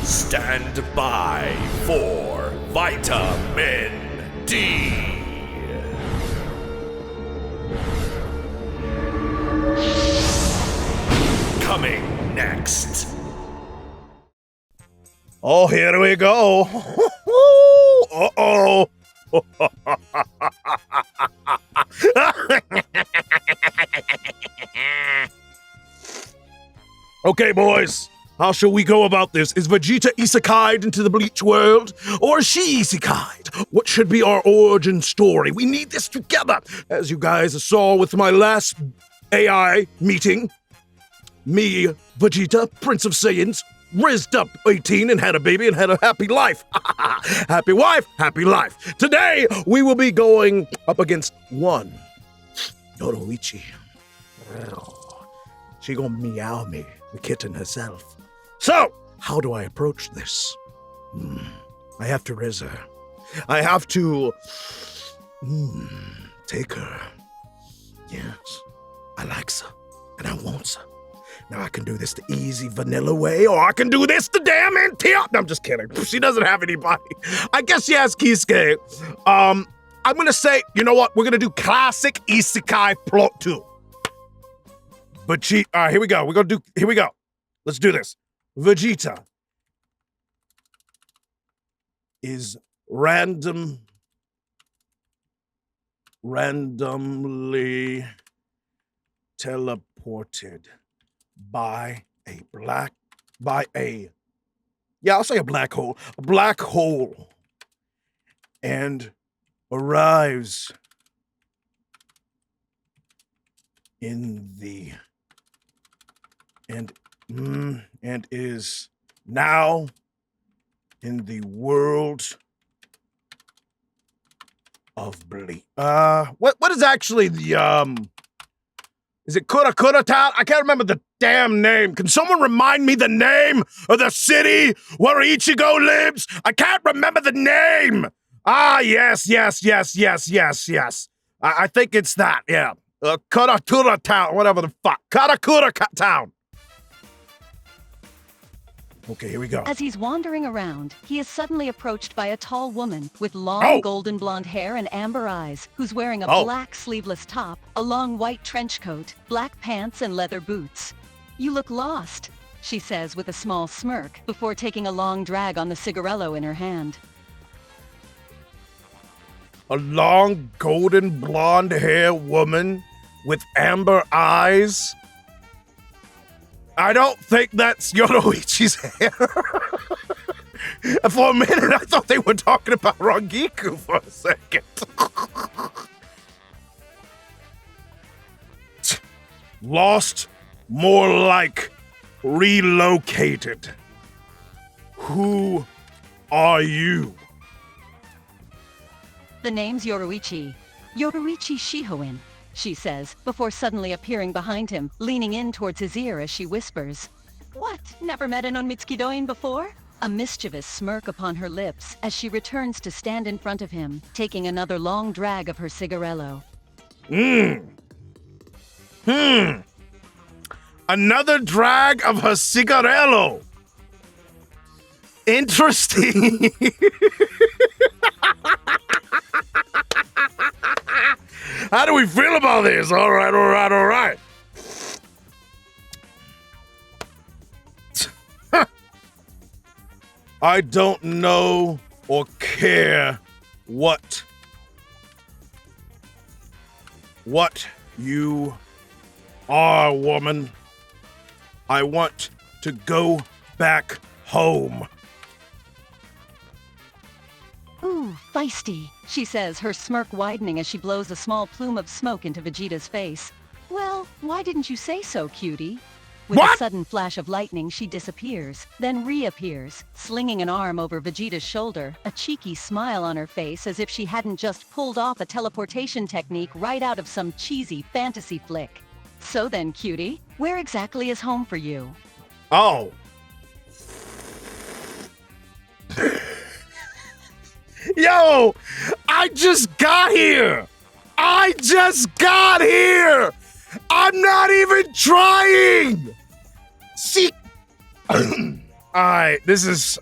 Stand by for Vitamin D. Coming next. Oh, here we go. Uh-oh. Okay, boys. How shall we go about this? Is Vegeta isekai'd into the Bleach world? Or is she isekai'd? What should be our origin story? We need this together. As you guys saw with my last AI meeting, me, Vegeta, Prince of Saiyans, rizzed up 18 and had a baby and had a happy life. Happy wife, happy life. Today, we will be going up against one Yoruichi. She gonna meow me, the kitten herself. So, how do I approach this? I have to rizz her. I have to take her. Yes, I likes her, and I wants her. Now I can do this the easy vanilla way, or I can do this the damn NeXxArT. No, I'm just kidding. She doesn't have anybody. I guess she has Kisuke. I'm gonna say, you know what? We're gonna do classic isekai plot 2. But all right, here we go. Here we go. Let's do this. Vegeta is randomly teleported by a black hole, and arrives in the and is now in the world of Bleach. What is actually the is it Kura Town? I can't remember the damn name. Can someone remind me the name of the city where Ichigo lives? I can't remember the name. Yes. I think it's that, yeah. Karakura Town, whatever the fuck. Karakura Town. Okay, here we go. As he's wandering around, he is suddenly approached by a tall woman with long golden blonde hair and amber eyes, who's wearing a black sleeveless top, a long white trench coat, black pants, and leather boots. "You look lost," she says with a small smirk, before taking a long drag on the cigarello in her hand. A long golden blonde hair woman with amber eyes? I don't think that's Yoruichi's hair. For a minute, I thought they were talking about Rangiku for a second. Lost, more like relocated. Who are you? "The name's Yoruichi. Yoruichi Shihoin," she says, before suddenly appearing behind him, leaning in towards his ear as she whispers. "What, never met an Onmitsukidoin before?" A mischievous smirk upon her lips as she returns to stand in front of him, taking another long drag of her cigarello. Another drag of her cigarello. Interesting. How do we feel about this? All right. I don't know or care what you are, woman. I want to go back home. "Ooh, feisty," she says, her smirk widening as she blows a small plume of smoke into Vegeta's face. "Well, why didn't you say so, cutie?" With a sudden flash of lightning, she disappears, then reappears, slinging an arm over Vegeta's shoulder, a cheeky smile on her face as if she hadn't just pulled off a teleportation technique right out of some cheesy fantasy flick. "So then, cutie, where exactly is home for you?" Oh. Yo, I just got here. I'm not even trying. See, Alright, this is...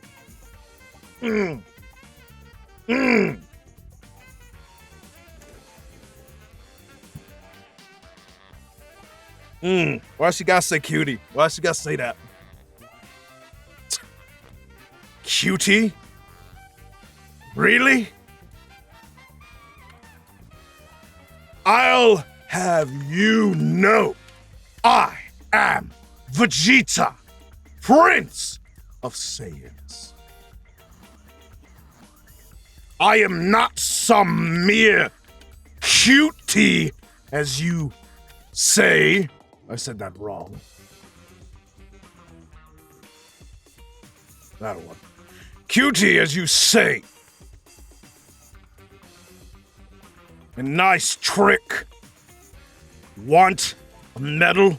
Why she gotta say cutie? Why she gotta say that? Cutie? Really? I'll have you know, I am Vegeta, Prince of Saiyans. I am not some mere cutie, as you say. I said that wrong. That one. Cutie, as you say. A nice trick. Want a medal?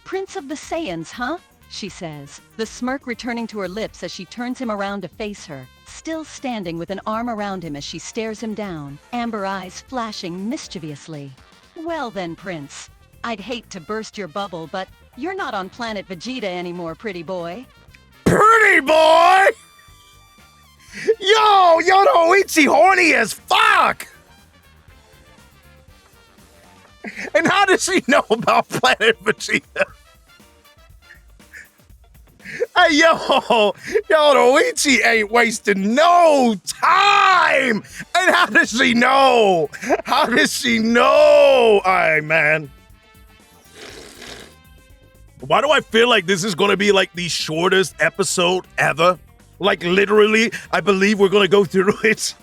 Prince of the Saiyans, huh? She says, the smirk returning to her lips as she turns him around to face her, still standing with an arm around him as she stares him down, amber eyes flashing mischievously. Well then, Prince, I'd hate to burst your bubble, but you're not on planet Vegeta anymore, pretty boy. Pretty boy? Yo, Yoruichi horny as fuck! And how does she know about Planet Vegeta? Hey, Yoruichi ain't wasting no time! And how does she know? How does she know? Alright, man. Why do I feel like this is gonna be like the shortest episode ever? Like literally, I believe we're gonna go through it.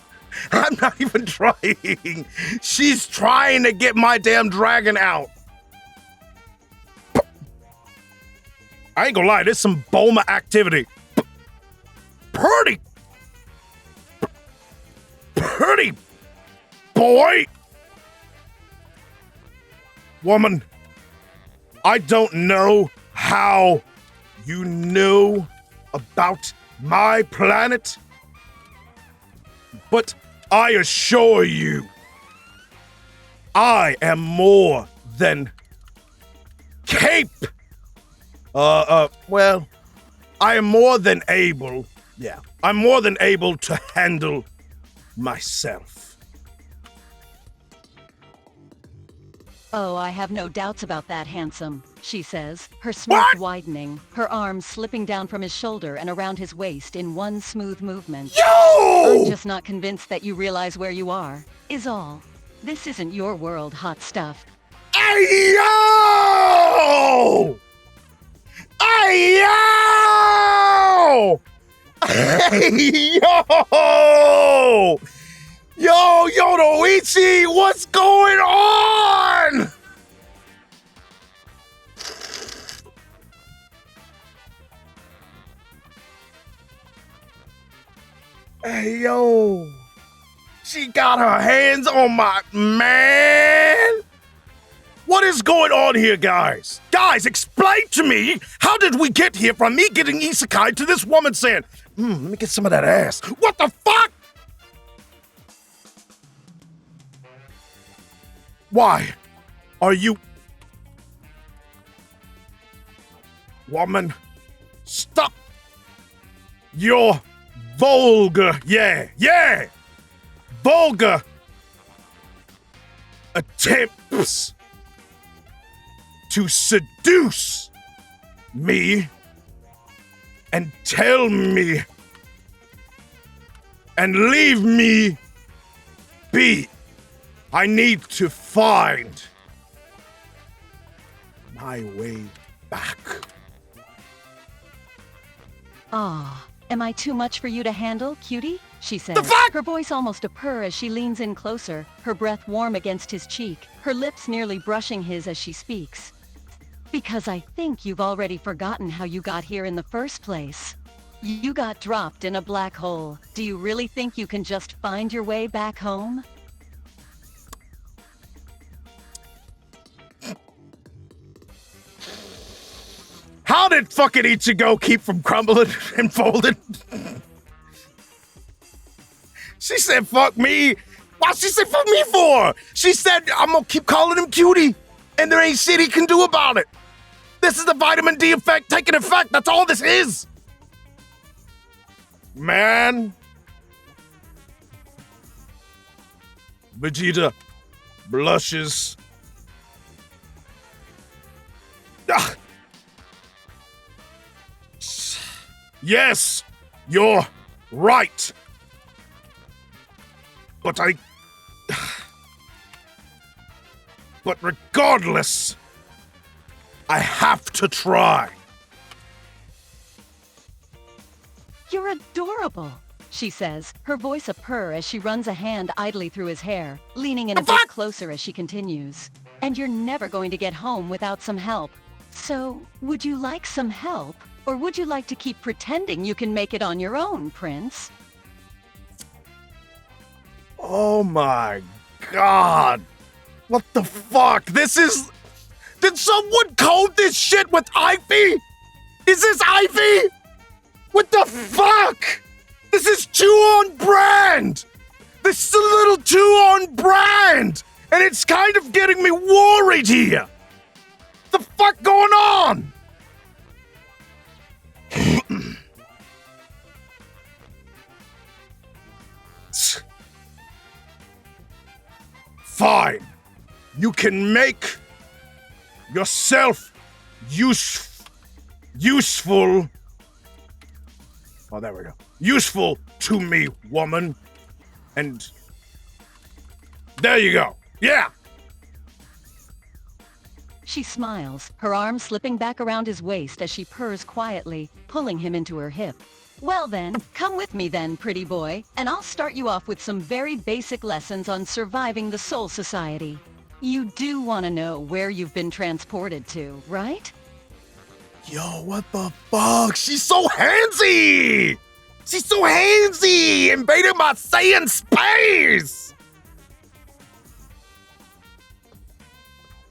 I'm not even trying. She's trying to get my damn dragon out. I ain't gonna lie, there's some Bulma activity. Pretty boy. Woman, I don't know how you knew about my planet, but I assure you, I am more than well, I am more than able, I'm more than able to handle myself. Oh, I have no doubts about that, handsome, she says, her smirk widening, her arms slipping down from his shoulder and around his waist in one smooth movement. Yo! I'm just not convinced that you realize where you are, is all. This isn't your world, hot stuff. Hey, yo! Hey, yo! Hey, yo! Yo, Yoruichi, what's going on? Hey, yo. She got her hands on my man. What is going on here, guys? Guys, explain to me, how did we get here from me getting isekai to this woman saying, let me get some of that ass. What the fuck? Why are you... Woman, stop your vulgar, vulgar attempts to seduce me and tell me and leave me be. I need to find my way back. Ah, am I too much for you to handle, cutie? She says, The fuck? her voice almost a purr as she leans in closer, her breath warm against his cheek, her lips nearly brushing his as she speaks. Because I think you've already forgotten how you got here in the first place. You got dropped in a black hole. Do you really think you can just find your way back home? How did fucking Ichigo keep from crumbling and folding? She said, fuck me. Why she said fuck me for? She said, I'm gonna keep calling him cutie. and there ain't shit he can do about it. This is the vitamin D effect taking effect. That's all this is. Man. Vegeta blushes. Ah. Yes, you're right. But But regardless, I have to try. You're adorable, she says, her voice a purr as she runs a hand idly through his hair, leaning in a bit closer as she continues. And you're never going to get home without some help. So, would you like some help? Or would you like to keep pretending you can make it on your own, Prince? Oh my god. What the fuck? This is... Did someone code this shit with Aife? Is this Aife? What the fuck? This is too on brand! This is a little too on brand! And it's kind of getting me worried here! What the fuck going on? Fine. You can make yourself useful. Oh, there we go. Useful to me, woman. And there you go. Yeah. She smiles, her arm slipping back around his waist as she purrs quietly, pulling him into her hip. Well then, come with me then, pretty boy, and I'll start you off with some very basic lessons on surviving the Soul Society. You do want to know where you've been transported to, right? Yo, what the fuck? She's so handsy! She's so handsy! Invading my Saiyan space!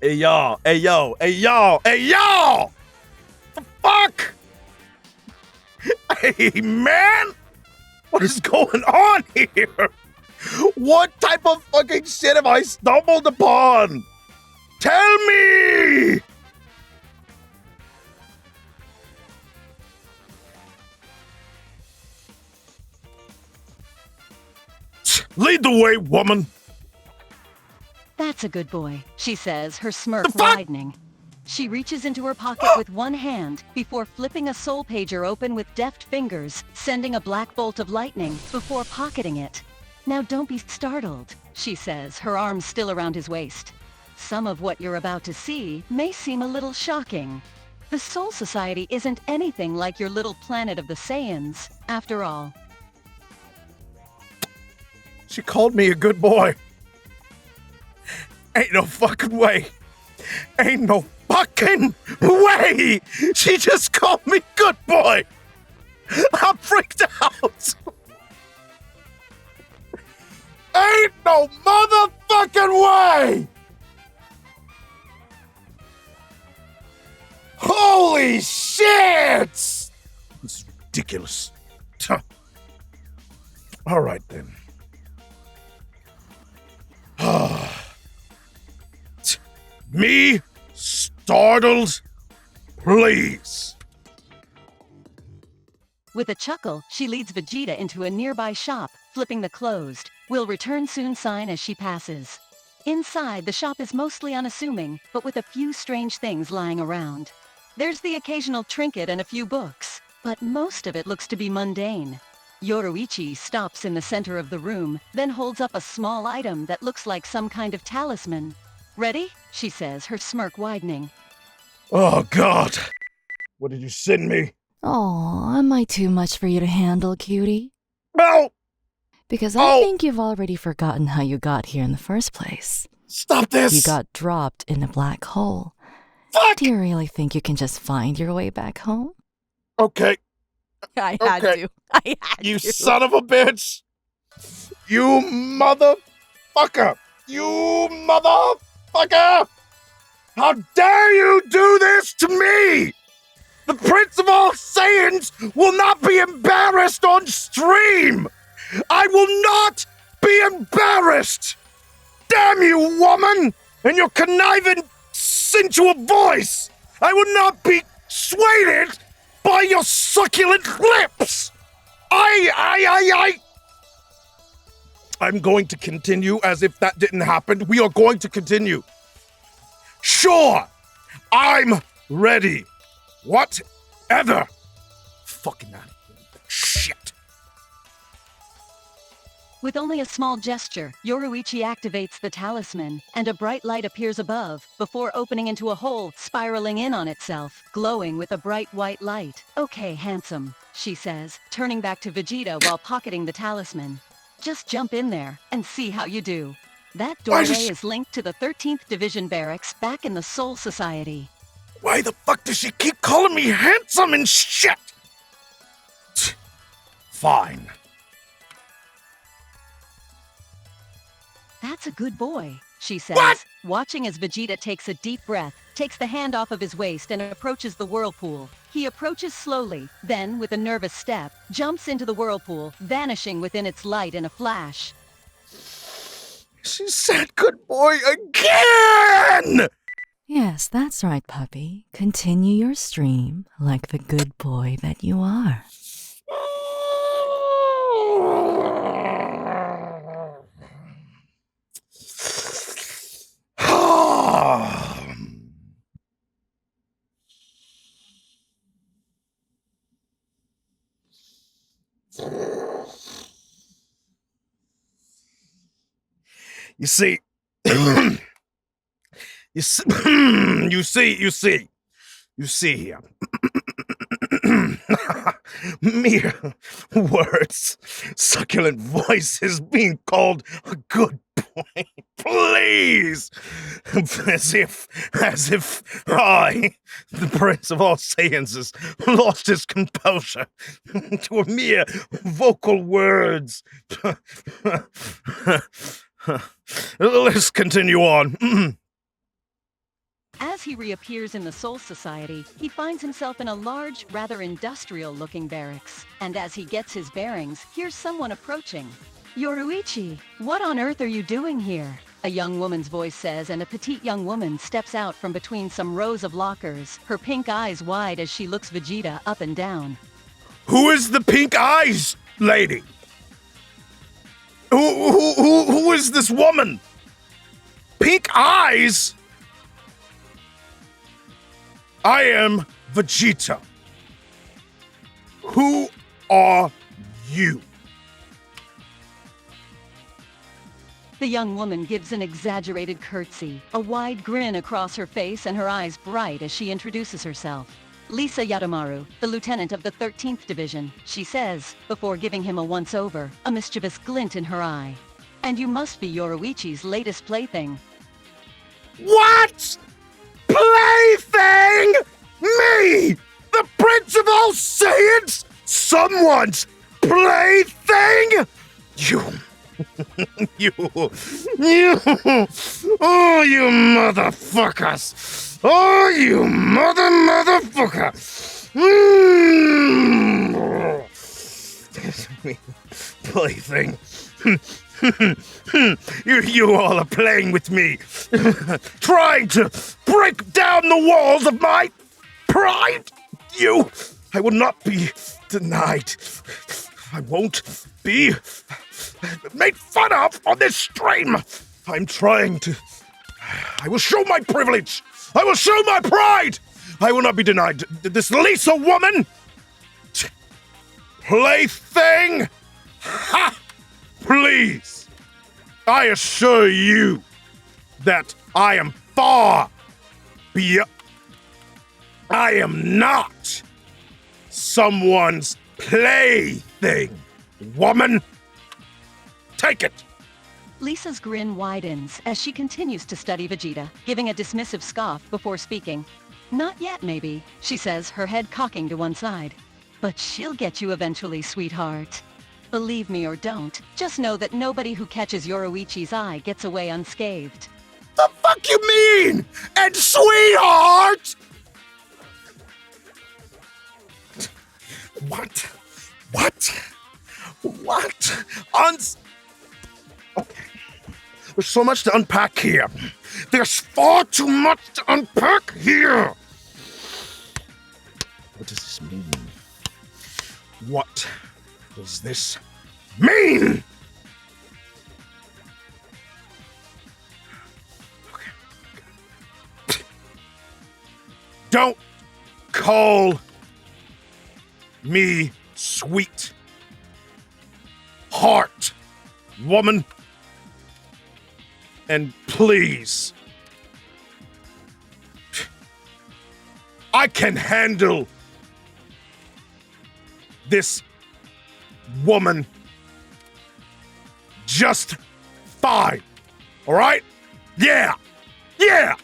Hey, y'all. Hey, yo. Hey, y'all. Hey, y'all! The fuck? Hey, man! What is going on here? What type of fucking shit have I stumbled upon? Tell me! Lead the way, woman. That's a good boy, she says, her smirk widening. She reaches into her pocket with one hand before flipping a soul pager open with deft fingers, sending a black bolt of lightning before pocketing it. Now don't be startled, she says, her arms still around his waist. Some of what you're about to see may seem a little shocking. The Soul Society isn't anything like your little planet of the Saiyans, after all. She called me a good boy. Ain't no fucking way. Ain't no fucking way! She just called me good boy! I'm freaked out! Ain't no motherfucking way! Holy shit! This is ridiculous. All right then. Me? Startled? Please. With a chuckle, she leads Vegeta into a nearby shop, flipping the closed "Will return soon" sign as she passes. Inside, the shop is mostly unassuming, but with a few strange things lying around. There's the occasional trinket and a few books, but most of it looks to be mundane. Yoruichi stops in the center of the room, then holds up a small item that looks like some kind of talisman. Ready? She says, her smirk widening. Oh, God. What did you send me? Aw, am I too much for you to handle, cutie? No! Because I think you've already forgotten how you got here in the first place. Stop this! You got dropped in a black hole. Fuck! Do you really think you can just find your way back home? Okay. I had to. You son of a bitch! You motherfucker! You motherfucker! How dare you do this to me! The Prince of all Saiyans will not be embarrassed on stream! I will not be embarrassed! Damn you, woman! And your conniving sensual voice. I will not be swayed by your succulent lips. I'm going to continue as if that didn't happen. We are going to continue. Sure, I'm ready. Whatever. Fucking out of here. Shit. With only a small gesture, Yoruichi activates the talisman, and a bright light appears above, before opening into a hole, spiraling in on itself, glowing with a bright white light. Okay, handsome, she says, turning back to Vegeta while pocketing the talisman. Just jump in there, and see how you do. That doorway is linked to the 13th Division Barracks back in the Soul Society. Why the fuck does she keep calling me handsome and shit? Fine. That's a good boy, she says, What? watching as Vegeta takes a deep breath, takes the hand off of his waist and approaches the whirlpool. He approaches slowly, then, with a nervous step, jumps into the whirlpool, vanishing within its light in a flash. She said good boy again! Yes, that's right, puppy. Continue your stream like the good boy that you are. You see, you see here. Mere words, succulent voices being called a good boy. Please! As if I, the Prince of all Saiyans, lost his composure to a mere vocal words. Let's continue on. As he reappears in the Soul Society, he finds himself in a large, rather industrial-looking barracks. And as he gets his bearings, hears someone approaching. Yoruichi, what on earth are you doing here? A young woman's voice says, and a petite young woman steps out from between some rows of lockers, her pink eyes wide as she looks Vegeta up and down. Who is the pink eyes lady? Who is this woman? Pink eyes? I am Vegeta. Who are you? The young woman gives an exaggerated curtsy, a wide grin across her face and her eyes bright as she introduces herself. Lisa Yadamaru, the lieutenant of the 13th Division, she says, before giving him a once-over, a mischievous glint in her eye. And you must be Yoruichi's latest plaything. What? Plaything? Me? The Prince of all Saiyans? Someone's plaything? You, oh, you motherfuckers. Oh, you motherfucker. Plaything. You all are playing with me, trying to break down the walls of my pride. I will not be denied. I won't be made fun of on this stream. I will show my privilege. I will show my pride. I will not be denied. This Lisa woman, plaything. Ha! Please, I assure you that I am far beyond. I am not someone's plaything, woman. Take it. Lisa's grin widens as she continues to study Vegeta, giving a dismissive scoff before speaking. Not yet, maybe, she says, her head cocking to one side. But she'll get you eventually, sweetheart. Believe me or don't, just know that nobody who catches Yoruichi's eye gets away unscathed. The fuck you mean? And sweetheart? What? Okay. There's so much to unpack here. There's far too much to unpack here. What does this mean? What does this mean? Okay. Don't call me sweet heart, woman. And please, I can handle this woman just fine. All right? Yeah. Yeah.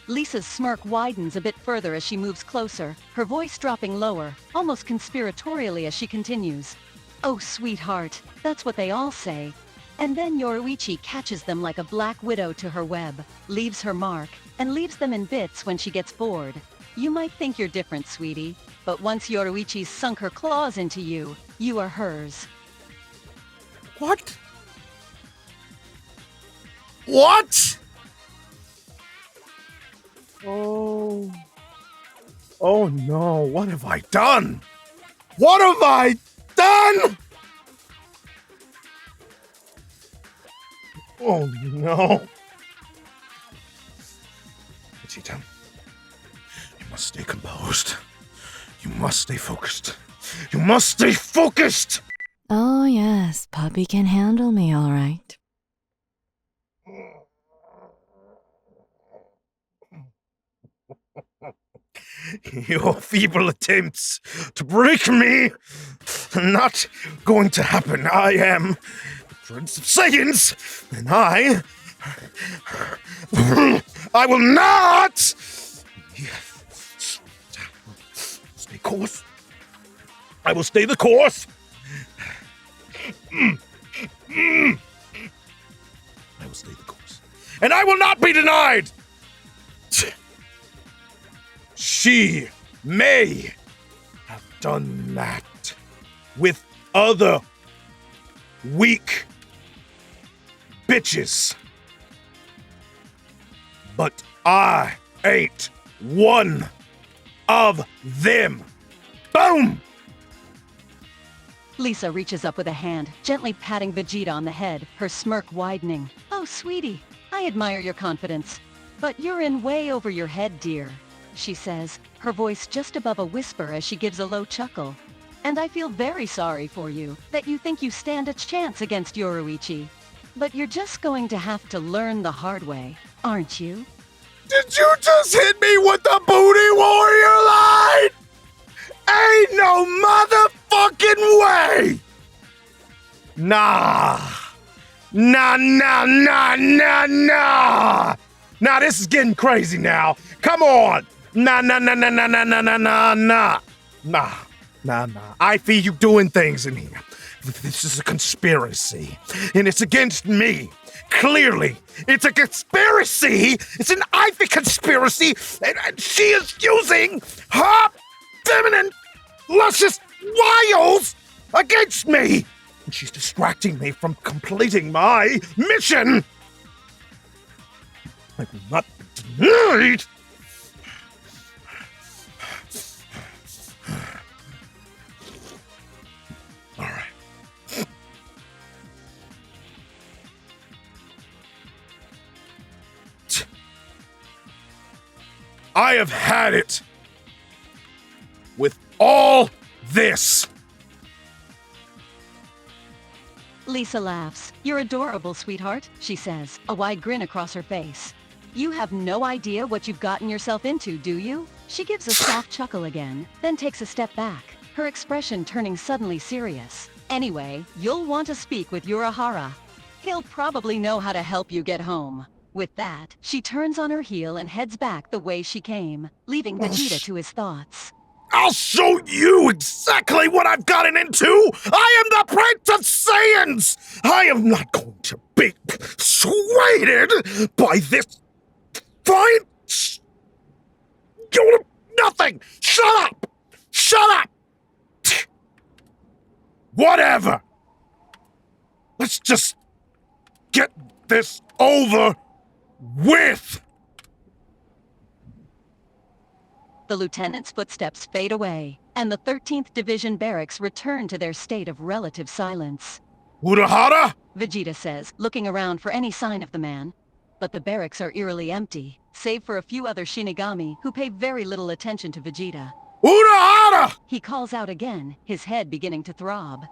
Lisa's smirk widens a bit further as she moves closer, her voice dropping lower, almost conspiratorially as she continues. Oh, sweetheart, that's what they all say. And then Yoruichi catches them like a black widow to her web, leaves her mark, and leaves them in bits when she gets bored. You might think you're different, sweetie, but once Yoruichi's sunk her claws into you, you are hers. What? What? Oh. Oh no, what have I done? What have I done? Oh no. Vegeta, you must stay composed. You must stay focused. You must stay focused! Oh, yes, puppy can handle me all right. Your feeble attempts to break me are not going to happen. I am the Prince of Saiyans, and I will not stay course. I will stay the course. I will stay the course. And I will not be denied. She may have done that with other weak bitches. But I ain't one of them. Boom! Lisa reaches up with a hand, gently patting Vegeta on the head, her smirk widening. Oh, sweetie, I admire your confidence. But you're in way over your head, dear, she says, her voice just above a whisper as she gives a low chuckle. And I feel very sorry for you, that you think you stand a chance against Yoruichi. But you're just going to have to learn the hard way, aren't you? Did you just hit me with the booty warrior line? Ain't no motherfucking way! Nah. Nah. Nah, this is getting crazy now. Come on. Nah. Aife, you doing things in here. This is a conspiracy, and it's against me. Clearly, it's a conspiracy. It's an Aife conspiracy, and she is using her feminine, luscious wiles against me. And she's distracting me from completing my mission. I will not be denied. All right. I have had it with all this. Lisa laughs. You're adorable, sweetheart, she says, a wide grin across her face. You have no idea what you've gotten yourself into, do you? She gives a soft chuckle again, then takes a step back, her expression turning suddenly serious. Anyway, you'll want to speak with Urahara. He'll probably know how to help you get home. With that, she turns on her heel and heads back the way she came, leaving Vegeta to his thoughts. I'll show you exactly what I've gotten into! I am the Prince of Saiyans! I am not going to be persuaded by this fine... You're nothing! Shut up! Shut up! Whatever! Let's just get this over with! The lieutenant's footsteps fade away, and the 13th Division barracks return to their state of relative silence. Urahara? Vegeta says, looking around for any sign of the man. But the barracks are eerily empty, save for a few other Shinigami who pay very little attention to Vegeta. Urahara! He calls out again, his head beginning to throb.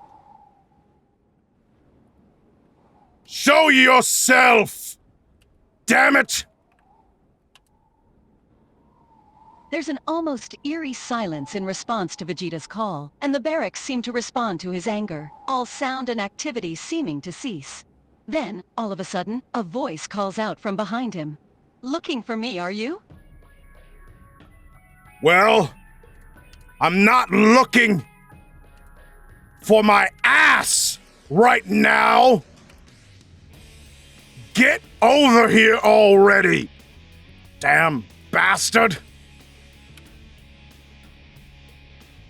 Show yourself! Damn it! There's an almost eerie silence in response to Vegeta's call, and the barracks seem to respond to his anger, all sound and activity seeming to cease. Then, all of a sudden, a voice calls out from behind him. "Looking for me, are you?" Well, I'm not looking for my ass right now. Get over here already, damn bastard.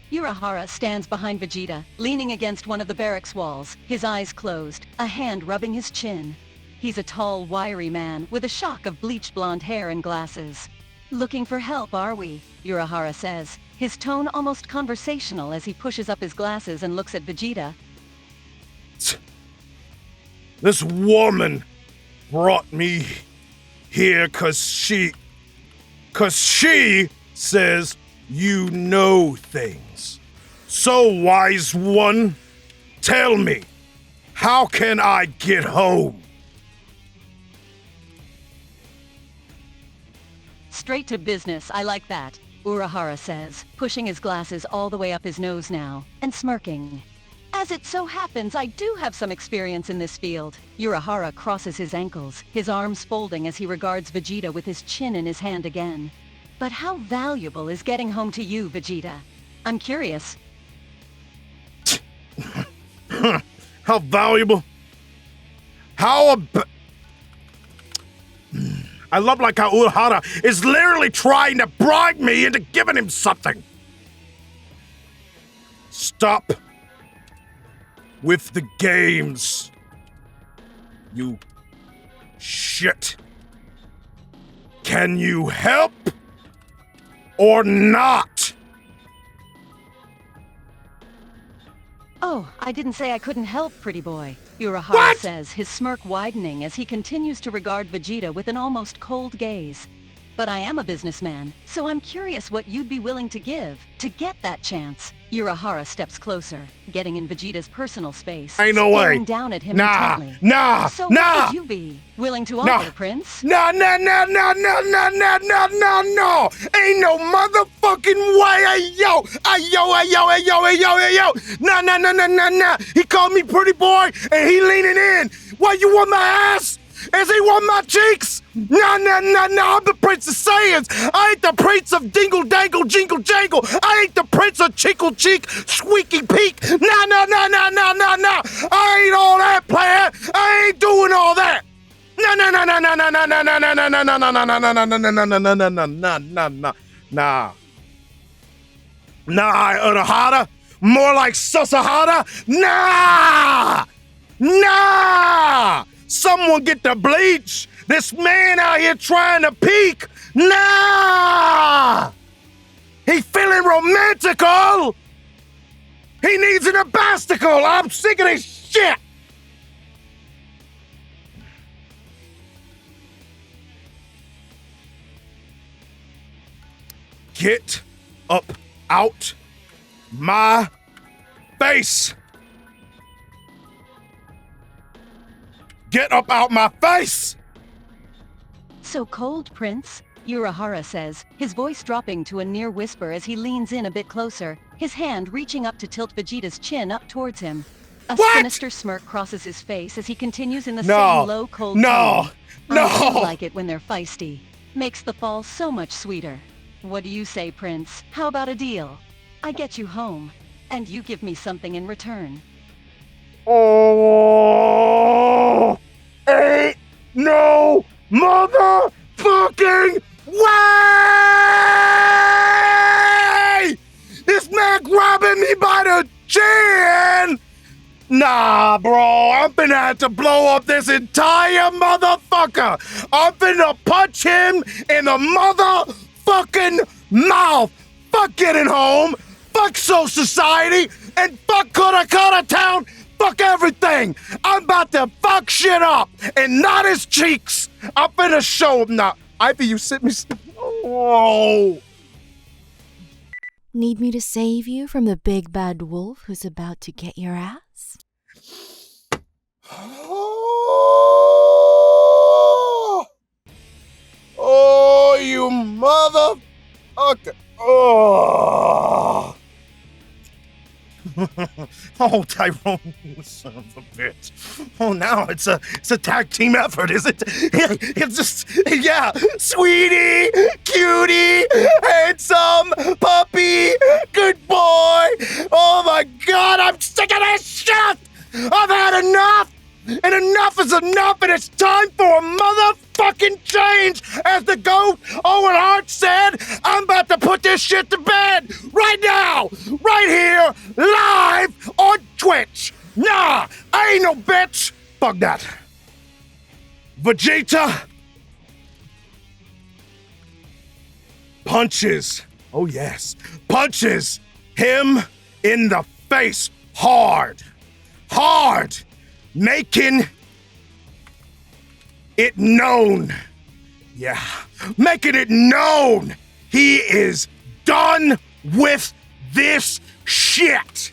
Urahara stands behind Vegeta, leaning against one of the barracks walls, his eyes closed, a hand rubbing his chin. He's a tall, wiry man with a shock of bleached blonde hair and glasses. "Looking for help, are we?" Urahara says, his tone almost conversational as he pushes up his glasses and looks at Vegeta. This woman brought me here 'cause she says you know things. So, wise one, tell me, how can I get home? "Straight to business, I like that," Urahara says, pushing his glasses all the way up his nose now, and smirking. "As it so happens, I do have some experience in this field." Urahara crosses his ankles, his arms folding as he regards Vegeta with his chin in his hand again. "But how valuable is getting home to you, Vegeta? I'm curious." How valuable? I love like how Urahara is literally trying to bribe me into giving him something. Stop with the games, you shit. Can you help or not? "Oh, I didn't say I couldn't help, pretty boy," Urahara What? says, his smirk widening as he continues to regard Vegeta with an almost cold gaze. "But I am a businessman, so I'm curious what you'd be willing to give to get that chance." Urahara steps closer, getting in Vegeta's personal space, Ain't no way. staring down at him Nah, intently. nah, "So nah. what would you be willing to offer, Prince?" No. Ain't no motherfucking way. Ayo. No. He called me pretty boy and he leaning in. What, you want my ass? Is he want my cheeks? No. I'm the Prince of Saiyans. I ain't the Prince of Dingle Dangle Jingle Jangle. I ain't the Prince of Chickle Cheek Squeaky Peak. No. I ain't all that, player. I ain't doing all that. No. Nah, Urahara. More like Susahara. Nah. Someone get the bleach. This man out here trying to peek. Nah. He feeling romantical. He needs an abastical. I'm sick of this shit. Get up out my face. Get up out my face. "So cold, Prince," Urahara says, his voice dropping to a near whisper as he leans in a bit closer, his hand reaching up to tilt Vegeta's chin up towards him. A What? sinister smirk crosses his face as he continues in the No. same low, cold No. tone. "I do No. like it when they're feisty. Makes the fall so much sweeter. What do you say, Prince? How about a deal? I get you home, and you give me something in return." Oh, ain't no motherfucking way! This man grabbing me by the chin Nah, bro, I'm gonna have to blow up this entire motherfucker. I'm gonna punch him in the motherfucking mouth. Fuck getting home. Fuck Soul Society. And fuck Coulda Town. Fuck everything. I'm about to fuck shit up and not his cheeks. I'm gonna show him now. Aife, you sit me. Oh. Need me to save you from the big bad wolf who's about to get your ass? Oh, you motherfucker. Oh. Oh, Tyrone, you son of a bitch. Oh, now it's a tag team effort, is it? It's just, yeah, sweetie, cutie, handsome, puppy, good boy. Oh my God, I'm sick of this shit. I've had enough, and enough is enough, and it's time for a motherfucking change. As the GOAT Owen Hart said, I'm about to put this shit to bed right now, right here, live on Twitch. Nah, I ain't no bitch. Fuck that. Vegeta punches, oh yes, punches him in the face hard, making it known. Yeah, making it known he is done with this shit.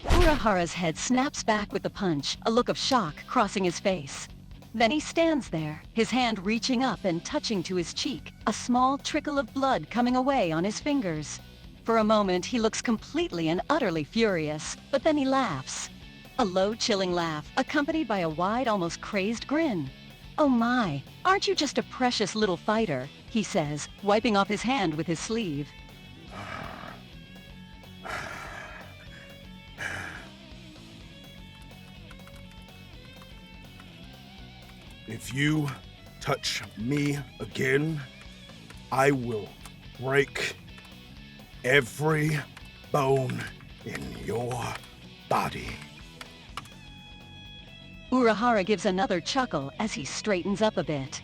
Urahara's head snaps back with the punch, a look of shock crossing his face. Then he stands there, his hand reaching up and touching to his cheek, a small trickle of blood coming away on his fingers. For a moment, he looks completely and utterly furious, but then he laughs. A low, chilling laugh, accompanied by a wide, almost crazed grin. "Oh my, aren't you just a precious little fighter?" he says, wiping off his hand with his sleeve. If you touch me again, I will break every bone in your body. Urahara gives another chuckle as he straightens up a bit.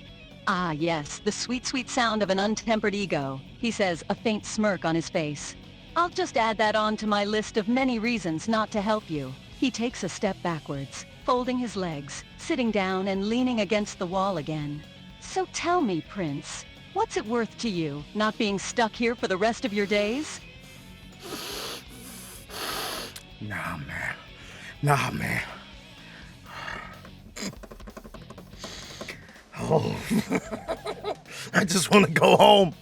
"Ah yes, the sweet, sweet sound of an untempered ego," he says, a faint smirk on his face. "I'll just add that on to my list of many reasons not to help you." He takes a step backwards, folding his legs, sitting down and leaning against the wall again. "So tell me, Prince, what's it worth to you, not being stuck here for the rest of your days?" Nah, man. Oh, I just want to go home.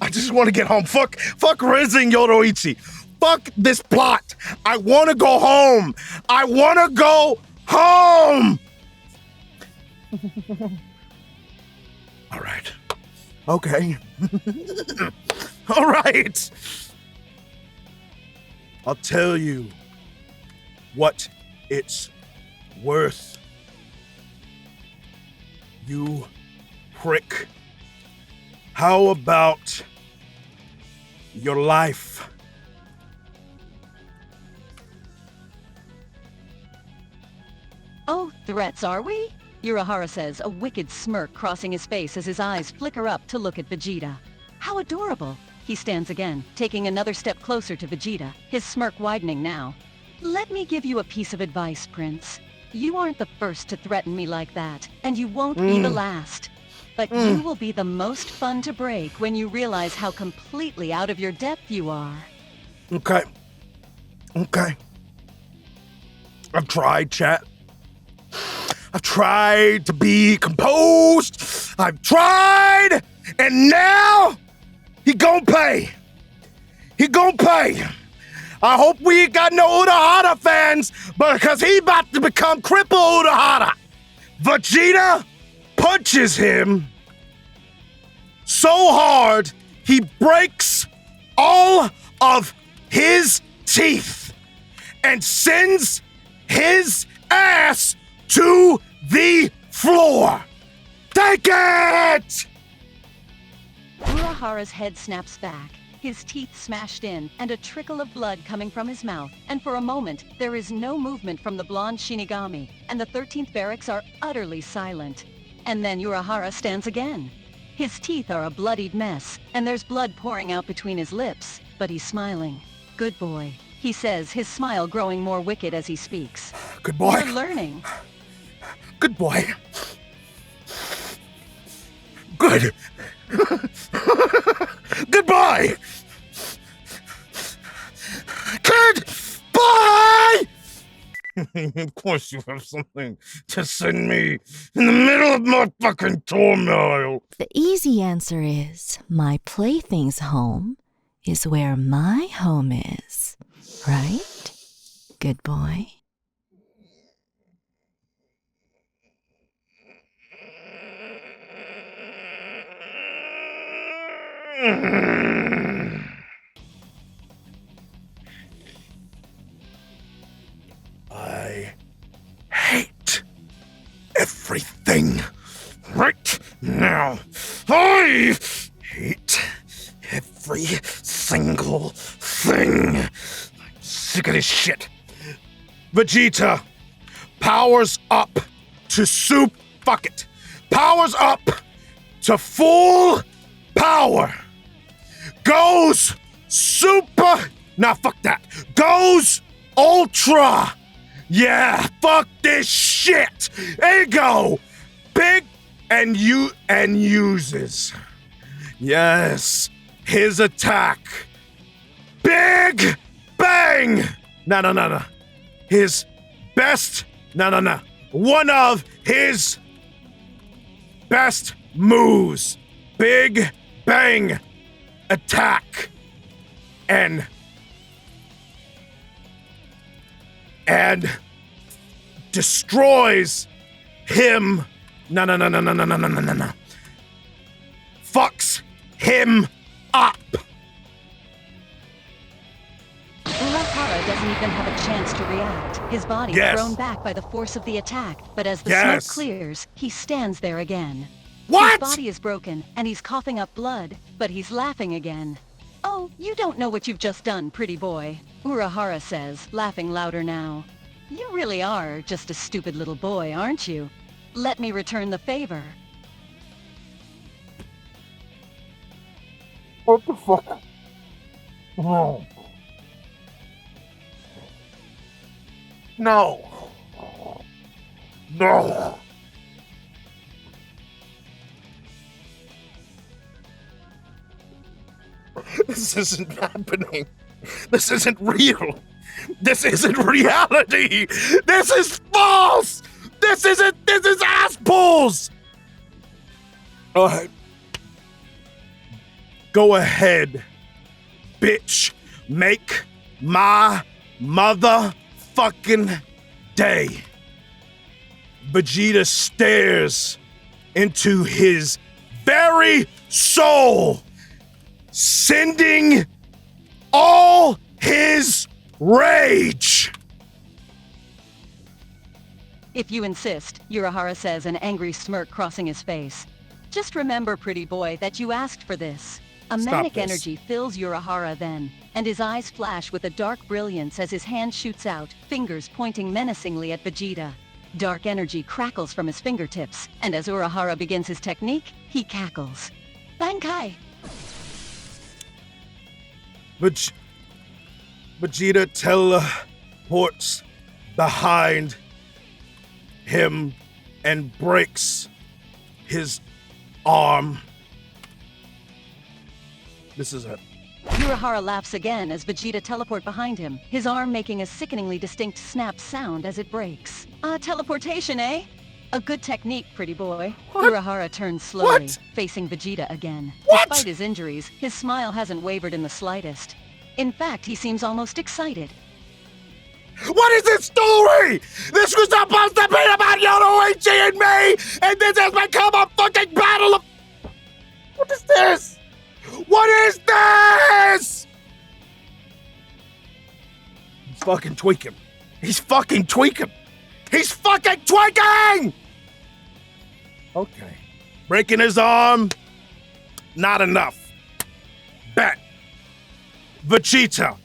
I just want to get home. Fuck Rizzed and Yoruichi. Fuck this plot. I want to go home. I want to go home. All right. Okay. All right. I'll tell you what it's worth. You prick. How about your life? "Oh, threats, are we?" Urahara says, a wicked smirk crossing his face as his eyes flicker up to look at Vegeta. "How adorable." He stands again, taking another step closer to Vegeta, his smirk widening now. "Let me give you a piece of advice, Prince. You aren't the first to threaten me like that, and you won't be the last. But you will be the most fun to break when you realize how completely out of your depth you are." Okay. I've tried, chat. I've tried to be composed. I've tried, and now he gon' pay. I hope we ain't got no Urahara fans, but because he about to become crippled Urahara. Vegeta punches him so hard he breaks all of his teeth and sends his ass to the floor. Take it! Urahara's head snaps back. his teeth smashed in, and a trickle of blood coming from his mouth. And for a moment, there is no movement from the blonde Shinigami, and the 13th barracks are utterly silent. And then Urahara stands again. His teeth are a bloodied mess, and there's blood pouring out between his lips, but he's smiling. Good boy, he says, his smile growing more wicked as he speaks. Good boy. You're learning. Good boy. Good. Goodbye. Goodbye. Of course you have something to send me in the middle of my fucking turmoil. The easy answer is my plaything's home is where my home is, right? Good boy. I hate everything right now. I hate every single thing. I'm sick of this shit. Vegeta powers up to fuck it. Powers up to full power. Goes super. Nah, fuck that. Goes ultra. Yeah, fuck this shit. Ego. Big and uses. Yes. His attack. Big bang. No. His best. No. One of his best moves. Big bang attack. And destroys him. No. Fucks him up. Urahara doesn't even have a chance to react. His body is thrown back by the force of the attack, but as the smoke clears, he stands there again. What? His body is broken, and he's coughing up blood, but he's laughing again. Oh, you don't know what you've just done, pretty boy, Urahara says, laughing louder now. You really are just a stupid little boy, aren't you? Let me return the favor. What the fuck? No. This isn't happening. This isn't real. This isn't reality. This is false. This is ass balls. Go ahead, bitch. Make my motherfucking day. Vegeta stares into his very soul, sending all his rage. If you insist, Urahara says, an angry smirk crossing his face. Just remember, pretty boy, that you asked for this. A manic energy fills Urahara then, and his eyes flash with a dark brilliance as his hand shoots out, fingers pointing menacingly at Vegeta. Dark energy crackles from his fingertips, and as Urahara begins his technique, he cackles. Bankai! Vegeta teleports behind him and breaks his arm. This is it. Urahara laughs again as Vegeta teleport behind him, his arm making a sickeningly distinct snap sound as it breaks. Teleportation, eh? A good technique, pretty boy. What? Urahara turns slowly, What? facing Vegeta again. What? Despite his injuries, his smile hasn't wavered in the slightest. In fact, he seems almost excited. What is this story? This was supposed to be about Yoruichi and me, and this has become a fucking battle of... What is this? What is this? He's fucking tweaking. He's fucking tweaking. He's fucking tweaking! Okay. Breaking his arm. Not enough. Bet. Vegeta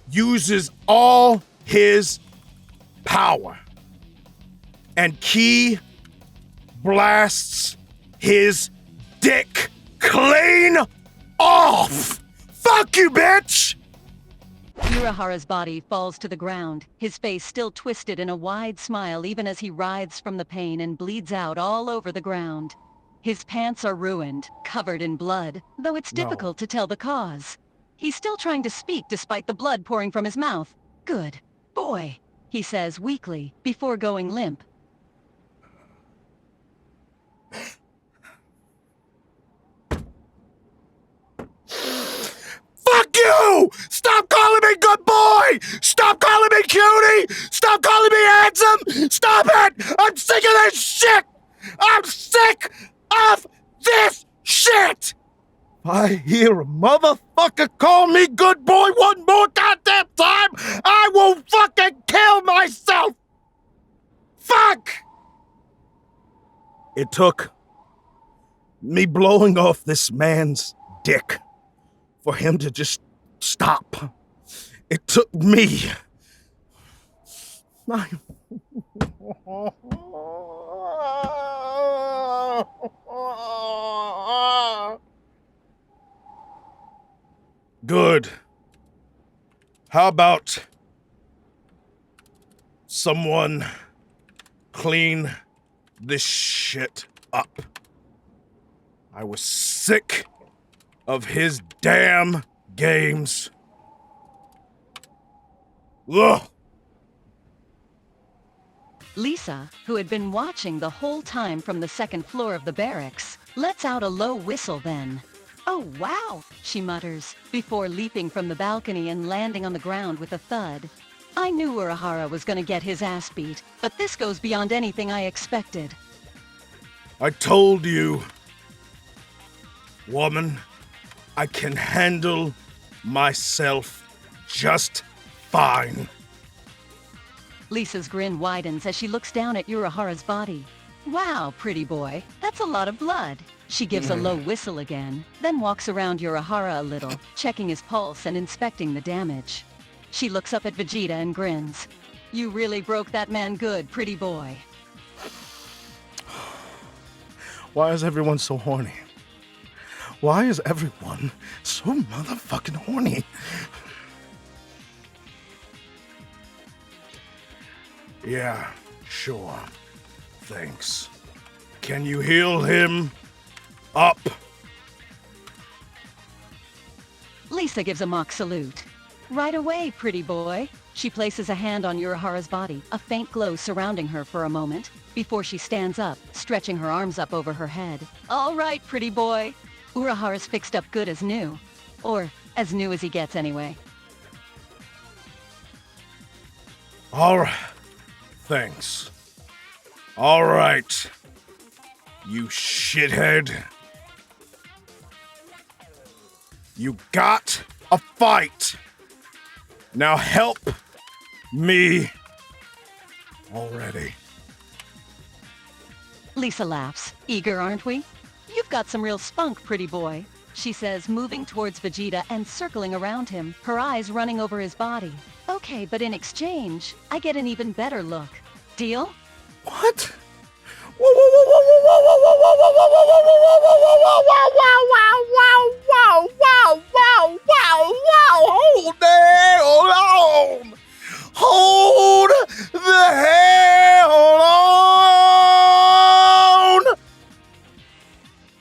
uses all his power and Ki blasts his dick clean off. Fuck you, bitch! Urahara's body falls to the ground, his face still twisted in a wide smile even as he writhes from the pain and bleeds out all over the ground. His pants are ruined, covered in blood, though it's difficult to tell the cause. He's still trying to speak despite the blood pouring from his mouth. Good boy, he says weakly, before going limp. Fuck you! Stop calling me good boy! Stop calling me cutie! Stop calling me handsome! Stop it! I'm sick of this shit! I'm sick of this shit! If I hear a motherfucker call me good boy one more goddamn time, I will fucking kill myself! Fuck! It took me blowing off this man's dick for him to just stop. It took me. Good. How about someone clean this shit up? I was sick of his damn games. Ugh. Lisa, who had been watching the whole time from the second floor of the barracks, lets out a low whistle then. "Oh, wow," she mutters, before leaping from the balcony and landing on the ground with a thud. I knew Urahara was gonna get his ass beat, but this goes beyond anything I expected. I told you, woman, I can handle myself just fine. Lisa's grin widens as she looks down at Urahara's body. "Wow, pretty boy, that's a lot of blood." She gives a low whistle again, then walks around Urahara a little, checking his pulse and inspecting the damage. She looks up at Vegeta and grins. "You really broke that man good, pretty boy." Why is everyone so horny? Why is everyone so motherfucking horny? Yeah, sure. Thanks. Can you heal him up? Lisa gives a mock salute. "Right away, pretty boy." She places a hand on Urahara's body, a faint glow surrounding her for a moment, before she stands up, stretching her arms up over her head. "All right, pretty boy." Urahara's fixed up good as new. Or as new as he gets anyway. All right. Thanks. All right. You shithead. You got a fight. Now help me already. Lisa laughs. "Eager, aren't we? You've got some real spunk, pretty boy," she says, moving towards Vegeta and circling around him, her eyes running over his body. "Okay, but in exchange, I get an even better look. Deal?" What? Whoa, whoa, whoa, whoa, whoa, whoa, whoa, whoa, whoa, whoa, whoa, whoa, hold the hell on! Hold the hell on!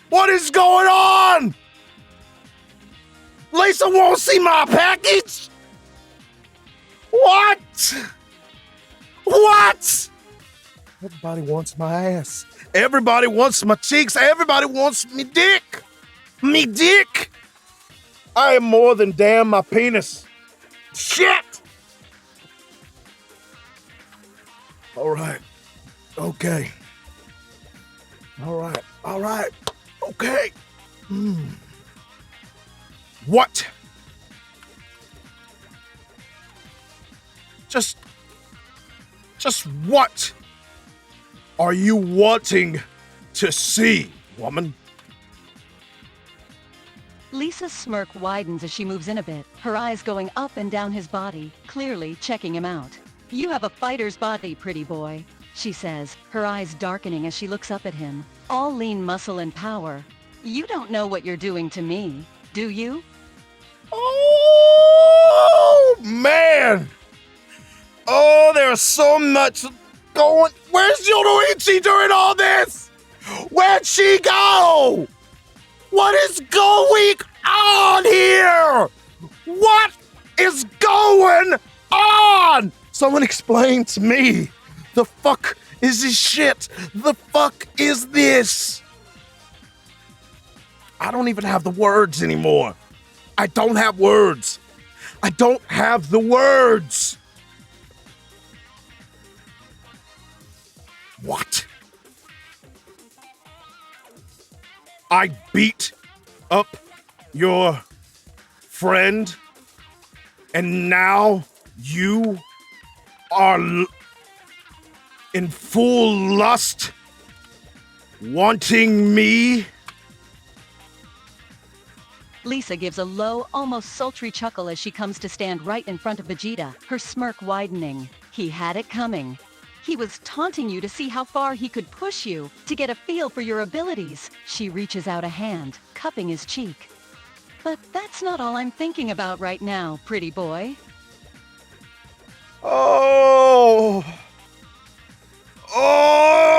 What is going on? Lisa won't see my package? What? What? Everybody wants my ass. Everybody wants my cheeks. Everybody wants me dick. Me dick. I am more than damn my penis. Shit. All right. Okay. All right. All right. Okay. What? Just what are you wanting to see, woman? Lisa's smirk widens as she moves in a bit, her eyes going up and down his body, clearly checking him out. "You have a fighter's body, pretty boy," she says, her eyes darkening as she looks up at him. "All lean muscle and power. You don't know what you're doing to me, do you?" Oh, man! Oh, there's so much going... Where's Yoruichi during all this? Where'd she go? What is going on here? What is going on? Someone explain to me. The fuck is this shit? The fuck is this? I don't even have the words anymore. I don't have words. I don't have the words. What? I beat up your friend, and now you are in full lust, wanting me? Lisa gives a low, almost sultry chuckle as she comes to stand right in front of Vegeta, her smirk widening. He had it coming. He was taunting you to see how far he could push you, to get a feel for your abilities. She reaches out a hand, cupping his cheek. "But that's not all I'm thinking about right now, pretty boy." Oh! Oh!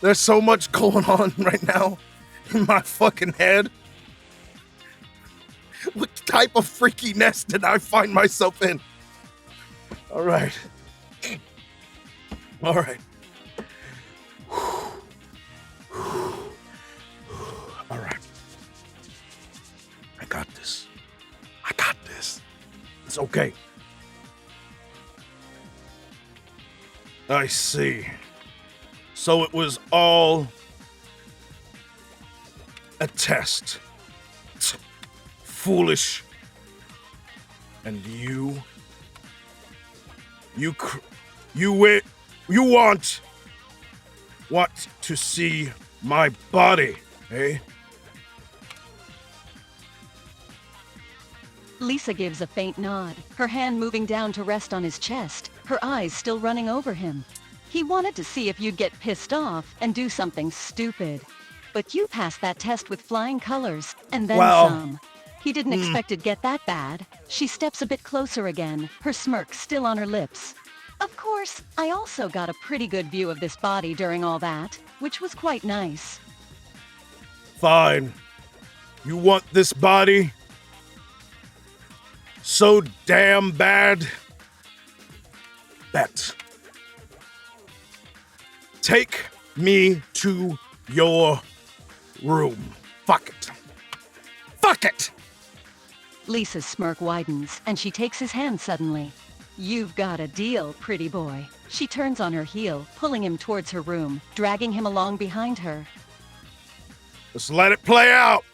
There's so much going on right now in my fucking head. What type of freaky nest did I find myself in? All right. All right. All right. I got this. I got this. It's okay. I see. So it was all a test. Foolish. And you want to see my body, eh? Lisa gives a faint nod, her hand moving down to rest on his chest, her eyes still running over him. He wanted to see if you'd get pissed off and do something stupid. But you passed that test with flying colors, and then some. He didn't expect it'd get that bad. She steps a bit closer again, her smirk still on her lips. "Of course, I also got a pretty good view of this body during all that, which was quite nice." Fine. You want this body so damn bad? Bet. Take me to your room. Fuck it. Fuck it! Lisa's smirk widens, and she takes his hand suddenly. "You've got a deal, pretty boy." She turns on her heel, pulling him towards her room, dragging him along behind her. Just let it play out.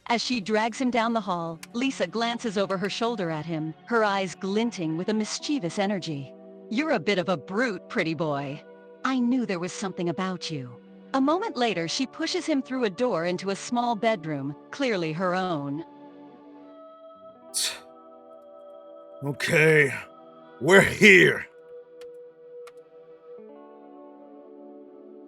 As she drags him down the hall, Lisa glances over her shoulder at him, her eyes glinting with a mischievous energy. "You're a bit of a brute, pretty boy. I knew there was something about you." A moment later, she pushes him through a door into a small bedroom, clearly her own. Okay, we're here.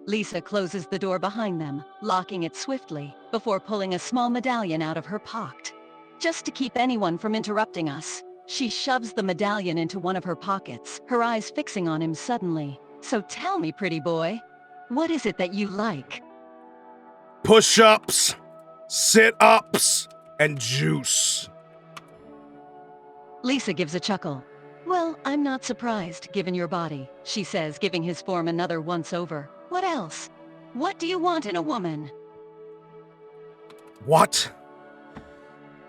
Lisa closes the door behind them, locking it swiftly, before pulling a small medallion out of her pocket. "Just to keep anyone from interrupting us." She shoves the medallion into one of her pockets, her eyes fixing on him suddenly. "So tell me, pretty boy, what is it that you like?" Push-ups, sit-ups, and juice. Lisa gives a chuckle. "Well, I'm not surprised, given your body," she says, giving his form another once-over. "What else? What do you want in a woman?" What?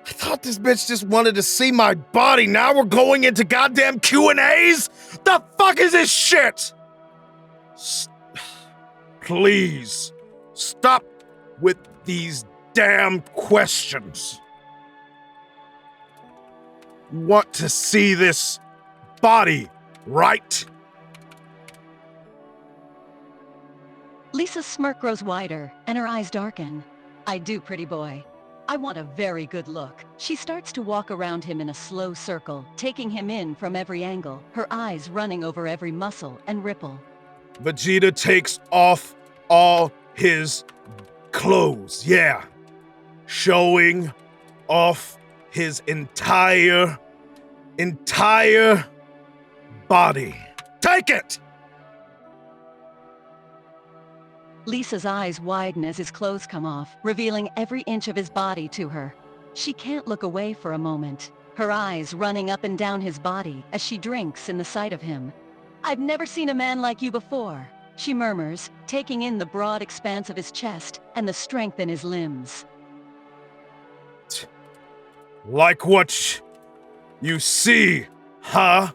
I thought this bitch just wanted to see my body. Now we're going into goddamn Q&As? The fuck is this shit? Please, stop with these damn questions. You want to see this body, right? Lisa's smirk grows wider, and her eyes darken. I do, pretty boy. I want a very good look. She starts to walk around him in a slow circle, taking him in from every angle, her eyes running over every muscle and ripple. Vegeta takes off all his clothes, yeah. Showing off his entire body. Take it! Lisa's eyes widen as his clothes come off, revealing every inch of his body to her. She can't look away for a moment, her eyes running up and down his body as she drinks in the sight of him. I've never seen a man like you before, she murmurs, taking in the broad expanse of his chest and the strength in his limbs. Like what you see, huh?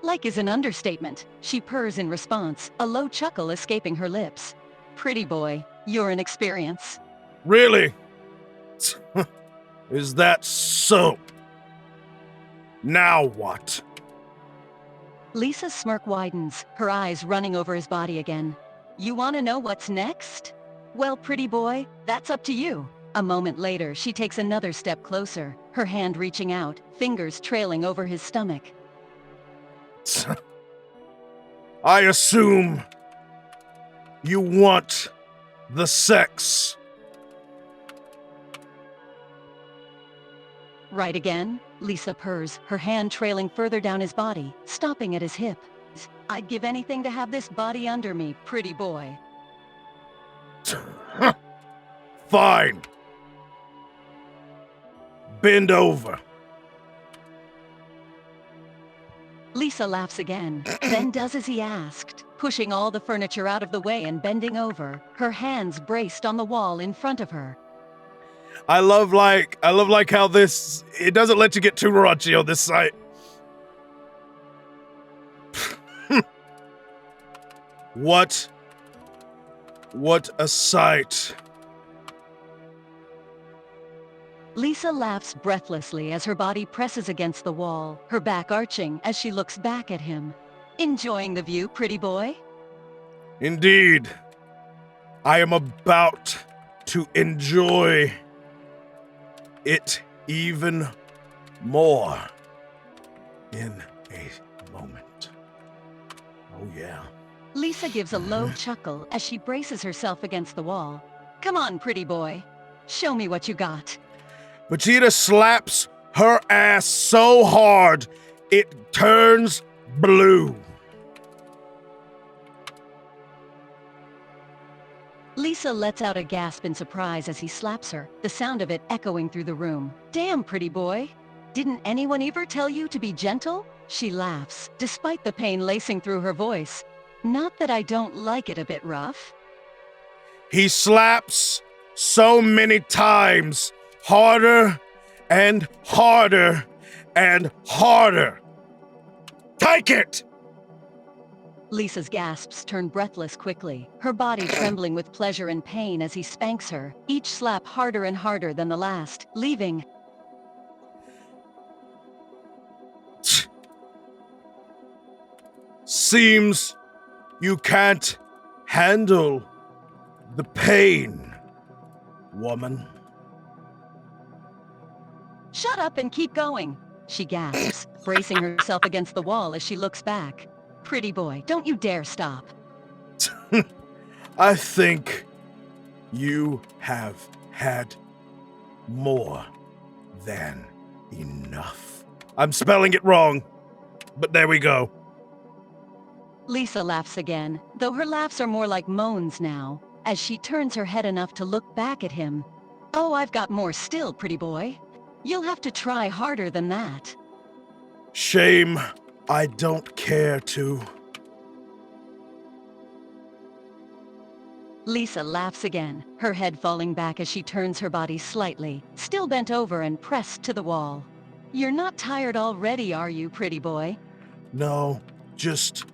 Like is an understatement, she purrs in response, a low chuckle escaping her lips. Pretty boy, you're an experience. Really? Is that so? Now what? Lisa's smirk widens, her eyes running over his body again. You want to know what's next? Well, pretty boy, that's up to you. A moment later, she takes another step closer, her hand reaching out, fingers trailing over his stomach. I assume you want the sex. Right again? Lisa purrs, her hand trailing further down his body, stopping at his hip. I'd give anything to have this body under me, pretty boy. Fine. Bend over. Lisa laughs again, then does as he asked, pushing all the furniture out of the way and bending over, her hands braced on the wall in front of her. I love how this, it doesn't let you get too raunchy on this site. What a sight. Lisa laughs breathlessly as her body presses against the wall, her back arching as she looks back at him. Enjoying the view, pretty boy? Indeed. I am about to enjoy it even more in a moment. Oh yeah. Lisa gives a low chuckle as she braces herself against the wall. Come on, pretty boy. Show me what you got. Vegeta slaps her ass so hard, it turns blue. Lisa lets out a gasp in surprise as he slaps her, the sound of it echoing through the room. Damn, pretty boy. Didn't anyone ever tell you to be gentle? She laughs, despite the pain lacing through her voice. Not that I don't like it a bit rough. He slaps so many times, harder and harder and harder. Take it! Lisa's gasps turn breathless quickly, her body trembling with pleasure and pain as he spanks her, each slap harder and harder than the last, leaving. Seems you can't handle the pain, woman. Shut up and keep going, she gasps, bracing herself against the wall as she looks back. Pretty boy, don't you dare stop. I think you have had more than enough. I'm spelling it wrong, but there we go. Lisa laughs again, though her laughs are more like moans now, as she turns her head enough to look back at him. Oh, I've got more still, pretty boy. You'll have to try harder than that. Shame I don't care to. Lisa laughs again, her head falling back as she turns her body slightly, still bent over and pressed to the wall. You're not tired already, are you, pretty boy? No, just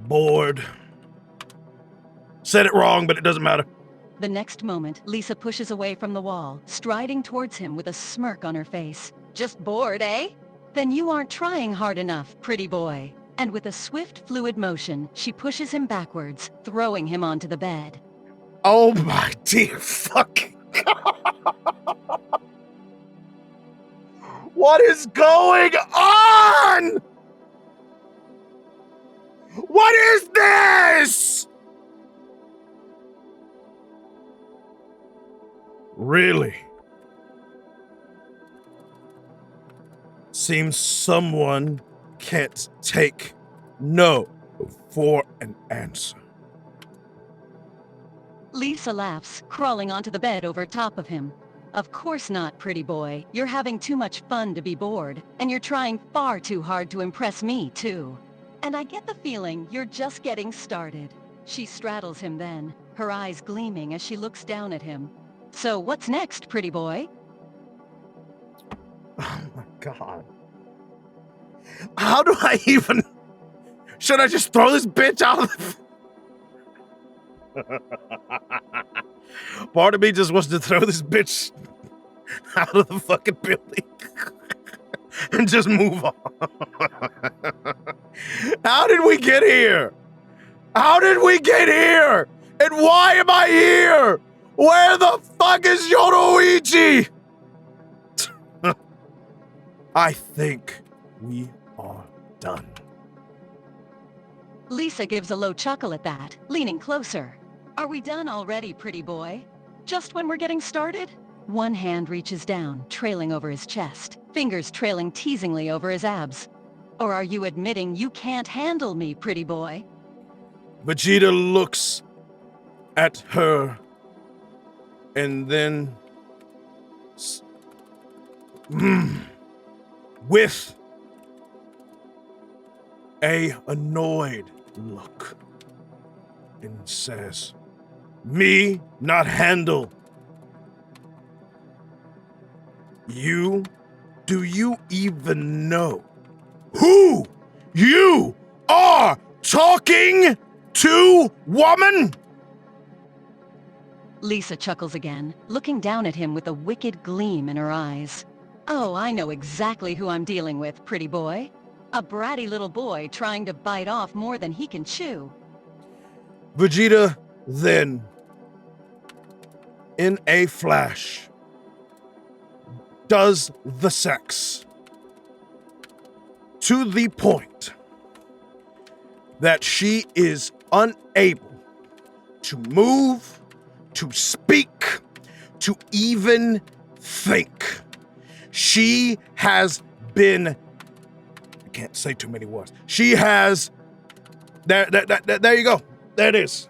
bored. Said it wrong, but it doesn't matter. The next moment, Lisa pushes away from the wall, striding towards him with a smirk on her face. Just bored, eh? Then you aren't trying hard enough, pretty boy. And with a swift, fluid motion, she pushes him backwards, throwing him onto the bed. Oh my dear fucking God. What is going on? What is this? Really? Seems someone can't take no for an answer. Lisa laughs, crawling onto the bed over top of him. Of course not, pretty boy. You're having too much fun to be bored, and you're trying far too hard to impress me, too. And I get the feeling you're just getting started. She straddles him then, her eyes gleaming as she looks down at him. So what's next, pretty boy? Oh my God. How do I even... Should I just throw this bitch out of the... Part of me just wants to throw this bitch out of the fucking building and just move on. How did we get here? How did we get here? And why am I here? Where the fuck is Yoruichi? I think we are done. Lisa gives a low chuckle at that, leaning closer. Are we done already, pretty boy? Just when we're getting started? One hand reaches down, trailing over his chest, fingers trailing teasingly over his abs. Or are you admitting you can't handle me, pretty boy? Vegeta looks at her and then with a annoyed look and says, "Me not handle you? Do you even know who you are talking to, woman?" Lisa chuckles again, looking down at him with a wicked gleam in her eyes. Oh, I know exactly who I'm dealing with, pretty boy. A bratty little boy trying to bite off more than he can chew. Vegeta then, in a flash, does the sex to the point that she is unable to move, to speak, to even think. She has been, I can't say too many words. She has, there you go. There it is.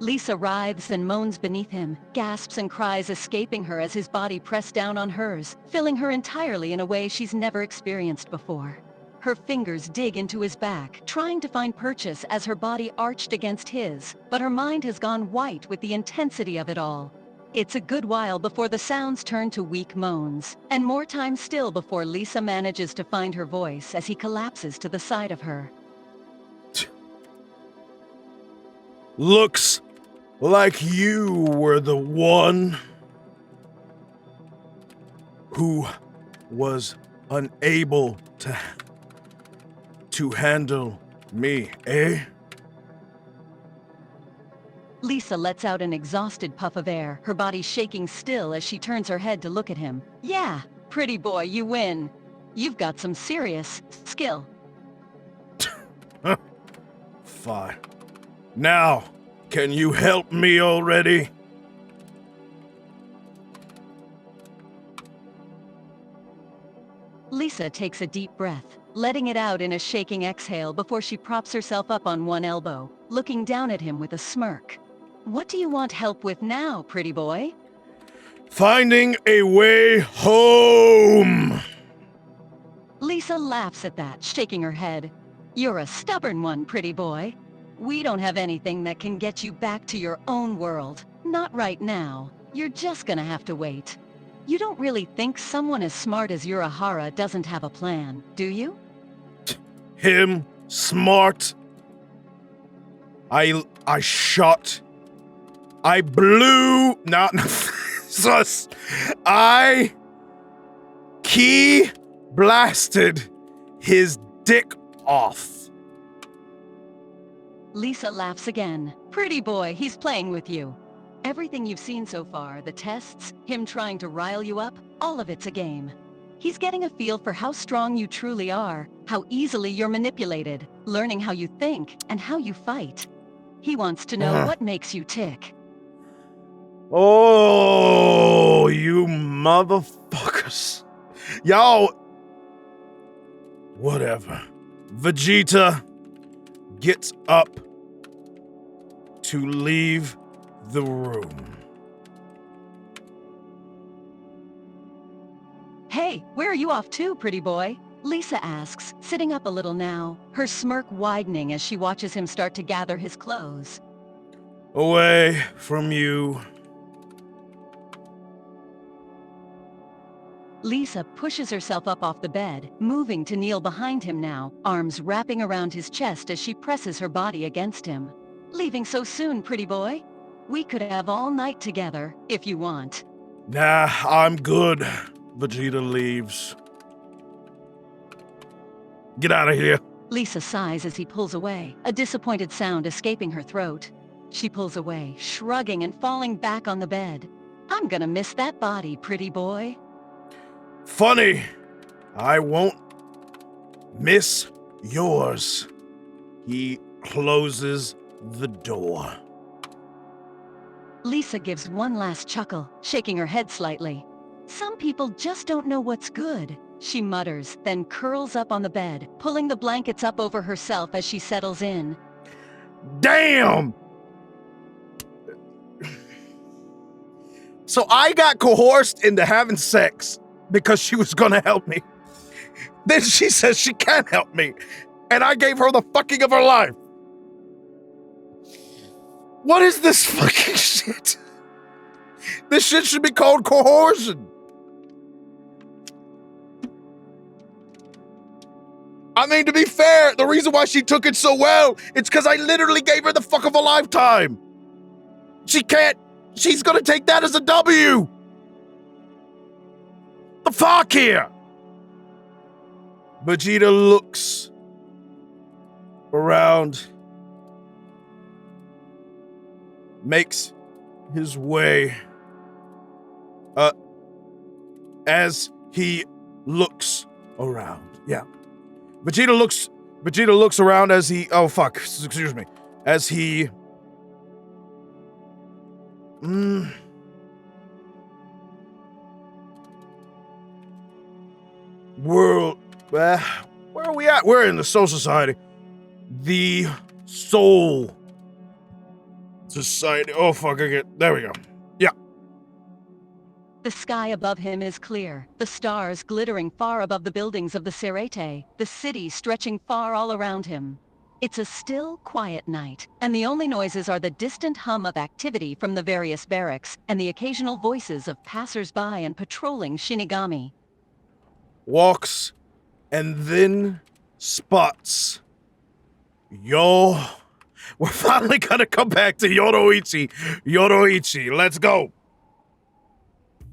Lisa writhes and moans beneath him, gasps and cries escaping her as his body pressed down on hers, filling her entirely in a way she's never experienced before. Her fingers dig into his back, trying to find purchase as her body arched against his, but her mind has gone white with the intensity of it all. It's a good while before the sounds turn to weak moans, and more time still before Lisa manages to find her voice as he collapses to the side of her. Looks like you were the one who was unable to handle me, eh? Lisa lets out an exhausted puff of air, her body shaking still as she turns her head to look at him. Yeah, pretty boy, you win. You've got some serious skill. Fine. Now, can you help me already? Lisa takes a deep breath, letting it out in a shaking exhale before she props herself up on one elbow, looking down at him with a smirk. What do you want help with now, pretty boy? Finding a way home. Lisa laughs at that, shaking her head. You're a stubborn one, pretty boy. We don't have anything that can get you back to your own world. Not right now. You're just gonna have to wait. You don't really think someone as smart as Urahara doesn't have a plan, do you? Him smart. I shot. I blew. Not sus. I key blasted his dick off. Lisa laughs again. Pretty boy, he's playing with you. Everything you've seen so far, the tests, him trying to rile you up, all of it's a game. He's getting a feel for how strong you truly are, how easily you're manipulated, learning how you think and how you fight. He wants to know what makes you tick. Oh, you motherfuckers. Y'all. Whatever. Vegeta gets up to leave the room. Hey, where are you off to, pretty boy? Lisa asks, sitting up a little now, her smirk widening as she watches him start to gather his clothes. Away from you. Lisa pushes herself up off the bed, moving to kneel behind him now, arms wrapping around his chest as she presses her body against him. Leaving so soon, pretty boy? We could have all night together, if you want. Nah, I'm good. Vegeta leaves. Get out of here. Lisa sighs as he pulls away, a disappointed sound escaping her throat. She pulls away, shrugging and falling back on the bed. I'm gonna miss that body, pretty boy. Funny, I won't miss yours. He closes the door. Lisa gives one last chuckle, shaking her head slightly. Some people just don't know what's good, she mutters, then curls up on the bed, pulling the blankets up over herself as she settles in. Damn! So I got coerced into having sex because she was gonna help me. Then she says she can't help me, and I gave her the fucking of her life. What is this fucking shit? This shit should be called coercion. I mean, to be fair, the reason why she took it so well, it's because I literally gave her the fuck of a lifetime. She's gonna take that as a W. The fuck here? Vegeta looks around, makes his way, as he looks around. Yeah. Vegeta looks around as he, excuse me, as he, where are we at? We're in the Soul Society. The Soul Society. Oh, fuck, there we go. Yeah. The sky above him is clear, the stars glittering far above the buildings of the Cerete, the city stretching far all around him. It's a still, quiet night, and the only noises are the distant hum of activity from the various barracks and the occasional voices of passers-by and patrolling Shinigami. Walks and then spots we're finally gonna come back to Yoruichi. Yoruichi, let's go.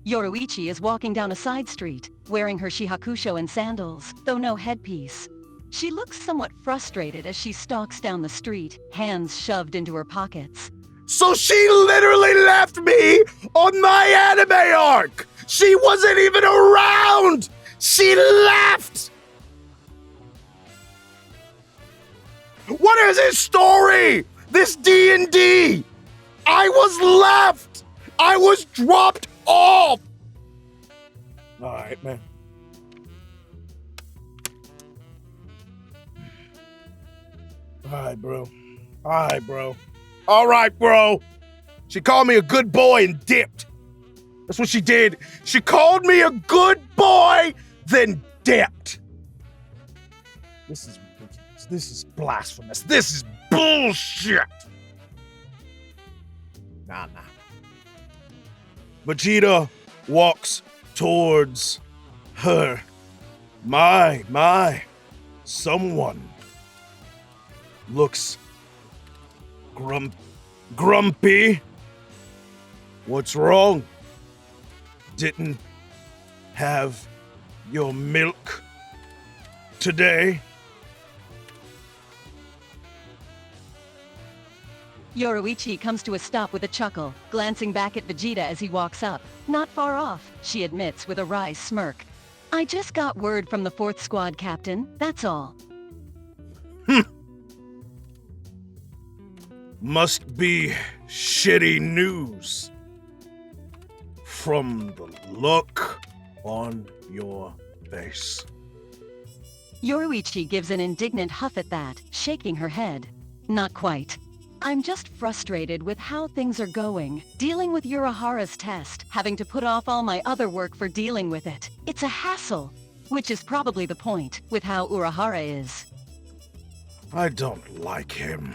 Yoruichi is walking down a side street, wearing her shihakusho and sandals, though no headpiece. She looks somewhat frustrated as she stalks down the street, hands shoved into her pockets. So she literally left me on my anime arc! She wasn't even around! She left! What is this story? This D&D? I was left! I was dropped off! Alright, man. Alright, bro. She called me a good boy and dipped. That's what she did. She called me a good boy, then dipped. This is ridiculous. This is blasphemous. This is bullshit. Nah. Vegeta walks towards her. My. Someone looks grumpy. What's wrong? Didn't have your milk today? Yoruichi comes to a stop with a chuckle, glancing back at Vegeta as he walks up. Not far off, she admits with a wry smirk. I just got word from the 4th Squad Captain, that's all. Must be shitty news. From the look on your face. Yoruichi gives an indignant huff at that, shaking her head. Not quite. I'm just frustrated with how things are going. Dealing with Urahara's test, having to put off all my other work for dealing with it. It's a hassle. Which is probably the point, with how Urahara is. I don't like him.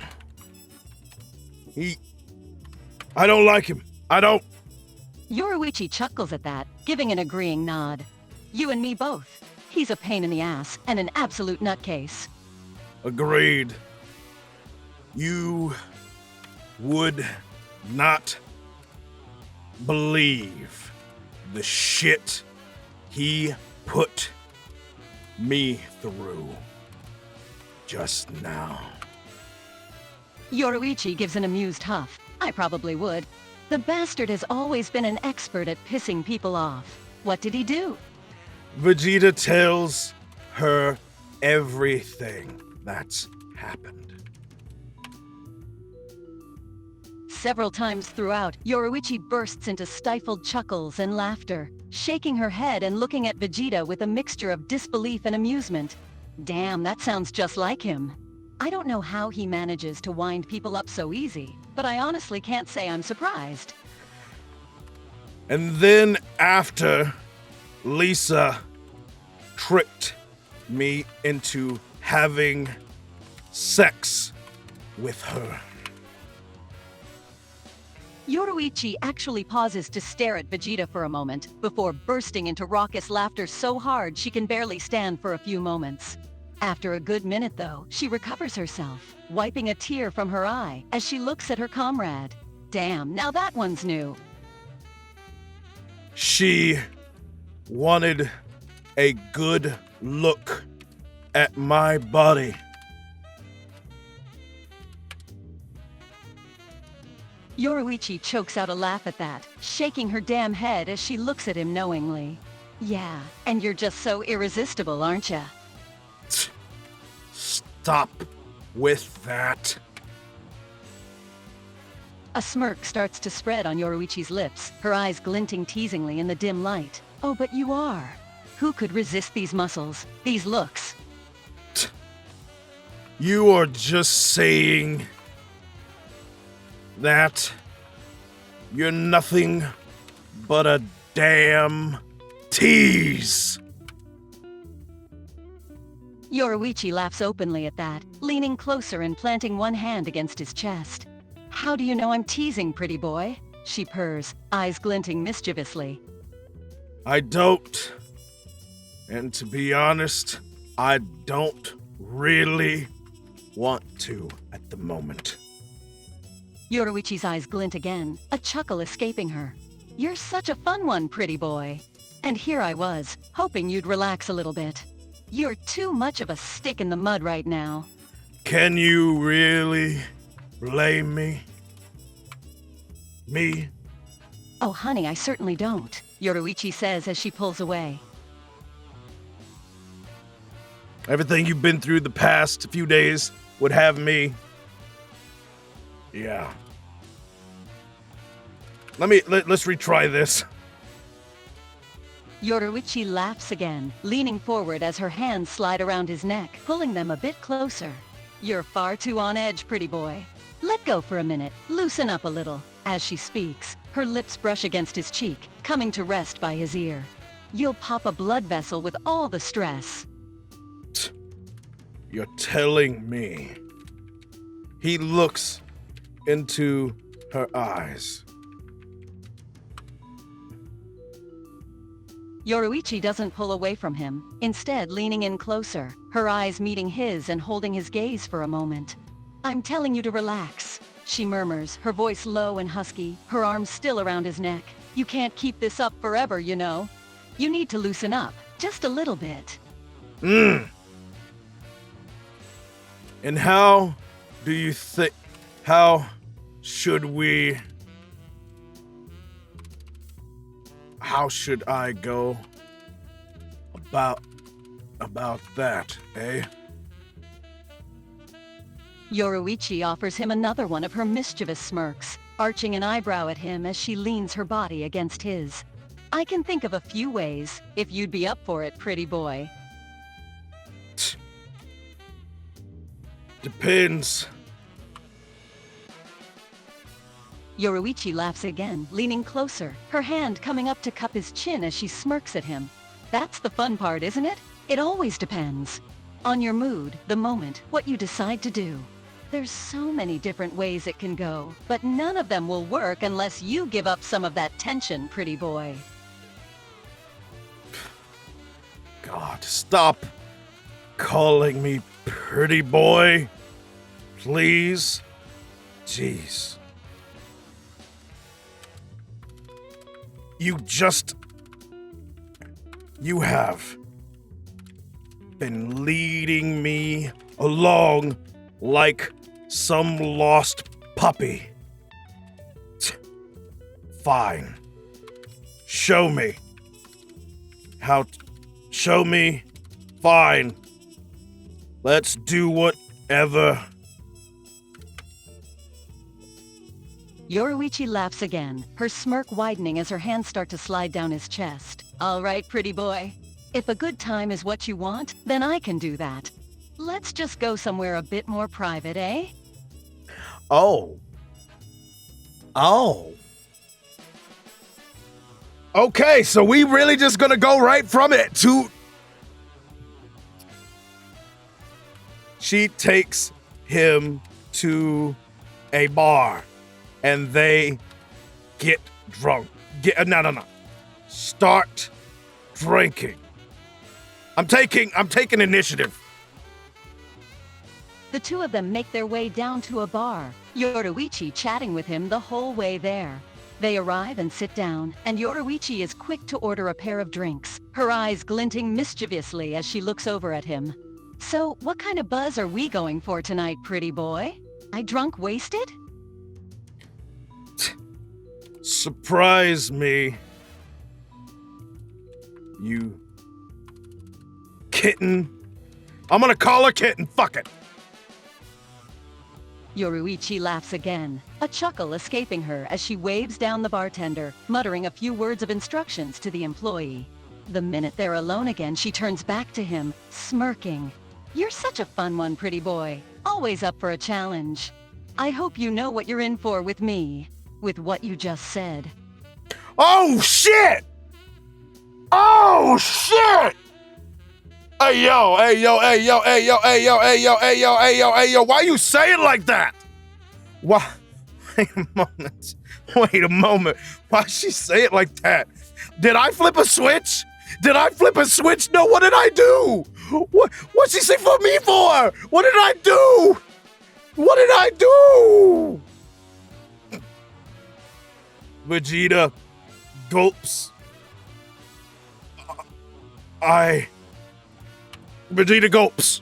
I don't like him. I don't. Yoruichi chuckles at that, giving an agreeing nod. You and me both. He's a pain in the ass, and an absolute nutcase. Agreed. You would not believe the shit he put me through just now. Yoruichi gives an amused huff. I probably would. The bastard has always been an expert at pissing people off. What did he do? Vegeta tells her everything that's happened. Several times throughout, Yoruichi bursts into stifled chuckles and laughter, shaking her head and looking at Vegeta with a mixture of disbelief and amusement. Damn, that sounds just like him. I don't know how he manages to wind people up so easy, but I honestly can't say I'm surprised. And then after Lisa tricked me into having sex with her. Yoruichi actually pauses to stare at Vegeta for a moment, before bursting into raucous laughter so hard she can barely stand for a few moments. After a good minute, though, she recovers herself, wiping a tear from her eye as she looks at her comrade. Damn, now that one's new. She wanted a good look at my body. Yoruichi chokes out a laugh at that, shaking her damn head as she looks at him knowingly. Yeah, and you're just so irresistible, aren't ya? Stop with that. A smirk starts to spread on Yoruichi's lips, her eyes glinting teasingly in the dim light. Oh, but you are. Who could resist these muscles, these looks? You are just saying that you're nothing but a damn tease. Yoruichi laughs openly at that, leaning closer and planting one hand against his chest. How do you know I'm teasing, pretty boy? She purrs, eyes glinting mischievously. I don't. And to be honest, I don't really want to at the moment. Yoruichi's eyes glint again, a chuckle escaping her. You're such a fun one, pretty boy. And here I was, hoping you'd relax a little bit. You're too much of a stick in the mud right now. Can you really blame me? Me? Oh, honey, I certainly don't, Yoruichi says as she pulls away. Everything you've been through the past few days would have me. Yeah. Let's retry this. Yoruichi laughs again, leaning forward as her hands slide around his neck, pulling them a bit closer. You're far too on edge, pretty boy. Let go for a minute, loosen up a little. As she speaks, her lips brush against his cheek, coming to rest by his ear. You'll pop a blood vessel with all the stress. You're telling me. He looks into her eyes. Yoruichi doesn't pull away from him, instead leaning in closer, her eyes meeting his and holding his gaze for a moment. I'm telling you to relax, she murmurs, her voice low and husky, her arms still around his neck. You can't keep this up forever, you know. You need to loosen up, just a little bit. And how do you think... How should we... How should I go about that, eh? Yoruichi offers him another one of her mischievous smirks, arching an eyebrow at him as she leans her body against his. I can think of a few ways, if you'd be up for it, pretty boy. Depends. Yoruichi laughs again, leaning closer, her hand coming up to cup his chin as she smirks at him. That's the fun part, isn't it? It always depends. On your mood, the moment, what you decide to do. There's so many different ways it can go, but none of them will work unless you give up some of that tension, pretty boy. God, stop calling me pretty boy. Please. Jeez. You have been leading me along like some lost puppy. Fine. Show me. Show me. Fine. Let's do whatever. Yoruichi laughs again, her smirk widening as her hands start to slide down his chest. All right, pretty boy. If a good time is what you want, then I can do that. Let's just go somewhere a bit more private, eh? Oh. Okay, so we really just gonna go right from it to... She takes him to a bar, and they get drunk. No. Start drinking. I'm taking initiative. The two of them make their way down to a bar, Yoruichi chatting with him the whole way there. They arrive and sit down, and Yoruichi is quick to order a pair of drinks, her eyes glinting mischievously as she looks over at him. So, what kind of buzz are we going for tonight, pretty boy? I drunk wasted? Surprise me. You kitten. I'm gonna call her kitten, fuck it. Yoruichi laughs again, a chuckle escaping her as she waves down the bartender, muttering a few words of instructions to the employee. The minute they're alone again, she turns back to him, smirking. You're such a fun one, pretty boy. Always up for a challenge. I hope you know what you're in for with me, with what you just said. Oh, shit! Oh, shit! Hey, yo, why you say it like that? Why? Wait a moment. Why'd she say it like that? Did I flip a switch? No, what did I do? What'd she say for me for? What did I do? Vegeta gulps. Vegeta gulps.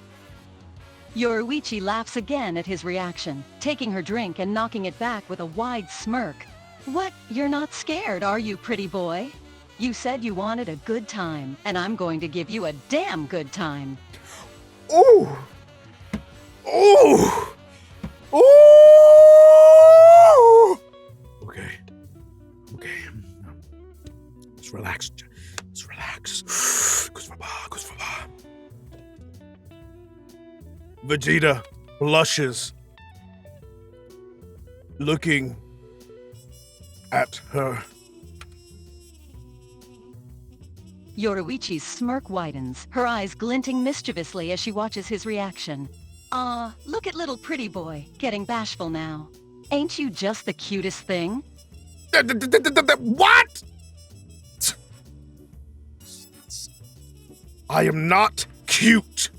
Yoruichi laughs again at his reaction, taking her drink and knocking it back with a wide smirk. What? You're not scared, are you, pretty boy? You said you wanted a good time, and I'm going to give you a damn good time. Ooh! Okay. Let's relax. Vegeta blushes, looking at her. Yoruichi's smirk widens, her eyes glinting mischievously as she watches his reaction. Look at little pretty boy, getting bashful now. Ain't you just the cutest thing? What? I am not cute.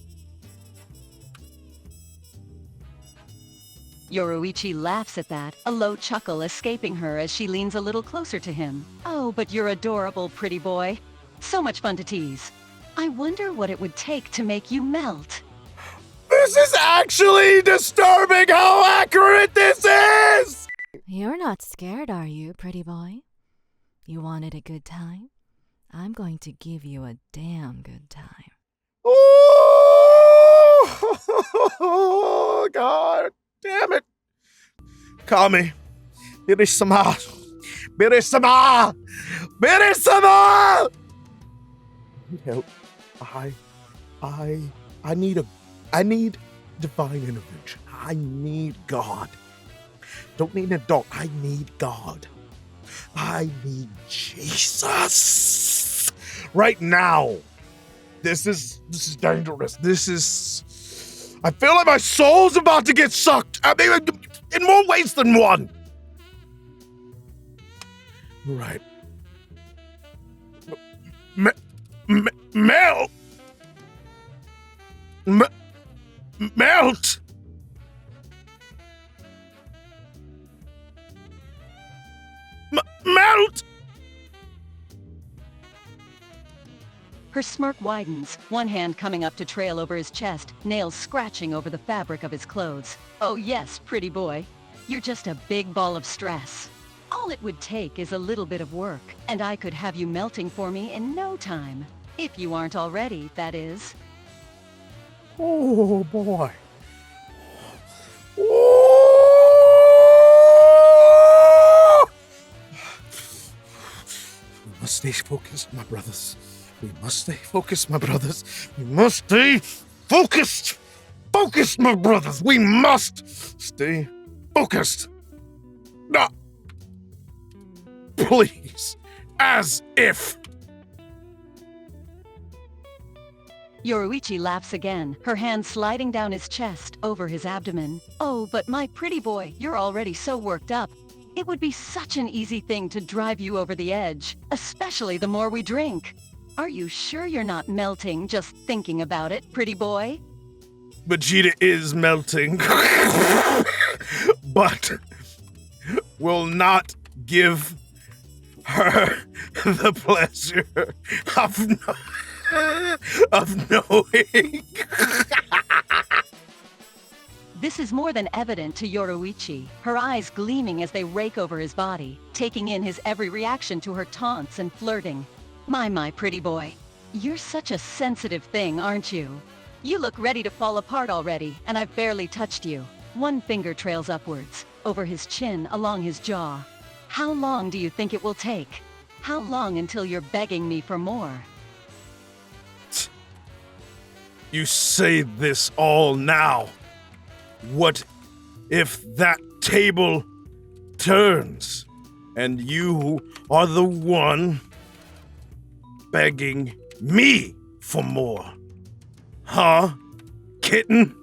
Yoruichi laughs at that, a low chuckle escaping her as she leans a little closer to him. Oh, but you're adorable, pretty boy. So much fun to tease. I wonder what it would take to make you melt. This is actually disturbing how accurate this is! You're not scared, are you, pretty boy? You wanted a good time? I'm going to give you a damn good time. Oh, God damn it. Kami, birisama. Birisama. Birisama. Help. I need divine intervention. I need God. Don't need an adult. I need God. I need Jesus. Right now. This is dangerous. I feel like my soul's about to get sucked. I mean, in more ways than one. Right. Melt. Melt. Melt. Her smirk widens, one hand coming up to trail over his chest, nails scratching over the fabric of his clothes. Oh yes, pretty boy. You're just a big ball of stress. All it would take is a little bit of work, and I could have you melting for me in no time. If you aren't already, that is. Oh, boy. Oh! We must stay focused, my brothers. We must stay focused, my brothers. We must stay focused. Focused, my brothers. We must stay focused. No. Please. As if. Yoruichi laughs again, her hand sliding down his chest, over his abdomen. Oh, but my pretty boy, you're already so worked up. It would be such an easy thing to drive you over the edge, especially the more we drink. Are you sure you're not melting just thinking about it, pretty boy? Vegeta is melting, but will not give her the pleasure of knowing. This is more than evident to Yoruichi, her eyes gleaming as they rake over his body, taking in his every reaction to her taunts and flirting. My pretty boy, you're such a sensitive thing, aren't you? You look ready to fall apart already, and I've barely touched you. One finger trails upwards, over his chin, along his jaw. How long do you think it will take? How long until you're begging me for more? You say this all now. What if that table turns and you are the one begging me for more? Huh, kitten?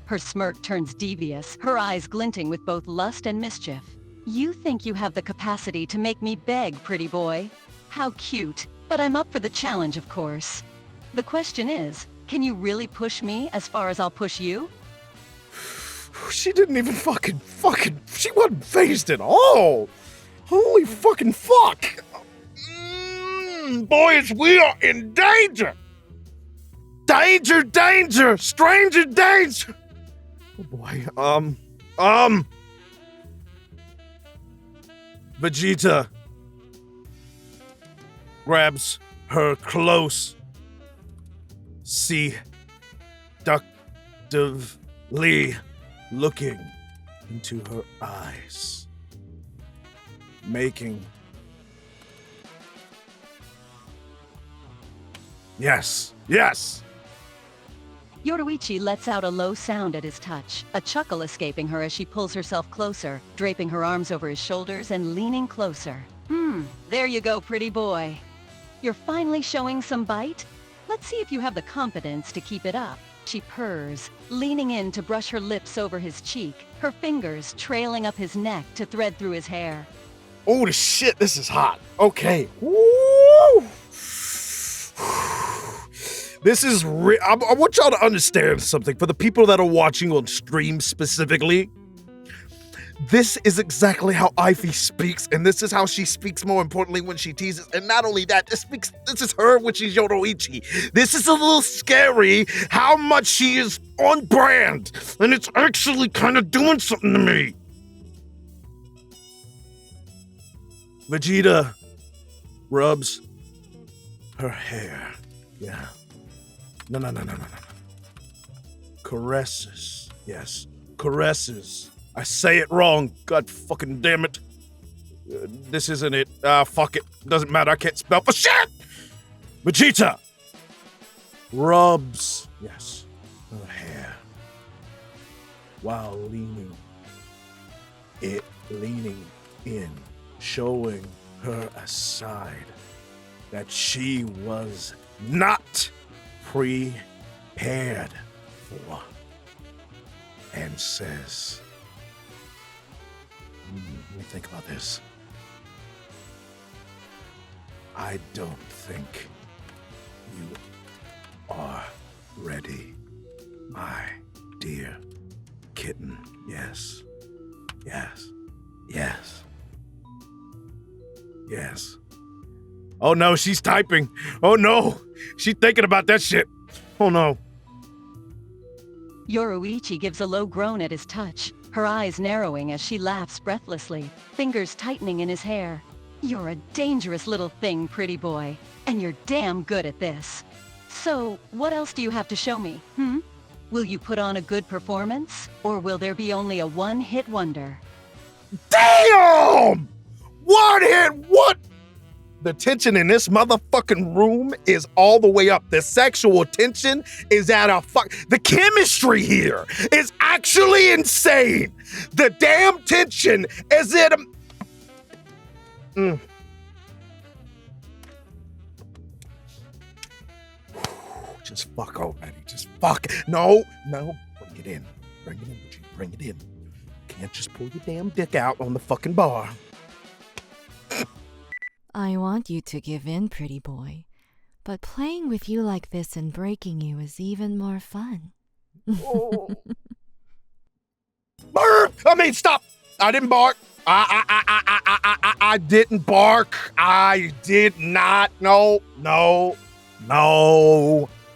Her smirk turns devious, her eyes glinting with both lust and mischief. You think you have the capacity to make me beg, pretty boy? How cute, but I'm up for the challenge, of course. The question is, can you really push me as far as I'll push you? She didn't even she wasn't phased at all. Holy fucking fuck. Boys, we are in danger. Danger, danger, stranger danger. Oh boy, Vegeta grabs her close, seductively looking into her eyes, making yes. Yoruichi lets out a low sound at his touch, a chuckle escaping her as she pulls herself closer, draping her arms over his shoulders and leaning closer. There you go, pretty boy. You're finally showing some bite? Let's see if you have the confidence to keep it up. She purrs, leaning in to brush her lips over his cheek, her fingers trailing up his neck to thread through his hair. Oh shit, this is hot. Okay. Woo! This is I want y'all to understand something. For the people that are watching on stream specifically, this is exactly how Aife speaks, and this is how she speaks, more importantly, when she teases. And not only that, this is her when she's Yoruichi. This is a little scary how much she is on brand, and it's actually kind of doing something to me. Vegeta rubs her hair. Yeah. No. Caresses. Yes. Caresses. I say it wrong. God fucking damn it. This isn't it. Fuck it. Doesn't matter. I can't spell for shit! Vegeta rubs, yes, her hair while leaning in, showing her a side that she was not prepared for, and says, let me think about this. I don't think you are ready, my dear kitten. Yes. Oh no, she's typing. Oh no, she's thinking about that shit. Oh no. Yoruichi gives a low groan at his touch, her eyes narrowing as she laughs breathlessly, fingers tightening in his hair. You're a dangerous little thing, pretty boy, and you're damn good at this. So, what else do you have to show me, Will you put on a good performance, or will there be only a one-hit wonder? Damn! One hit, what? The tension in this motherfucking room is all the way up. The sexual tension is at a the chemistry here is actually insane. The damn tension is at a... Just fuck already. Just fuck. No. Bring it in, Richie. Bring it in. Can't just pull your damn dick out on the fucking bar. I want you to give in, pretty boy. But playing with you like this and breaking you is even more fun. Oh. Bark! I mean, stop! I didn't bark. I didn't bark. I did not. No.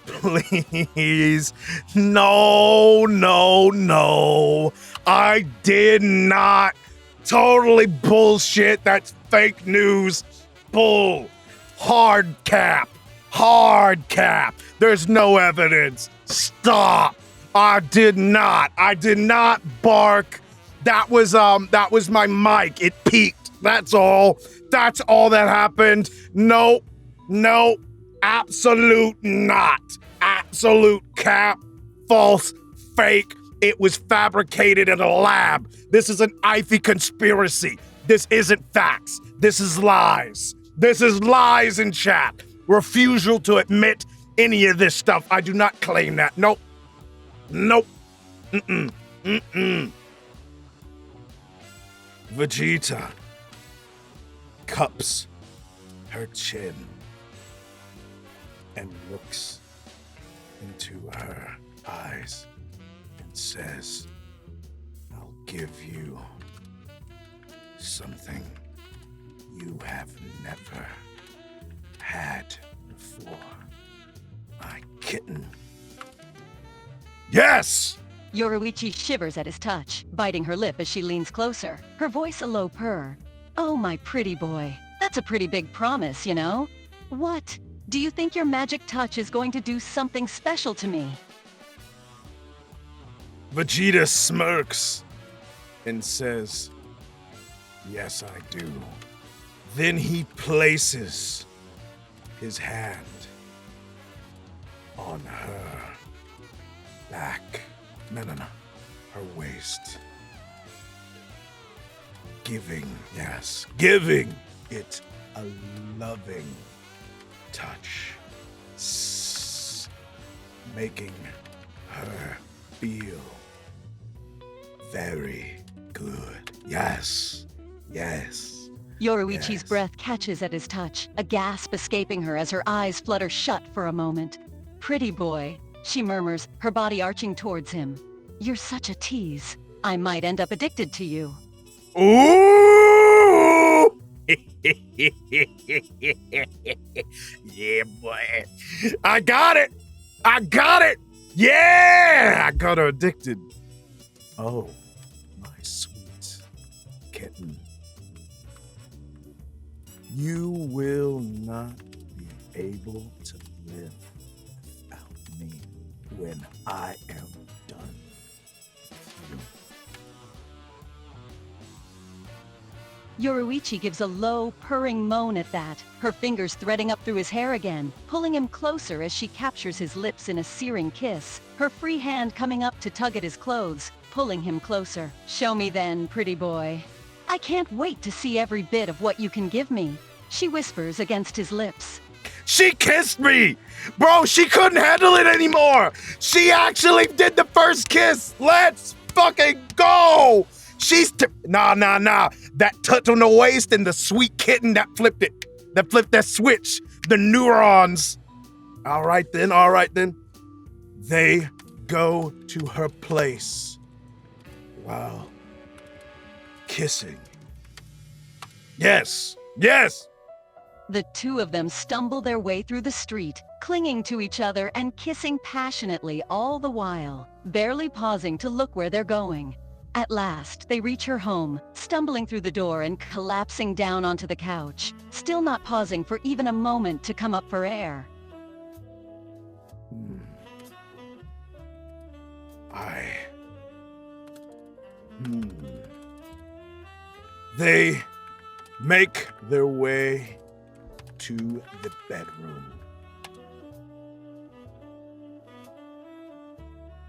Please. No. I did not. Totally bullshit. That's fake news. Bull. Hard cap. There's no evidence. Stop. I did not bark. That was my mic. It peaked. That's all that happened. No, absolute not. Absolute cap. False. Fake. It was fabricated in a lab. This is an Aife conspiracy. This isn't facts. This is lies. This is lies in chat. Refusal to admit any of this stuff. I do not claim that. Nope. Vegeta cups her chin and looks into her eyes and says, I'll give you something you have never had before, my kitten. Yes! Yoruichi shivers at his touch, biting her lip as she leans closer, her voice a low purr. Oh, my pretty boy. That's a pretty big promise, you know? What? Do you think your magic touch is going to do something special to me? Vegeta smirks and says, yes, I do. Then he places his hand on her back. No. Her waist. Giving it a loving touch. Making her feel very good. Yes. Yoruichi's breath catches at his touch, a gasp escaping her as her eyes flutter shut for a moment. Pretty boy, she murmurs, her body arching towards him. You're such a tease. I might end up addicted to you. Ooh! Yeah, boy. I got it! Yeah! I got her addicted. Oh, my sweet kitten. You will not be able to live without me when I am done. Yoruichi gives a low, purring moan at that, her fingers threading up through his hair again, pulling him closer as she captures his lips in a searing kiss, her free hand coming up to tug at his clothes, pulling him closer. Show me then, pretty boy. I can't wait to see every bit of what you can give me, she whispers against his lips. She kissed me! Bro, she couldn't handle it anymore! She actually did the first kiss! Let's fucking go! Nah. That touch on the waist and the sweet kitten that flipped it. That flipped that switch. The neurons. All right then. They go to her place while kissing. Yes. The two of them stumble their way through the street, clinging to each other and kissing passionately all the while, barely pausing to look where they're going. At last, they reach her home, stumbling through the door and collapsing down onto the couch, still not pausing for even a moment to come up for air. They make their way to the bedroom.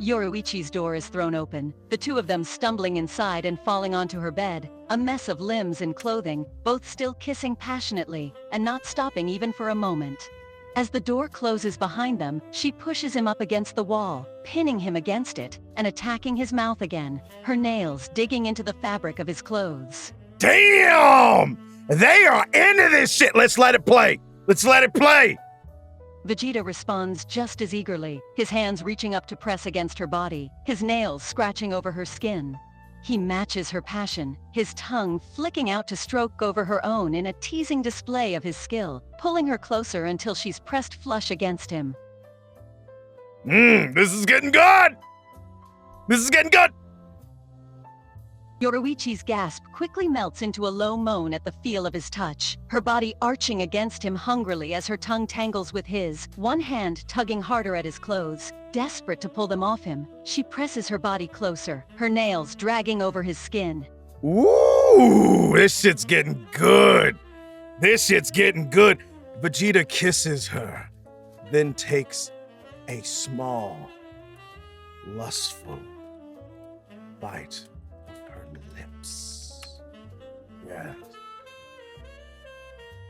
Yoruichi's door is thrown open, the two of them stumbling inside and falling onto her bed, a mess of limbs and clothing, both still kissing passionately and not stopping even for a moment. As the door closes behind them, she pushes him up against the wall, pinning him against it and attacking his mouth again, her nails digging into the fabric of his clothes. Damn! They are into this shit! Let's let it play! Vegeta responds just as eagerly, his hands reaching up to press against her body, his nails scratching over her skin. He matches her passion, his tongue flicking out to stroke over her own in a teasing display of his skill, pulling her closer until she's pressed flush against him. This is getting good! Yoruichi's gasp quickly melts into a low moan at the feel of his touch, her body arching against him hungrily as her tongue tangles with his, one hand tugging harder at his clothes. Desperate to pull them off him, she presses her body closer, her nails dragging over his skin. Ooh, this shit's getting good. Vegeta kisses her, then takes a small, lustful bite of her lips. Yes.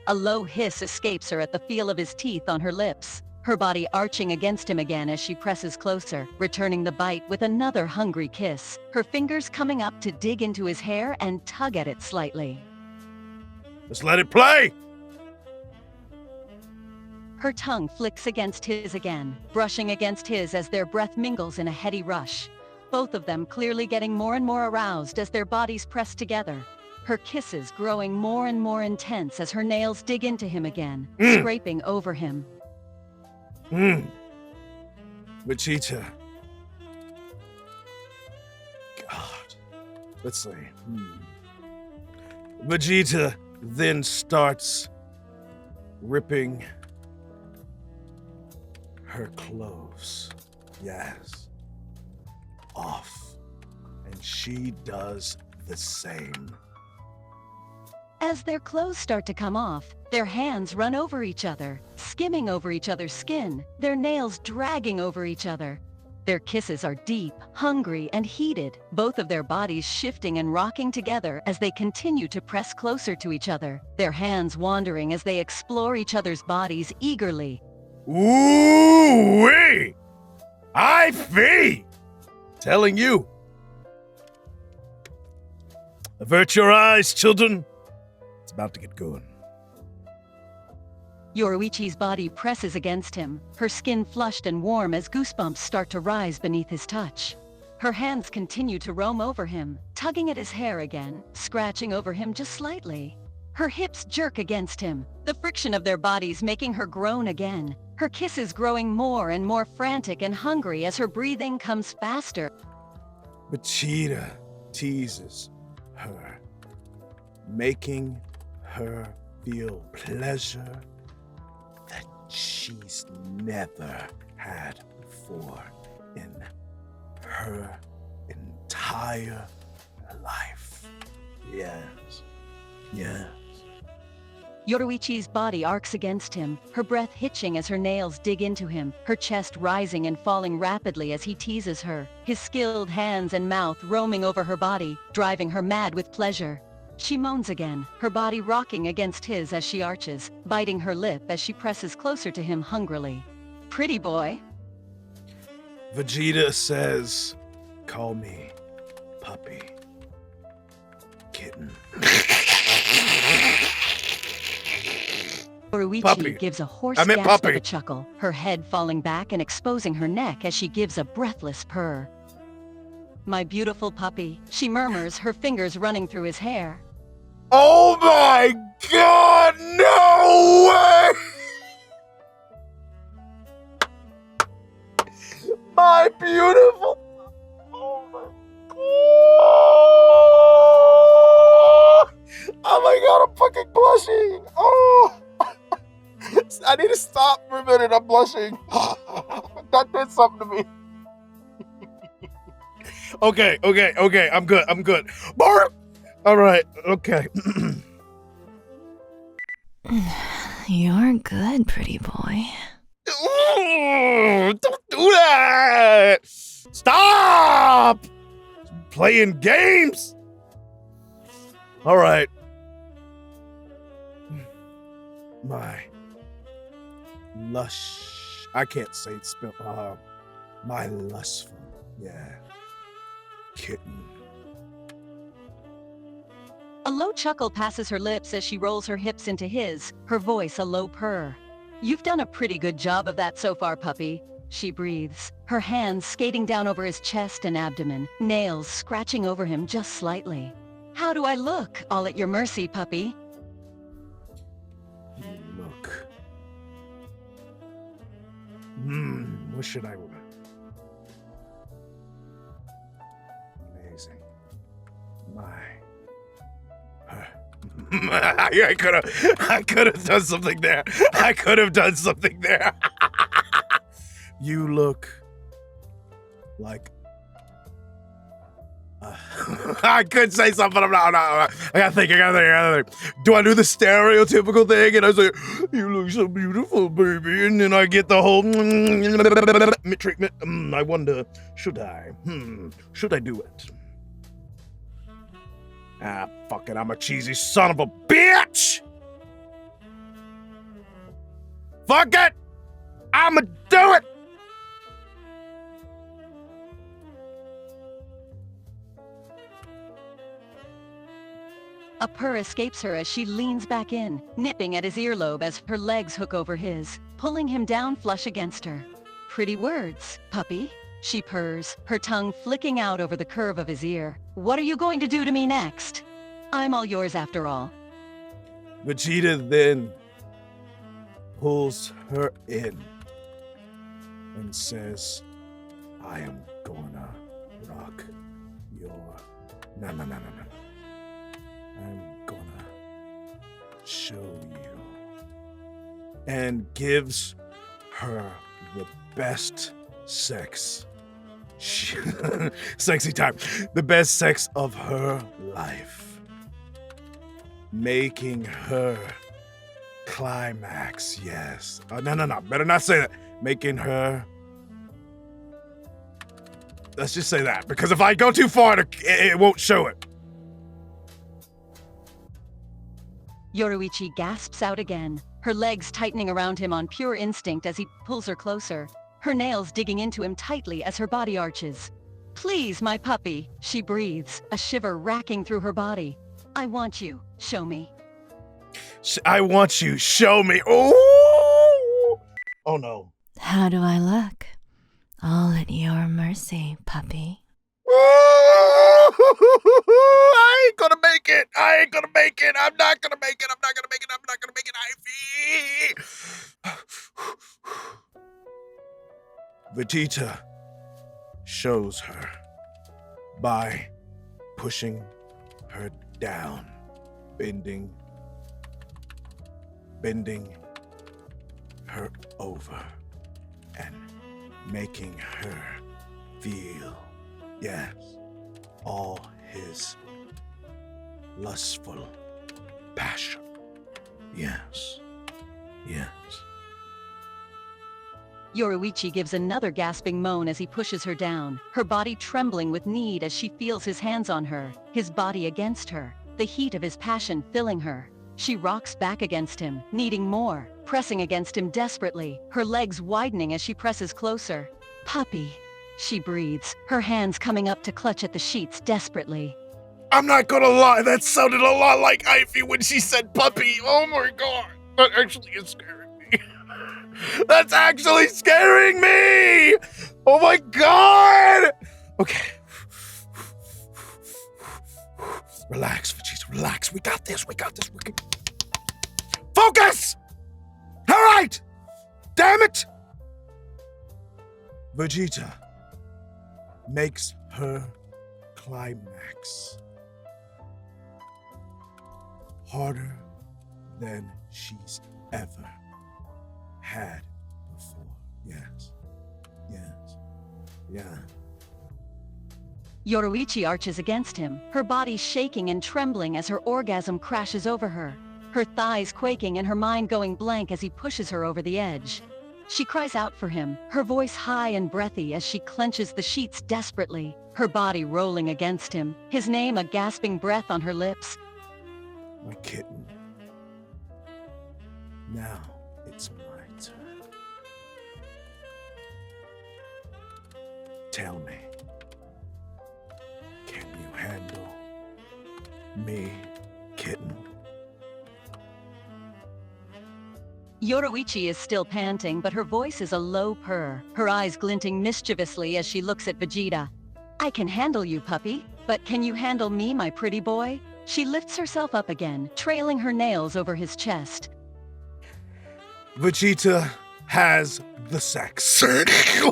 A low hiss escapes her at the feel of his teeth on her lips, her body arching against him again as she presses closer, returning the bite with another hungry kiss, her fingers coming up to dig into his hair and tug at it slightly. Let's let it play! Her tongue flicks against his again, brushing against his as their breath mingles in a heady rush. Both of them clearly getting more and more aroused as their bodies press together. Her kisses growing more and more intense as her nails dig into him again, scraping over him. Vegeta. God. Let's see. Vegeta then starts ripping her clothes. Yes. Off. And she does the same. As their clothes start to come off, their hands run over each other, skimming over each other's skin, their nails dragging over each other. Their kisses are deep, hungry, and heated, both of their bodies shifting and rocking together as they continue to press closer to each other, their hands wandering as they explore each other's bodies eagerly. Ooh-wee! Aife! Telling you. Avert your eyes, children. It's about to get going. Yoruichi's body presses against him, her skin flushed and warm as goosebumps start to rise beneath his touch. Her hands continue to roam over him, tugging at his hair again, scratching over him just slightly. Her hips jerk against him, the friction of their bodies making her groan again, her kisses growing more and more frantic and hungry as her breathing comes faster. Vegeta teases her, making her feel pleasure that she's never had before in her entire life. Yes. Yes. Yoruichi's body arcs against him, her breath hitching as her nails dig into him, her chest rising and falling rapidly as he teases her, his skilled hands and mouth roaming over her body, driving her mad with pleasure. She moans again, her body rocking against his as she arches, biting her lip as she presses closer to him hungrily. Pretty boy. Vegeta says, call me puppy. Kitten. Yoruichi Puppy. gives a hoarse I meant gasp puppy. of a chuckle, her head falling back and exposing her neck as she gives a breathless purr. My beautiful puppy, she murmurs, her fingers running through his hair. Oh my god, no way! My beautiful. Oh my god! Oh my god, I'm fucking blushing! Oh! I need to stop for a minute, I'm blushing. That did something to me. Okay, I'm good. Bark! Alright, okay. You're good, pretty boy. Ooh, don't do that! Stop! Playing games? Alright. My lush. I can't say it spell. My lustful. Yeah. Kitten. A low chuckle passes her lips as she rolls her hips into his, her voice a low purr. You've done a pretty good job of that so far, puppy. She breathes, her hands skating down over his chest and abdomen, nails scratching over him just slightly. How do I look? All at your mercy, puppy. Look. What should I wear? Amazing. I could have done something there. You look like I could say something. I'm not. I gotta think. Do I do the stereotypical thing? And I say, "You look so beautiful, baby," and then I get the whole treatment. I wonder, should I? Should I do it? Ah, fuck it. I'm a cheesy son of a bitch. Fuck it. I'ma do it. A purr escapes her as she leans back in, nipping at his earlobe as her legs hook over his, pulling him down flush against her. Pretty words, puppy. She purrs, her tongue flicking out over the curve of his ear. What are you going to do to me next? I'm all yours after all. Vegeta then pulls her in and says, I am gonna rock your... No. I'm gonna show you. And gives her the best sex. Sexy time. The best sex of her life. Making her climax, yes. No. Better not say that. Making her... Let's just say that. Because if I go too far, it won't show it. Yoruichi gasps out again, her legs tightening around him on pure instinct as he pulls her closer, her nails digging into him tightly as her body arches. Please, my puppy, she breathes, a shiver racking through her body. I want you. Show me. I want you. Show me. Oh! Oh no. How do I look? All at your mercy, puppy. I ain't gonna make it. I'm not gonna make it. Aife. Vegeta shows her by pushing her down, bending bending her over and making her feel, yes, all his lustful passion. Yes, yes. Yoruichi gives another gasping moan as he pushes her down, her body trembling with need as she feels his hands on her, his body against her, the heat of his passion filling her. She rocks back against him, needing more, pressing against him desperately, her legs widening as she presses closer. Puppy, she breathes, her hands coming up to clutch at the sheets desperately. I'm not gonna lie, that sounded a lot like Aife when she said puppy. Oh my god, that actually is scaring me. That's actually scaring me! Oh my god! Okay. Relax, Vegeta, relax. We got this. We're good. Focus! Alright! Damn it! Vegeta makes her climax harder than she's ever had before. Yes. Yeah. Yoruichi arches against him, her body shaking and trembling as her orgasm crashes over her, her thighs quaking and her mind going blank as he pushes her over the edge. She cries out for him, her voice high and breathy as she clenches the sheets desperately, her body rolling against him, his name a gasping breath on her lips. My kitten. Now it's my turn. Tell me, can you handle me, kitten? Yoruichi is still panting, but her voice is a low purr, her eyes glinting mischievously as she looks at Vegeta. I can handle you, puppy, but can you handle me, my pretty boy? She lifts herself up again, trailing her nails over his chest. Vegeta has the sex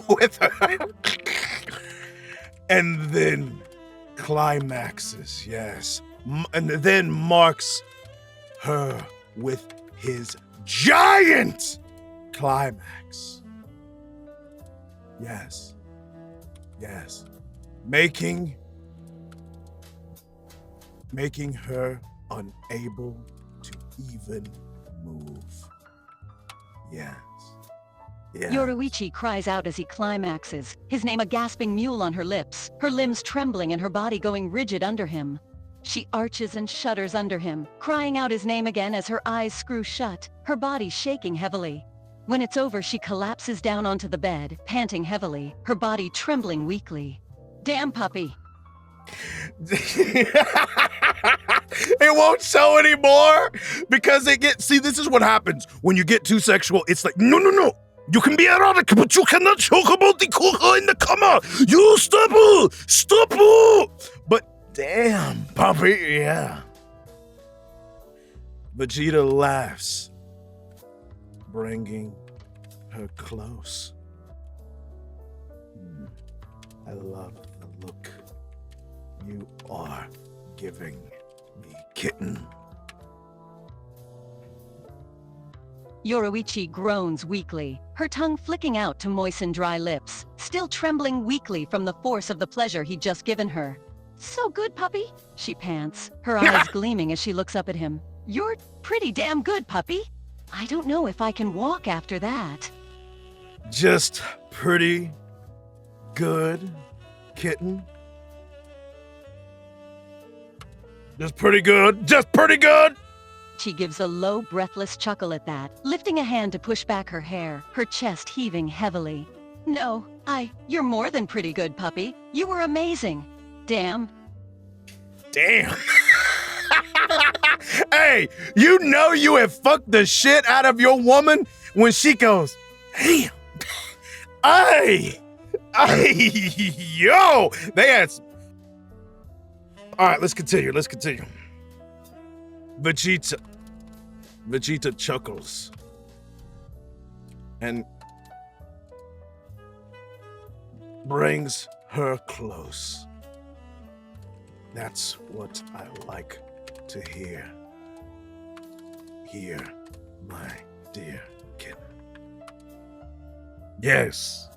with her. And then climaxes, yes. And then marks her with his giant climax. Yes. Making her unable to even move. Yes. Yoruichi cries out as he climaxes, his name a gasping mule on her lips, her limbs trembling and her body going rigid under him. She arches and shudders under him, crying out his name again as her eyes screw shut, her body shaking heavily. When it's over, she collapses down onto the bed, panting heavily, her body trembling weakly. Damn, puppy. It won't show anymore because see, this is what happens when you get too sexual. It's like, no. You can be erotic, but you cannot talk about the coca in the coma. You stop. But damn, puppy, yeah. Vegeta laughs, bringing her close. I love the look you are giving me, kitten. Yoruichi groans weakly, her tongue flicking out to moisten dry lips, still trembling weakly from the force of the pleasure he'd just given her. So good, puppy, she pants, her eyes gleaming as she looks up at him. You're pretty damn good, puppy. I don't know if I can walk after that. Just pretty good, kitten. Just pretty good. She gives a low, breathless chuckle at that, lifting a hand to push back her hair, her chest heaving heavily. No, you're more than pretty good, puppy. You were amazing. Damn. Hey, you know you have fucked the shit out of your woman when she goes, damn. Hey, yo, they had. All right, let's continue. Vegeta chuckles and brings her close. That's what I like to hear. Here, my dear kitten. Yes.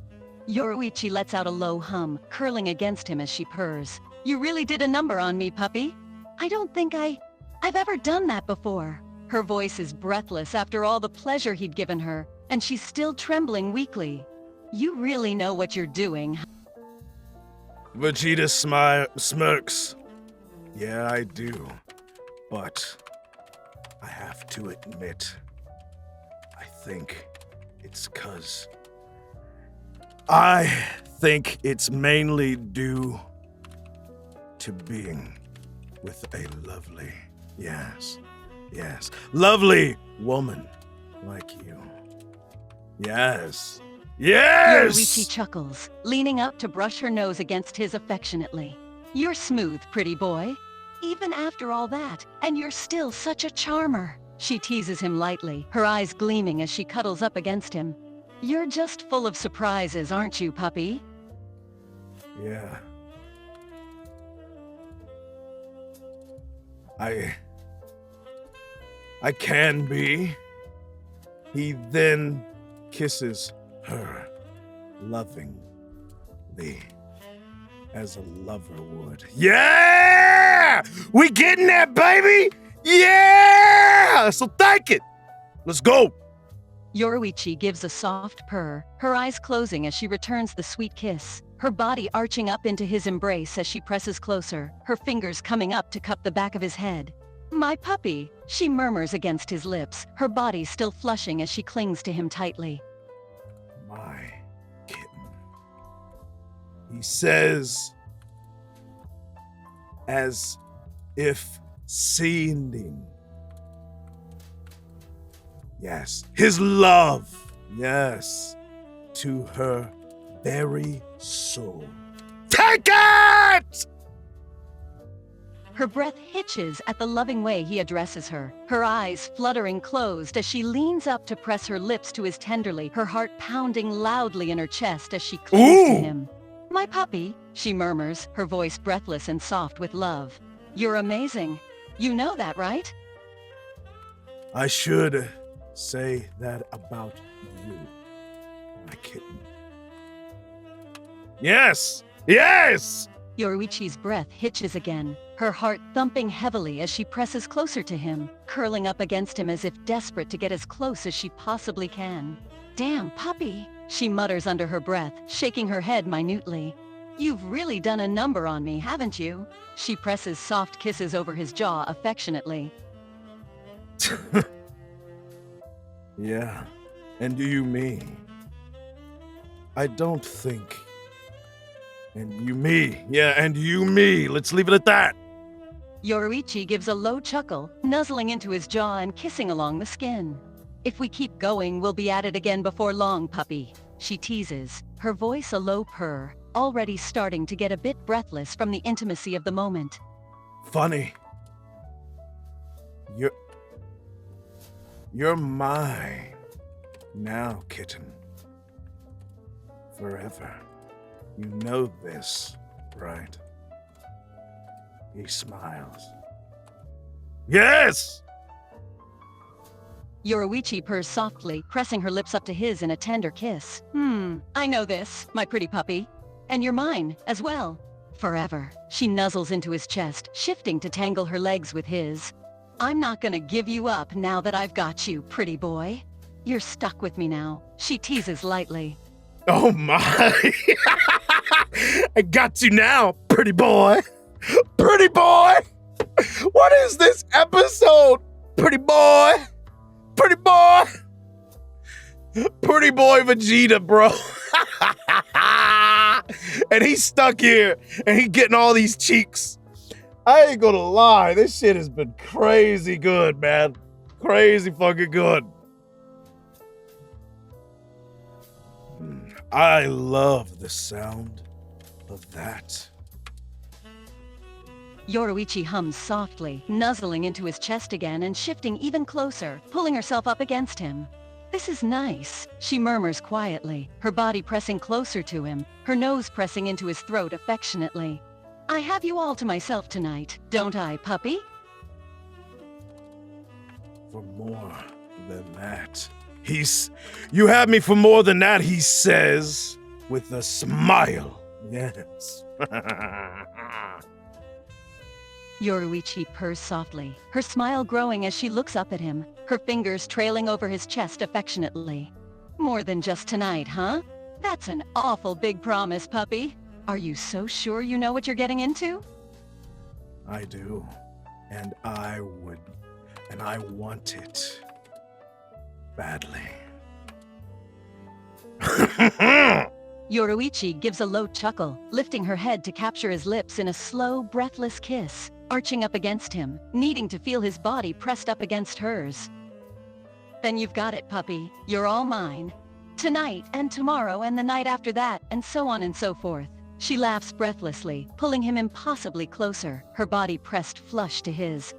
Yoruichi lets out a low hum, curling against him as she purrs. You really did a number on me, puppy. I don't think I've ever done that before. Her voice is breathless after all the pleasure he'd given her, and she's still trembling weakly. You really know what you're doing. Vegeta smirks. Yeah, I do. But I have to admit, I think it's 'cause I think it's mainly due to being with a lovely, yes, lovely woman like you. Yes. Yoruichi chuckles, leaning up to brush her nose against his affectionately. You're smooth, pretty boy. Even after all that, and you're still such a charmer. She teases him lightly, her eyes gleaming as she cuddles up against him. You're just full of surprises, aren't you, puppy? Yeah. I can be. He then kisses her lovingly, as a lover would. Yeah! We getting that, baby! Yeah! So thank it! Let's go! Yoruichi gives a soft purr, her eyes closing as she returns the sweet kiss, her body arching up into his embrace as she presses closer, her fingers coming up to cup the back of his head. My puppy, she murmurs against his lips, her body still flushing as she clings to him tightly. My kitten. He says, as if sending, yes, his love, yes, to her very soul. Take it! Her breath hitches at the loving way he addresses her, her eyes fluttering closed as she leans up to press her lips to his tenderly, her heart pounding loudly in her chest as she clings to him. My puppy, she murmurs, her voice breathless and soft with love. You're amazing. You know that, right? I should say that about you, my kitten. Yes! Yes! Yoruichi's breath hitches again, her heart thumping heavily as she presses closer to him, curling up against him as if desperate to get as close as she possibly can. Damn, puppy, she mutters under her breath, shaking her head minutely. You've really done a number on me, haven't you? She presses soft kisses over his jaw affectionately. Yeah, and do you mean? I don't think. And you me. Yeah, and you me. Let's leave it at that. Yoruichi gives a low chuckle, nuzzling into his jaw and kissing along the skin. If we keep going, we'll be at it again before long, puppy. She teases, her voice a low purr, already starting to get a bit breathless from the intimacy of the moment. Funny. You're mine now, kitten. Forever. You know this, right? He smiles. Yes! Yoruichi purrs softly, pressing her lips up to his in a tender kiss. I know this, my pretty puppy. And you're mine, as well. Forever. She nuzzles into his chest, shifting to tangle her legs with his. I'm not gonna give you up now that I've got you, pretty boy. You're stuck with me now, she teases lightly. Oh my! I got you now, pretty boy! Pretty boy! What is this episode? Pretty boy! Pretty boy! Pretty boy Vegeta, bro. And he's stuck here, and he getting all these cheeks. I ain't gonna lie, this shit has been crazy good, man. Crazy fucking good. I love the sound of that. Yoruichi hums softly, nuzzling into his chest again and shifting even closer, pulling herself up against him. This is nice, she murmurs quietly, her body pressing closer to him, her nose pressing into his throat affectionately. I have you all to myself tonight, don't I, puppy? For more than that. You have me for more than that, he says, with a smile. Yes. Yoruichi purrs softly, her smile growing as she looks up at him, her fingers trailing over his chest affectionately. More than just tonight, huh? That's an awful big promise, puppy. Are you so sure you know what you're getting into? I do. And I want it. Badly. Yoruichi gives a low chuckle, lifting her head to capture his lips in a slow, breathless kiss, arching up against him, needing to feel his body pressed up against hers. Then you've got it, puppy. You're all mine. Tonight, and tomorrow, and the night after that, and so on and so forth. She laughs breathlessly, pulling him impossibly closer, her body pressed flush to his.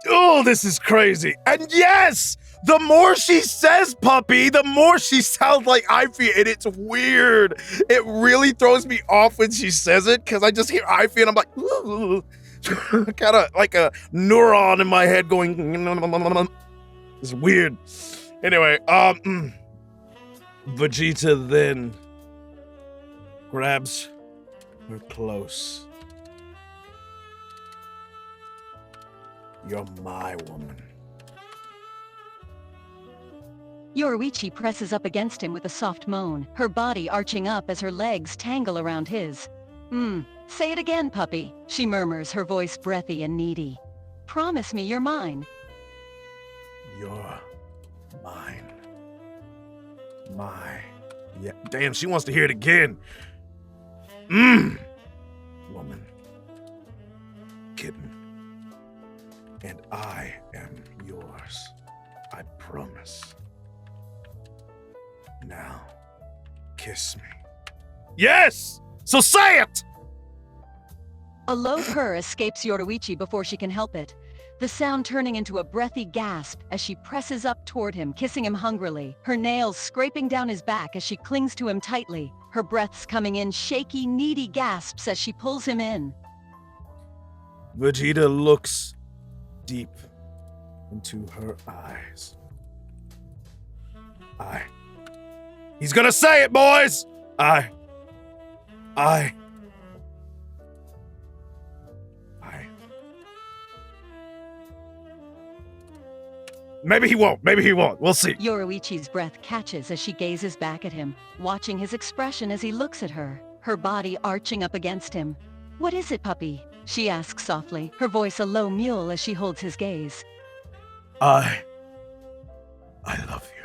Oh, this is crazy. And yes, the more she says puppy, the more she sounds like Aife, and it's weird. It really throws me off when she says it, because I just hear Aife and I'm like, kind of like a neuron in my head going, it's weird. Anyway, Vegeta then grabs her close. You're my woman. Yoruichi presses up against him with a soft moan, her body arching up as her legs tangle around his. Say it again, puppy, she murmurs, her voice breathy and needy. Promise me you're mine. You're mine. Yeah, damn, she wants to hear it again. Woman. Kitten. And I am yours. I promise. Now, kiss me. Yes! So say it! A low purr escapes Yoruichi before she can help it, the sound turning into a breathy gasp as she presses up toward him, kissing him hungrily, her nails scraping down his back as she clings to him tightly, her breaths coming in shaky, needy gasps as she pulls him in. Vegeta looks deep into her eyes. He's gonna say it, boys! Maybe he won't. We'll see. Yoruichi's breath catches as she gazes back at him, watching his expression as he looks at her, her body arching up against him. What is it, puppy? She asks softly, her voice a low mewl as she holds his gaze. I love you.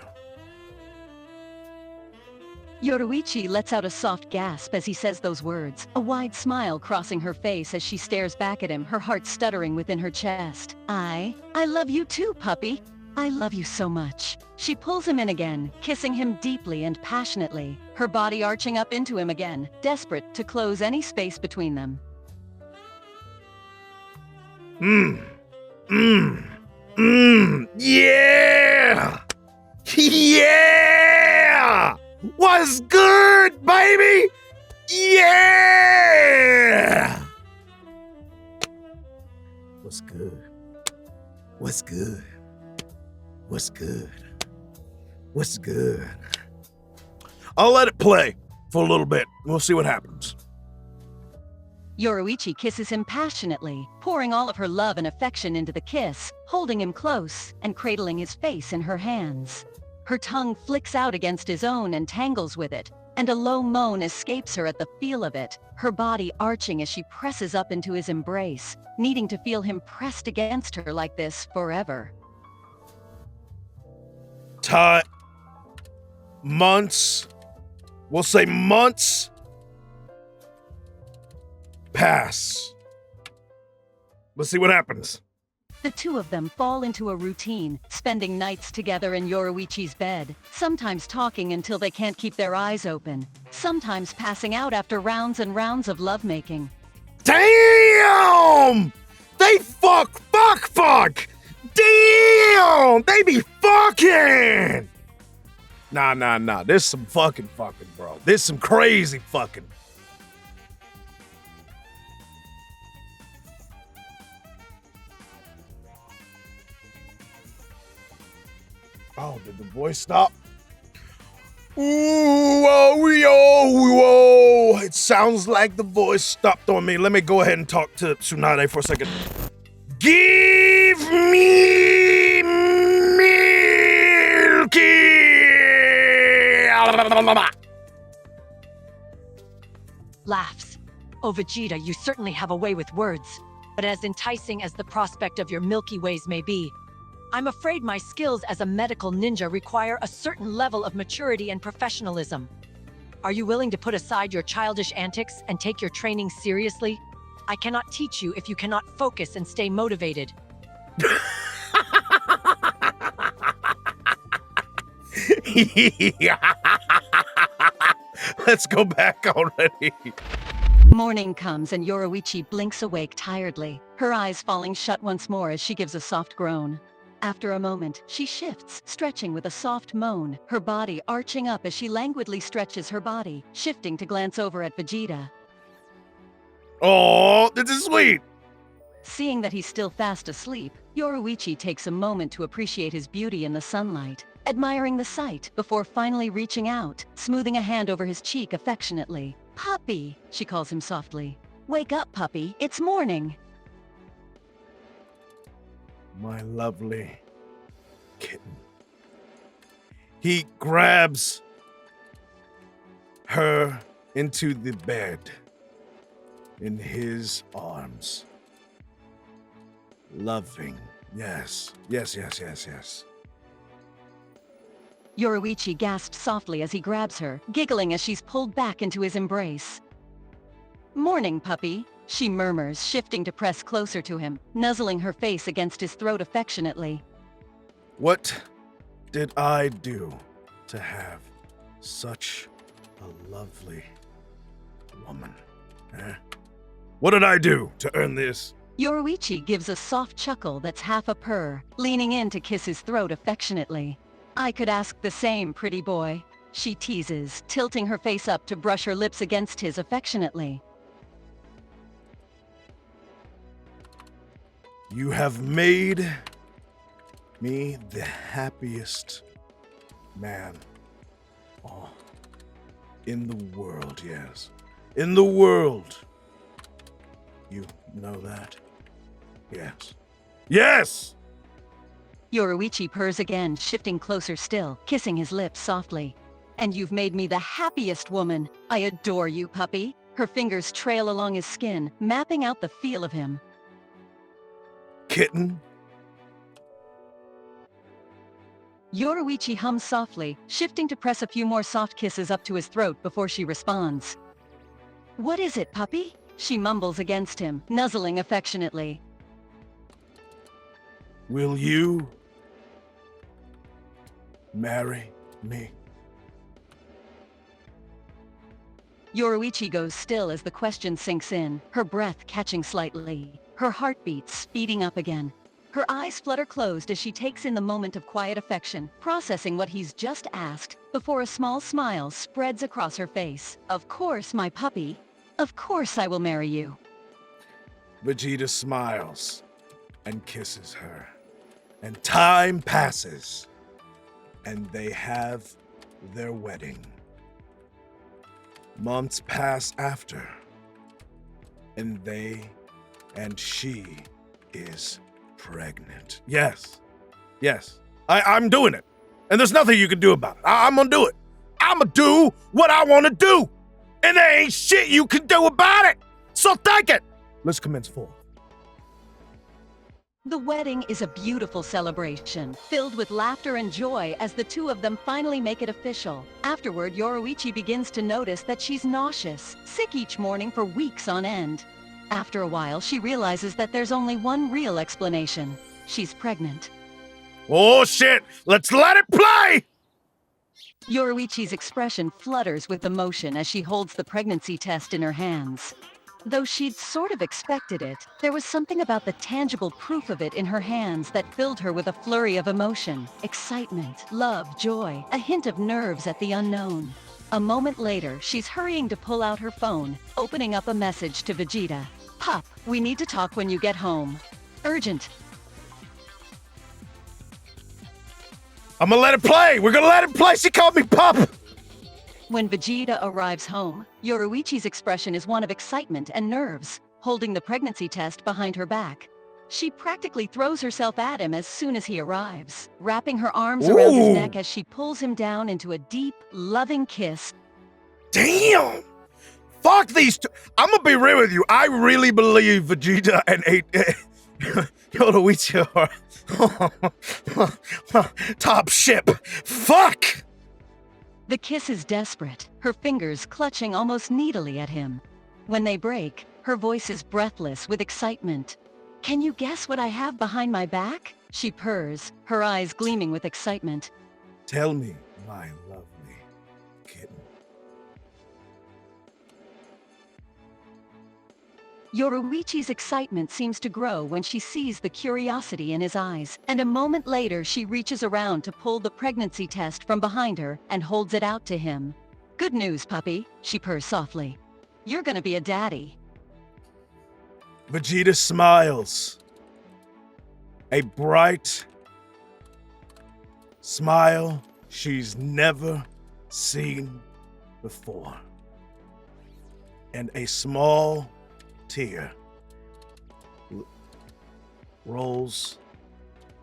Yoruichi lets out a soft gasp as he says those words, a wide smile crossing her face as she stares back at him, her heart stuttering within her chest. I love you too, puppy. I love you so much. She pulls him in again, kissing him deeply and passionately, her body arching up into him again, desperate to close any space between them. Yeah! Yeah! What's good, baby? Yeah! What's good? What's good? What's good? What's good? I'll let it play for a little bit. We'll see what happens. Yoruichi kisses him passionately, pouring all of her love and affection into the kiss, holding him close and cradling his face in her hands. Her tongue flicks out against his own and tangles with it, and a low moan escapes her at the feel of it, her body arching as she presses up into his embrace, needing to feel him pressed against her like this forever. Months. We'll say months. Pass. Let's see what happens. The two of them fall into a routine, spending nights together in Yoruichi's bed, sometimes talking until they can't keep their eyes open, sometimes passing out after rounds and rounds of lovemaking. Damn! They fuck! Damn! They be fucking! Nah. There's some fucking, bro. There's some crazy fucking. Oh, did the voice stop? Ooh, whoa. It sounds like the voice stopped on me. Let me go ahead and talk to Tsunade for a second. Give me Milky! Laughs. Oh, Vegeta, you certainly have a way with words. But as enticing as the prospect of your Milky Ways may be, I'm afraid my skills as a medical ninja require a certain level of maturity and professionalism. Are you willing to put aside your childish antics and take your training seriously? I cannot teach you if you cannot focus and stay motivated. Let's go back already. Morning comes and Yoruichi blinks awake tiredly, her eyes falling shut once more as she gives a soft groan. After a moment, she shifts, stretching with a soft moan, her body arching up as she languidly stretches her body, shifting to glance over at Vegeta. Oh, this is sweet. Seeing that he's still fast asleep, Yoruichi takes a moment to appreciate his beauty in the sunlight, admiring the sight before finally reaching out, smoothing a hand over his cheek affectionately. "Puppy," she calls him softly. "Wake up, puppy, it's morning." My lovely kitten. He grabs her into the bed in his arms. Loving. Yes. Yoruichi gasps softly as he grabs her, giggling as she's pulled back into his embrace. "Morning, puppy," she murmurs, shifting to press closer to him, nuzzling her face against his throat affectionately. What did I do to have such a lovely woman? What did I do to earn this? Yoruichi gives a soft chuckle that's half a purr, leaning in to kiss his throat affectionately. "I could ask the same, pretty boy," she teases, tilting her face up to brush her lips against his affectionately. You have made me the happiest man in the world, yes. In the world. You know that? Yes. Yes! Yoruichi purrs again, shifting closer still, kissing his lips softly. "And you've made me the happiest woman. I adore you, puppy." Her fingers trail along his skin, mapping out the feel of him. Kitten? Yoruichi hums softly, shifting to press a few more soft kisses up to his throat before she responds. "What is it, puppy?" she mumbles against him, nuzzling affectionately. Will you marry me? Yoruichi goes still as the question sinks in, her breath catching slightly, her heartbeat speeding up again. Her eyes flutter closed as she takes in the moment of quiet affection, processing what he's just asked, before a small smile spreads across her face. "Of course, my puppy. Of course I will marry you." Vegeta smiles and kisses her. And time passes, and they have their wedding. Months pass after, and she is pregnant. Yes. I'm doing it. And there's nothing you can do about it. I'm gonna do it. I'm gonna do what I wanna do. And there ain't shit you can do about it. So take it. Let's commence forth. The wedding is a beautiful celebration, filled with laughter and joy as the two of them finally make it official. Afterward, Yoruichi begins to notice that she's nauseous, sick each morning for weeks on end. After a while, she realizes that there's only one real explanation. She's pregnant. Oh shit! Let's let it play! Yoruichi's expression flutters with emotion as she holds the pregnancy test in her hands. Though she'd sort of expected it, there was something about the tangible proof of it in her hands that filled her with a flurry of emotion, excitement, love, joy, a hint of nerves at the unknown. A moment later, she's hurrying to pull out her phone, opening up a message to Vegeta. "Pup, we need to talk when you get home. Urgent." I'm gonna let it play. We're gonna let it play. She called me pup. When Vegeta arrives home, Yoruichi's expression is one of excitement and nerves, holding the pregnancy test behind her back. She practically throws herself at him as soon as he arrives, wrapping her arms around his neck as she pulls him down into a deep, loving kiss. Damn. Fuck these two. I'm gonna be real with you. I really believe Vegeta and Yoruichi are top ship. Fuck. The kiss is desperate, her fingers clutching almost needily at him. When they break, her voice is breathless with excitement. "Can you guess what I have behind my back?" She purrs, her eyes gleaming with excitement. Tell me, my lovely kitten. Yoruichi's excitement seems to grow when she sees the curiosity in his eyes, and a moment later she reaches around to pull the pregnancy test from behind her and holds it out to him. "Good news, puppy," she purrs softly. "You're gonna be a daddy." Vegeta smiles. A bright smile she's never seen before. And a small tear rolls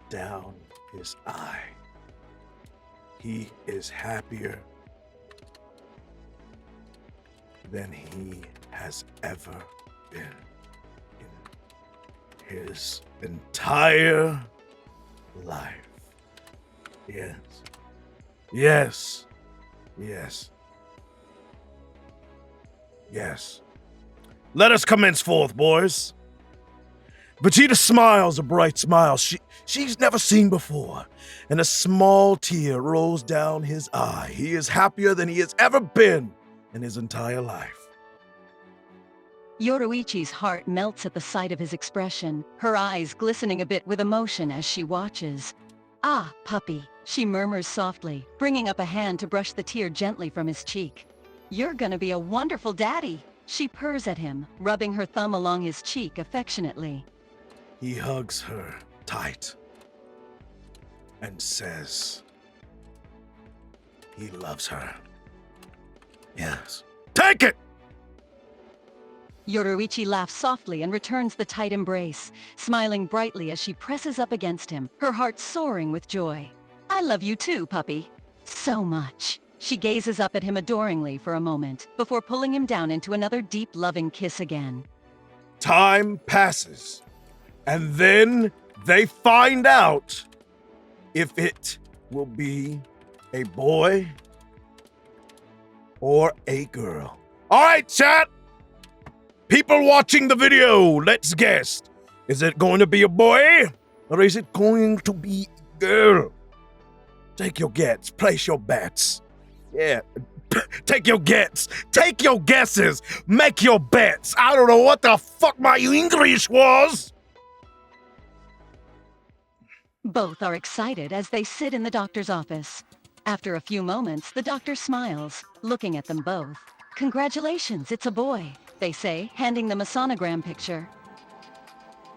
down his eye. He is happier than he has ever been in his entire life. Yes. Yes. Yes. Yes. Let us commence forth, boys. Vegeta smiles a bright smile she's never seen before, and a small tear rolls down his eye. He is happier than he has ever been in his entire life. Yoruichi's heart melts at the sight of his expression, her eyes glistening a bit with emotion as she watches. "Ah, puppy," she murmurs softly, bringing up a hand to brush the tear gently from his cheek. "You're gonna be a wonderful daddy." She purrs at him, rubbing her thumb along his cheek affectionately. He hugs her tight and says he loves her. Yes. Take it! Yoruichi laughs softly and returns the tight embrace, smiling brightly as she presses up against him, her heart soaring with joy. "I love you too, puppy. So much." She gazes up at him adoringly for a moment, before pulling him down into another deep, loving kiss again. Time passes, and then they find out if it will be a boy or a girl. All right, chat. People watching the video, let's guess. Is it going to be a boy, or is it going to be a girl? Take your guess. Place your bets. Yeah. Take your guess. Take your guesses. Make your bets. I don't know what the fuck my English was. Both are excited as they sit in the doctor's office. After a few moments, the doctor smiles, looking at them both. "Congratulations, it's a boy," they say, handing them a sonogram picture.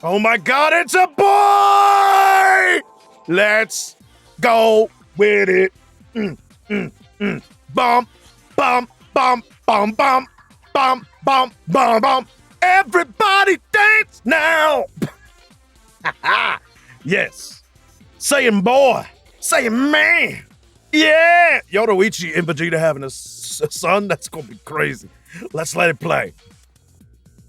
Oh my God, it's a boy! Let's go with it. Bump, bump, bump, bump, bump, bump, bump, bump, bump. Everybody dance now! Yes. Saying boy. Saying man. Yeah! Yoruichi and Vegeta having a son? That's gonna be crazy. Let's let it play.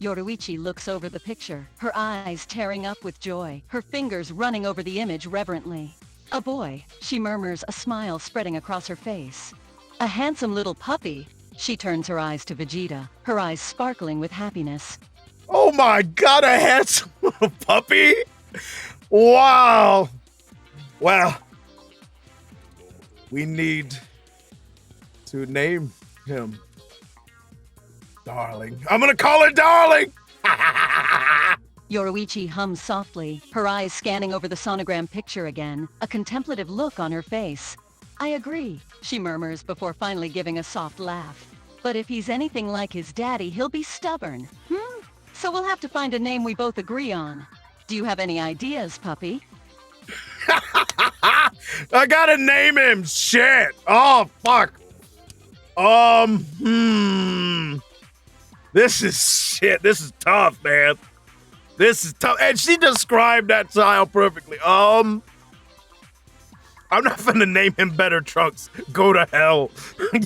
Yoruichi looks over the picture, her eyes tearing up with joy, her fingers running over the image reverently. "A boy," she murmurs, a smile spreading across her face. "A handsome little puppy." She turns her eyes to Vegeta, her eyes sparkling with happiness. Oh my God, a handsome little puppy! Wow! Well, we need to name him Darling. I'm gonna call her Darling! Yoruichi hums softly, her eyes scanning over the sonogram picture again, a contemplative look on her face. "I agree," she murmurs before finally giving a soft laugh. "But if he's anything like his daddy, he'll be stubborn. So we'll have to find a name we both agree on. Do you have any ideas, puppy?" I gotta name him. Shit. Oh, fuck. This is shit. This is tough, man. This is tough. And she described that child perfectly. I'm not finna name him Better Trunks. Go to hell.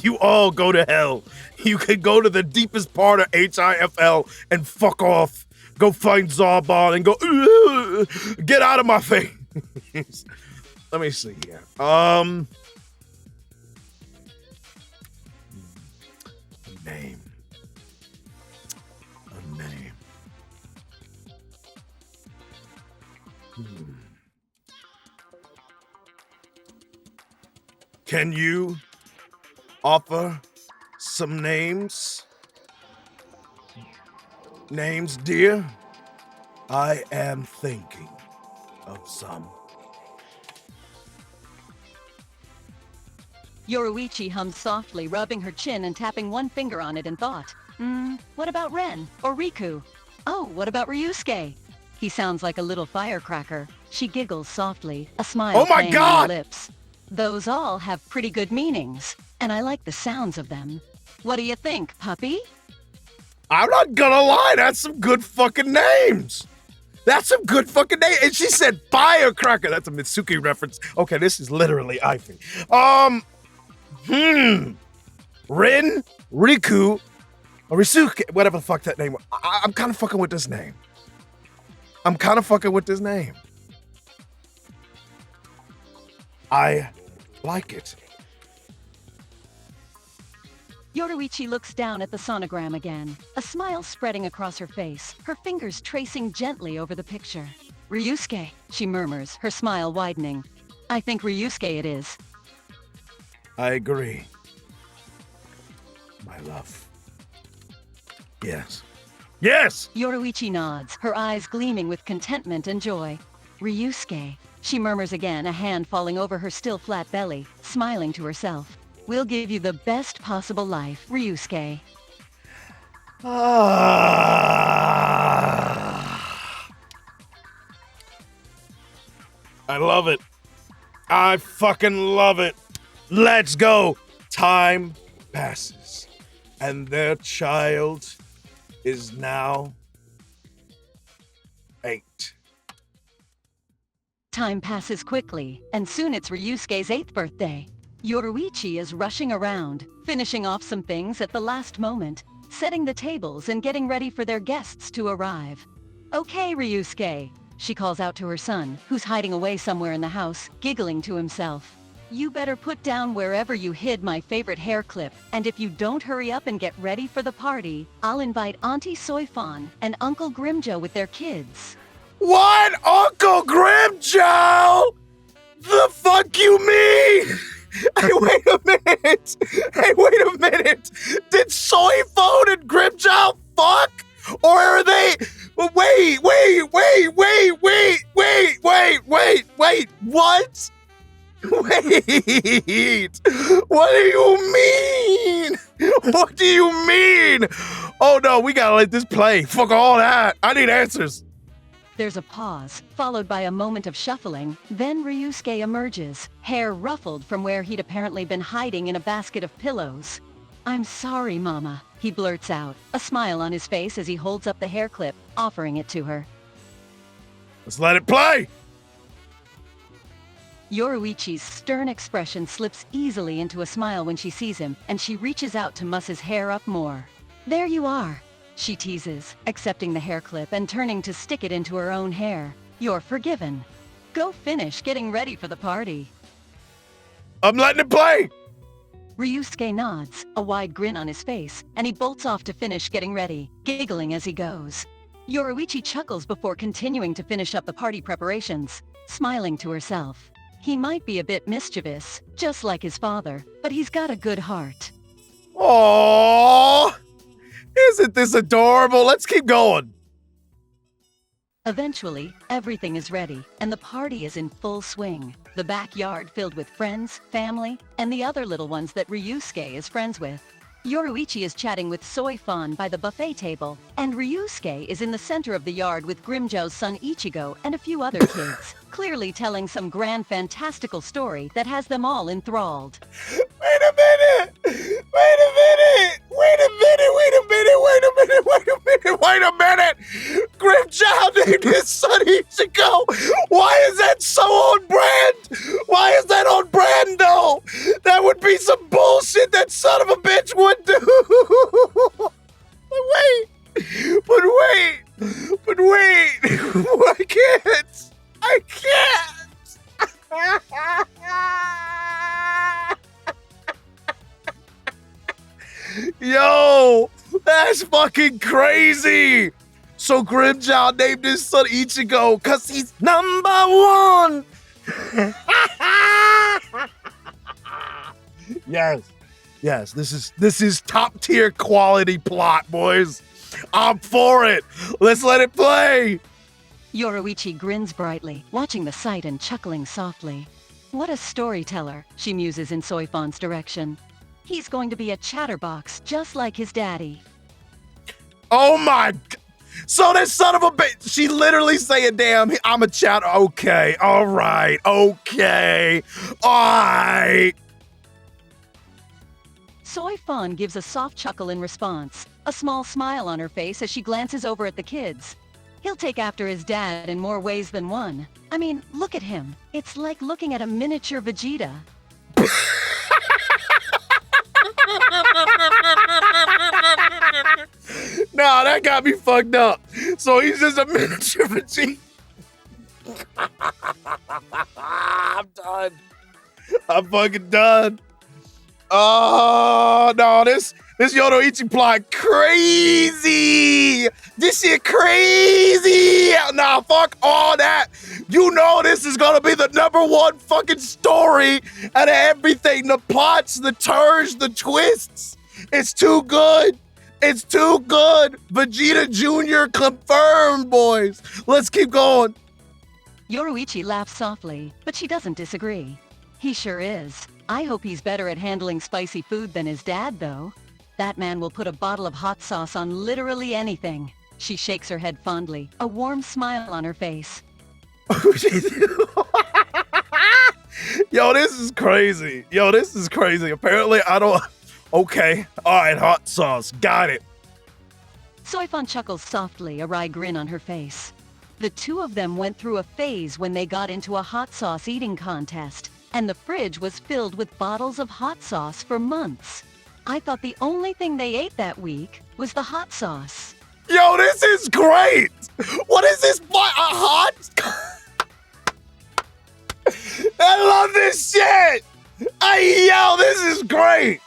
You all go to hell. You could go to the deepest part of HIFL and fuck off. Go find Zarbon and go, get out of my face. Let me see here. Name. A name. Can you offer some names? Names, dear? I am thinking of some. Yoruichi hummed softly, rubbing her chin and tapping one finger on it in thought. What about Ren or Riku? Oh, what about Ryusuke? He sounds like a little firecracker. She giggles softly, a smile playing on her lips. Those all have pretty good meanings, and I like the sounds of them. What do you think, puppy? I'm not gonna lie, that's some good fucking names. That's some good fucking names. And she said firecracker. That's a Mitsuki reference. Okay, this is literally Aife. Rin, Riku, or Risuke, whatever the fuck that name was. I'm kind of fucking with this name. I like it. Yoruichi looks down at the sonogram again, a smile spreading across her face, her fingers tracing gently over the picture. Ryusuke, she murmurs, her smile widening. I think Ryusuke it is. I agree. My love. Yes. Yes! Yoruichi nods, her eyes gleaming with contentment and joy. Ryusuke, she murmurs again, a hand falling over her still flat belly, smiling to herself. We'll give you the best possible life, Ryusuke. I love it. I fucking love it. Let's go. Time passes, and their child is now 8. Time passes quickly, and soon it's Ryusuke's 8th birthday. Yoruichi is rushing around, finishing off some things at the last moment, setting the tables and getting ready for their guests to arrive. Okay, Ryusuke, she calls out to her son, who's hiding away somewhere in the house, giggling to himself. You better put down wherever you hid my favorite hair clip, and if you don't hurry up and get ready for the party, I'll invite Auntie Soifon and Uncle Grimjo with their kids. What? Uncle Grimjo? The fuck you mean? Hey, wait a minute. Did Soifon and Grimjo fuck? Or are they... Wait. What? Wait. What do you mean? Oh no, we gotta let this play. Fuck all that. I need answers. There's a pause, followed by a moment of shuffling. Then Ryusuke emerges, hair ruffled from where he'd apparently been hiding in a basket of pillows. I'm sorry, Mama, he blurts out, a smile on his face as he holds up the hair clip, offering it to her. Let's let it play. Yoruichi's stern expression slips easily into a smile when she sees him, and she reaches out to muss his hair up more. There you are, she teases, accepting the hair clip and turning to stick it into her own hair. You're forgiven. Go finish getting ready for the party. I'm letting it play. Ryusuke nods, a wide grin on his face, and he bolts off to finish getting ready, giggling as he goes. Yoruichi chuckles before continuing to finish up the party preparations, smiling to herself. He might be a bit mischievous, just like his father, but he's got a good heart. Aww! Isn't this adorable? Let's keep going. Eventually, everything is ready, and the party is in full swing. The backyard filled with friends, family, and the other little ones that Ryusuke is friends with. Yoruichi is chatting with Soifan by the buffet table, and Ryusuke is in the center of the yard with Grimmjow's son Ichigo and a few other kids, clearly telling some grand fantastical story that has them all enthralled. Wait a minute! Wait a minute! Wait a minute! Wait a minute! Wait a minute! Wait a minute! Wait a minute! Grimmjow named his son Ichigo! Why is that so on brand? Why is that on brand though? That would be some bullshit that son of a bitch would do! But wait! I can't! I can't! Yo, that's fucking crazy. So Grimmjow named his son Ichigo because he's number one. Yes, this is top tier quality plot, boys. I'm for it. Let's let it play. Yoruichi grins brightly, watching the sight and chuckling softly. What a storyteller, she muses in Soifan's direction. He's going to be a chatterbox, just like his daddy. Oh my... So this son of a bitch, she literally saying, damn, I'm a chatter. Okay, all right, okay, all right. Soifan gives a soft chuckle in response, a small smile on her face as she glances over at the kids. He'll take after his dad in more ways than one. I mean, look at him. It's like looking at a miniature Vegeta. Nah, that got me fucked up. So he's just a miniature Vegeta. I'm done. I'm fucking done. Oh, no, this Yoruichi plot crazy. This shit crazy. Nah, fuck all that. You know this is gonna be the #1 fucking story out of everything. The plots, the turns, the twists. It's too good. It's too good. Vegeta Jr. confirmed, boys. Let's keep going. Yoruichi laughs softly, but she doesn't disagree. He sure is. I hope he's better at handling spicy food than his dad, though. That man will put a bottle of hot sauce on literally anything. She shakes her head fondly, a warm smile on her face. Yo, this is crazy. Apparently, I don't... Okay, all right, hot sauce. Got it. Soifan chuckles softly, a wry grin on her face. The two of them went through a phase when they got into a hot sauce eating contest, and the fridge was filled with bottles of hot sauce for months. I thought the only thing they ate that week was the hot sauce. Yo, this is great. What is this? Hot? I love this shit. Yo, this is great.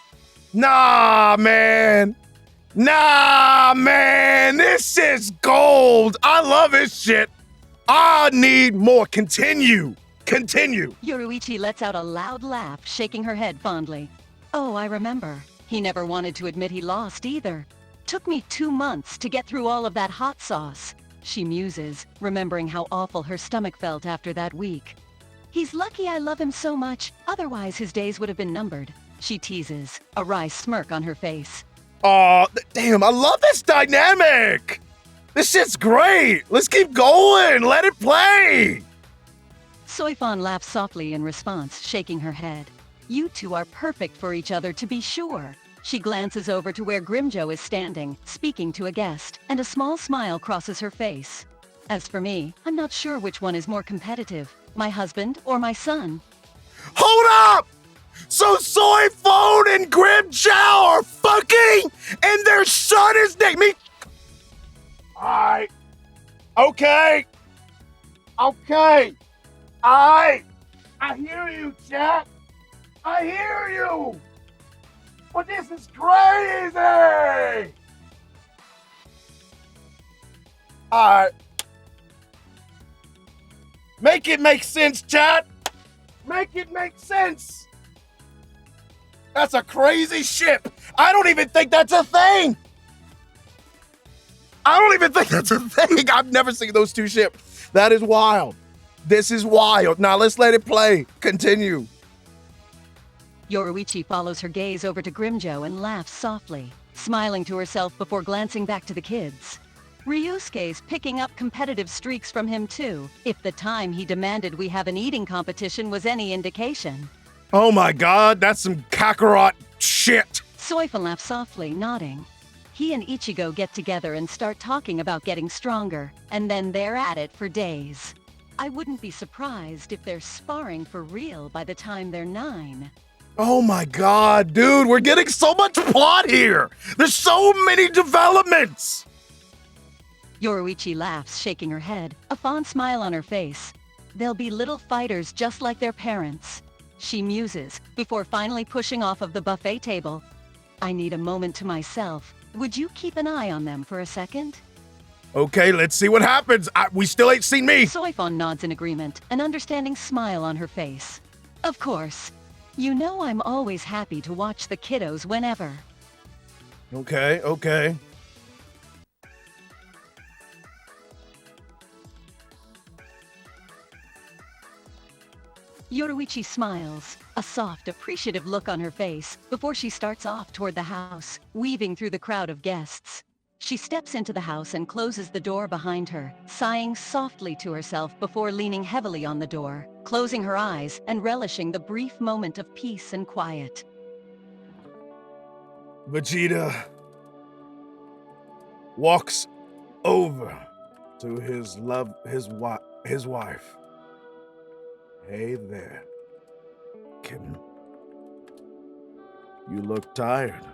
Nah, man. This shit's gold. I love this shit. I need more. Continue. Yoruichi lets out a loud laugh, shaking her head fondly. Oh, I remember. He never wanted to admit he lost either. Took me 2 months to get through all of that hot sauce. She muses, remembering how awful her stomach felt after that week. He's lucky I love him so much, otherwise his days would have been numbered. She teases, a wry smirk on her face. Oh, damn, I love this dynamic. This shit's great. Let's keep going. Let it play. Soifan laughs softly in response, shaking her head. You two are perfect for each other, to be sure. She glances over to where Grimmjow is standing, speaking to a guest, and a small smile crosses her face. As for me, I'm not sure which one is more competitive, my husband or my son. Hold up! So Soifan and Grimmjow are fucking, and their son is named me. Alright. Okay. I hear you, chat. I hear you. But this is crazy. Alright. Make it make sense, chat. Make it make sense. That's a crazy ship. I don't even think that's a thing. I've never seen those two ships. That is wild. This is wild. Now let's let it play. Continue. Yoruichi follows her gaze over to Grimjo and laughs softly, smiling to herself before glancing back to the kids. Ryusuke's picking up competitive streaks from him too, if the time he demanded we have an eating competition was any indication. Oh my god, that's some Kakarot shit! Soifun laughs softly, nodding. He and Ichigo get together and start talking about getting stronger, and then they're at it for days. I wouldn't be surprised if they're sparring for real by the time they're 9. Oh my god, dude, we're getting so much plot here! There's so many developments! Yoruichi laughs, shaking her head, a fond smile on her face. They'll be little fighters just like their parents. She muses, before finally pushing off of the buffet table. I need a moment to myself. Would you keep an eye on them for a second? Okay, let's see what happens. We still ain't seen me. Soifun nods in agreement, an understanding smile on her face. Of course. You know I'm always happy to watch the kiddos whenever. Okay. Yoruichi smiles, a soft, appreciative look on her face, before she starts off toward the house, weaving through the crowd of guests. She steps into the house and closes the door behind her, sighing softly to herself before leaning heavily on the door, closing her eyes and relishing the brief moment of peace and quiet. Vegeta walks over to his wife. Hey there, kitten. You look tired.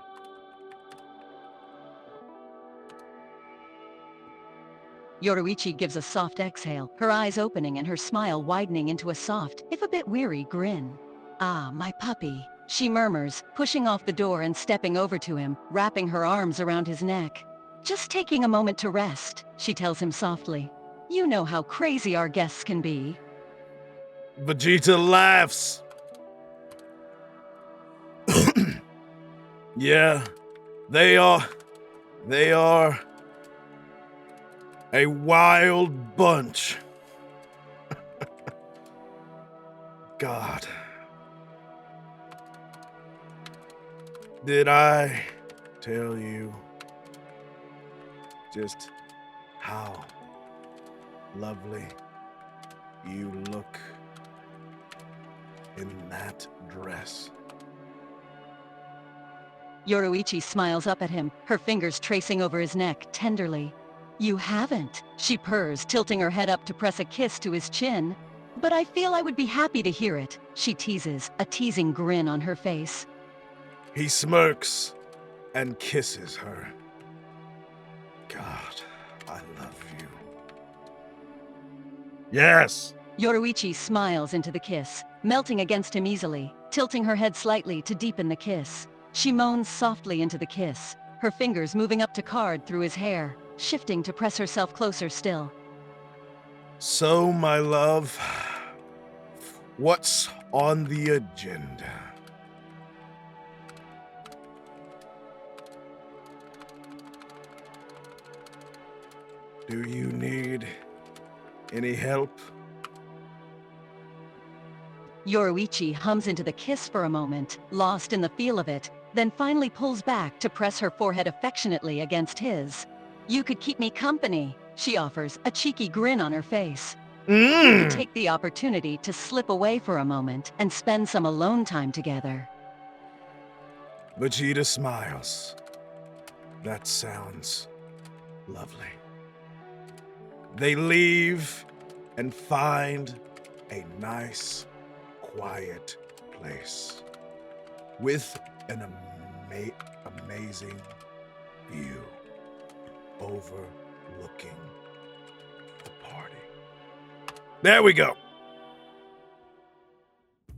Yoruichi gives a soft exhale, her eyes opening and her smile widening into a soft, if a bit weary, grin. Ah, my puppy, she murmurs, pushing off the door and stepping over to him, wrapping her arms around his neck. Just taking a moment to rest, she tells him softly. You know how crazy our guests can be. Vegeta laughs. Yeah, they are a wild bunch. God. Did I tell you just how lovely you look in that dress? Yoruichi smiles up at him, her fingers tracing over his neck tenderly. You haven't, she purrs, tilting her head up to press a kiss to his chin. But I feel I would be happy to hear it, she teases, a teasing grin on her face. He smirks and kisses her. God, I love you. Yes! Yoruichi smiles into the kiss, melting against him easily, tilting her head slightly to deepen the kiss. She moans softly into the kiss, her fingers moving up to card through his hair, shifting to press herself closer still. So, my love, what's on the agenda? Do you need any help? Yoruichi hums into the kiss for a moment, lost in the feel of it, then finally pulls back to press her forehead affectionately against his. You could keep me company, she offers, a cheeky grin on her face. You could take the opportunity to slip away for a moment and spend some alone time together. Vegeta smiles. That sounds lovely. They leave and find a nice, quiet place with an amazing view overlooking the party. There we go.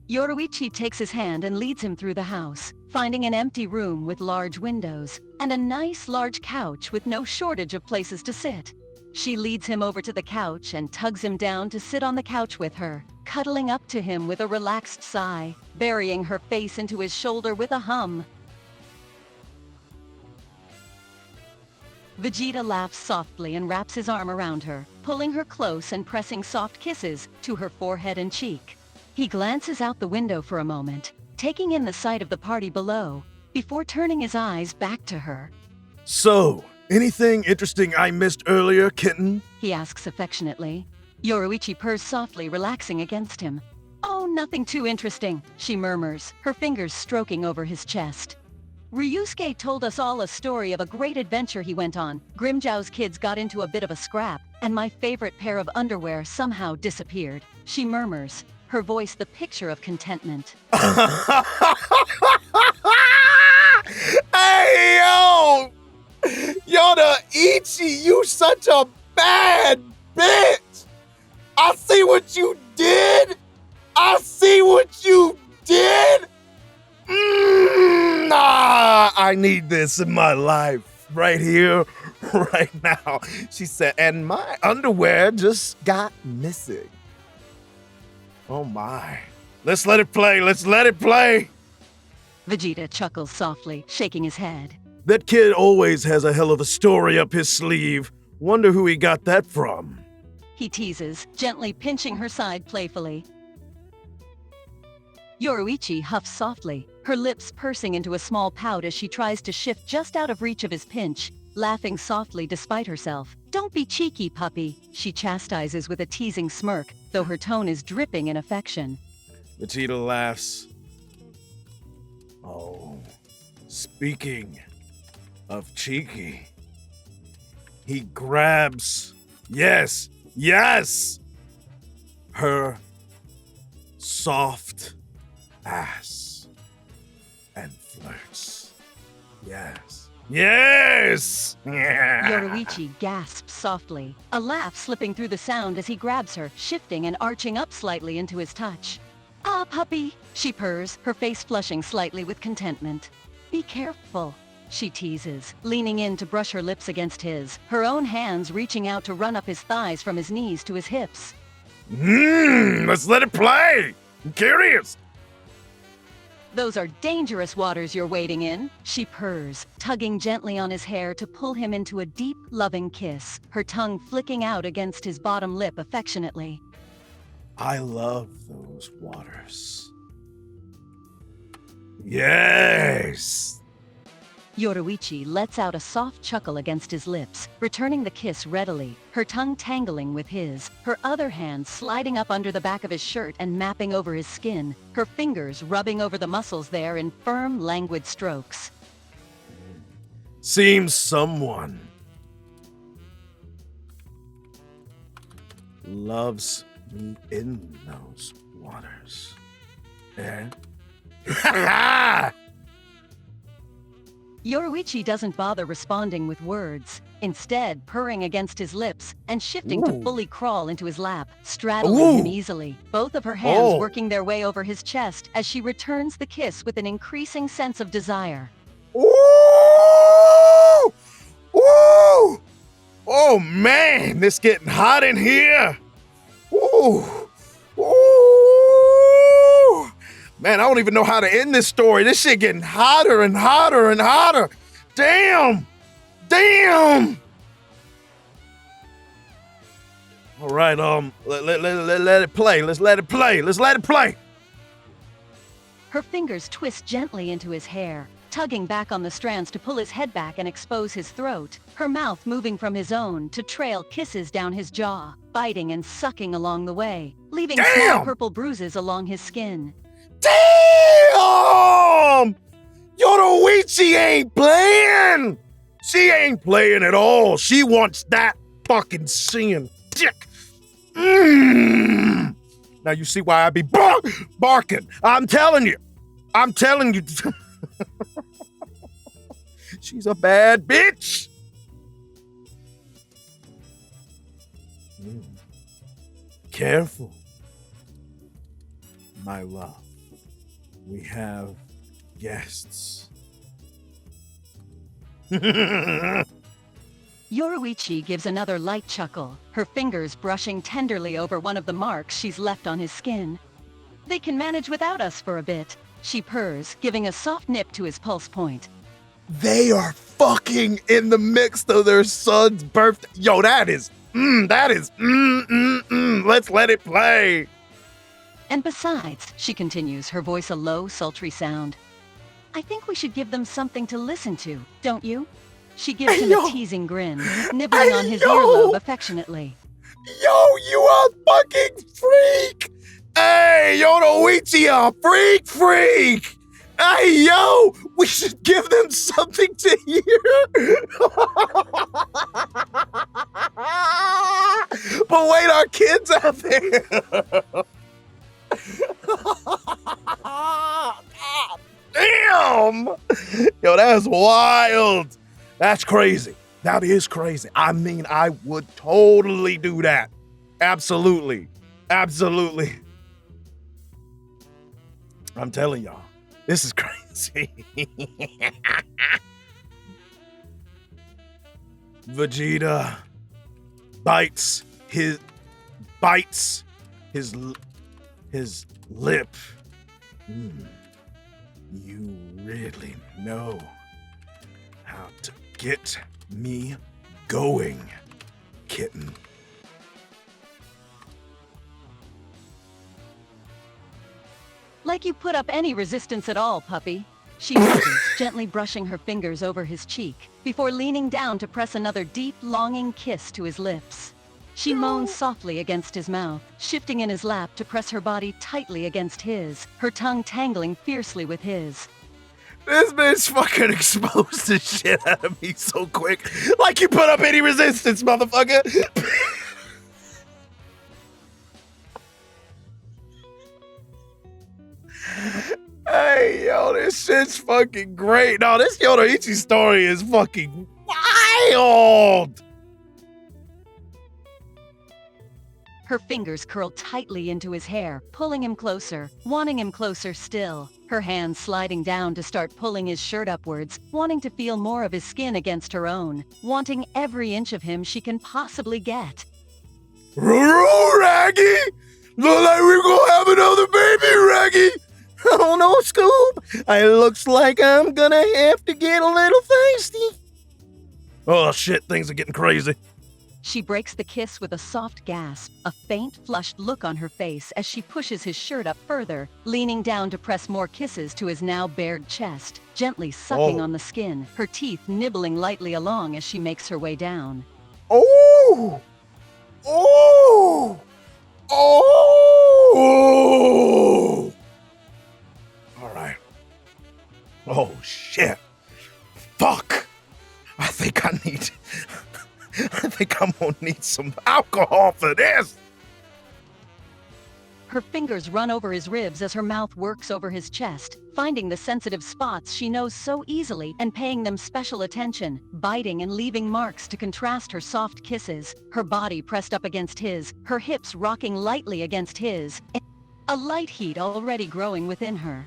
Yoruichi takes his hand and leads him through the house, finding an empty room with large windows and a nice large couch with no shortage of places to sit. She leads him over to the couch and tugs him down to sit on the couch with her, cuddling up to him with a relaxed sigh, burying her face into his shoulder with a hum. Vegeta laughs softly and wraps his arm around her, pulling her close and pressing soft kisses to her forehead and cheek. He glances out the window for a moment, taking in the sight of the party below, before turning his eyes back to her. So, anything interesting I missed earlier, kitten? He asks affectionately. Yoruichi purrs softly, relaxing against him. Oh, nothing too interesting, she murmurs, her fingers stroking over his chest. Ryusuke told us all a story of a great adventure he went on. Grimjow's kids got into a bit of a scrap, and my favorite pair of underwear somehow disappeared. She murmurs, her voice the picture of contentment. Hey, yo! Yoruichi, you such a bad bitch! I see what you did! I see what you did! I need this in my life, right here, right now. She said, and my underwear just got missing. Oh my. Let's let it play, let's let it play! Vegeta chuckles softly, shaking his head. That kid always has a hell of a story up his sleeve. Wonder who he got that from. He teases, gently pinching her side playfully. Yoruichi huffs softly, her lips pursing into a small pout as she tries to shift just out of reach of his pinch, laughing softly despite herself. Don't be cheeky, puppy, she chastises with a teasing smirk, though her tone is dripping in affection. Vegeta laughs. Oh, speaking of cheeky, he grabs, yes, her soft ass and flirts. Yes. Yoruichi gasps softly, a laugh slipping through the sound as he grabs her, shifting and arching up slightly into his touch. Ah, puppy, she purrs, her face flushing slightly with contentment. Be careful, she teases, leaning in to brush her lips against his, her own hands reaching out to run up his thighs from his knees to his hips. Let's let it play. I'm curious. Those are dangerous waters you're wading in, she purrs, tugging gently on his hair to pull him into a deep, loving kiss, her tongue flicking out against his bottom lip affectionately. I love those waters. Yes! Yoruichi lets out a soft chuckle against his lips, returning the kiss readily, her tongue tangling with his, her other hand sliding up under the back of his shirt and mapping over his skin, her fingers rubbing over the muscles there in firm, languid strokes. Seems someone loves me in those waters. Eh? Yoruichi doesn't bother responding with words, instead purring against his lips and shifting to fully crawl into his lap, straddling him easily, both of her hands working their way over his chest as she returns the kiss with an increasing sense of desire. Ooh! Ooh! Oh man, it's getting hot in here. Ooh! Ooh! Man, I don't even know how to end this story. This shit getting hotter and hotter and hotter. Damn! Damn! All right, let it play. Let's let it play. Let's let it play. Her fingers twist gently into his hair, tugging back on the strands to pull his head back and expose his throat, her mouth moving from his own to trail kisses down his jaw, biting and sucking along the way, leaving small purple bruises along his skin. Damn! Yoruichi ain't playing! She ain't playing at all. She wants that fucking singing dick. Now you see why I be barking. I'm telling you. She's a bad bitch. Careful, my love. We have guests. Yoruichi gives another light chuckle, her fingers brushing tenderly over one of the marks she's left on his skin. They can manage without us for a bit, she purrs, giving a soft nip to his pulse point. They are fucking in the midst of their son's birthday. Yo, let's let it play. And besides, she continues, her voice a low, sultry sound, I think we should give them something to listen to, don't you? She gives him a teasing grin, nibbling on his earlobe affectionately. Yo, you a fucking freak! Hey, Yoruichi, a freak! Hey, yo, we should give them something to hear. But wait, our kids out there. God damn! Yo, that's wild. That's crazy. That is crazy. I mean, I would totally do that. Absolutely. I'm telling y'all, this is crazy. Vegeta bites his lip. You really know how to get me going, kitten. Like you put up any resistance at all, puppy. She whispers, gently brushing her fingers over his cheek, before leaning down to press another deep, longing kiss to his lips. She moans softly against his mouth, shifting in his lap to press her body tightly against his, her tongue tangling fiercely with his. This bitch fucking exposed the shit out of me so quick. Like you put up any resistance, motherfucker. Hey, yo, this shit's fucking great. No, this Yoruichi story is fucking wild. Her fingers curl tightly into his hair, pulling him closer, wanting him closer still. Her hands sliding down to start pulling his shirt upwards, wanting to feel more of his skin against her own, wanting every inch of him she can possibly get. Roo, Raggy! Look like we're gonna have another baby, Raggy! Oh no, Scoob! It looks like I'm gonna have to get a little thirsty. Oh shit, things are getting crazy. She breaks the kiss with a soft gasp, a faint, flushed look on her face as she pushes his shirt up further, leaning down to press more kisses to his now bared chest, gently sucking on the skin, her teeth nibbling lightly along as she makes her way down. Oh! Oh! Oh! All right. Oh shit. Fuck. I think I'm gonna need some alcohol for this. Her fingers run over his ribs as her mouth works over his chest, finding the sensitive spots she knows so easily and paying them special attention, biting and leaving marks to contrast her soft kisses, her body pressed up against his, her hips rocking lightly against his, a light heat already growing within her.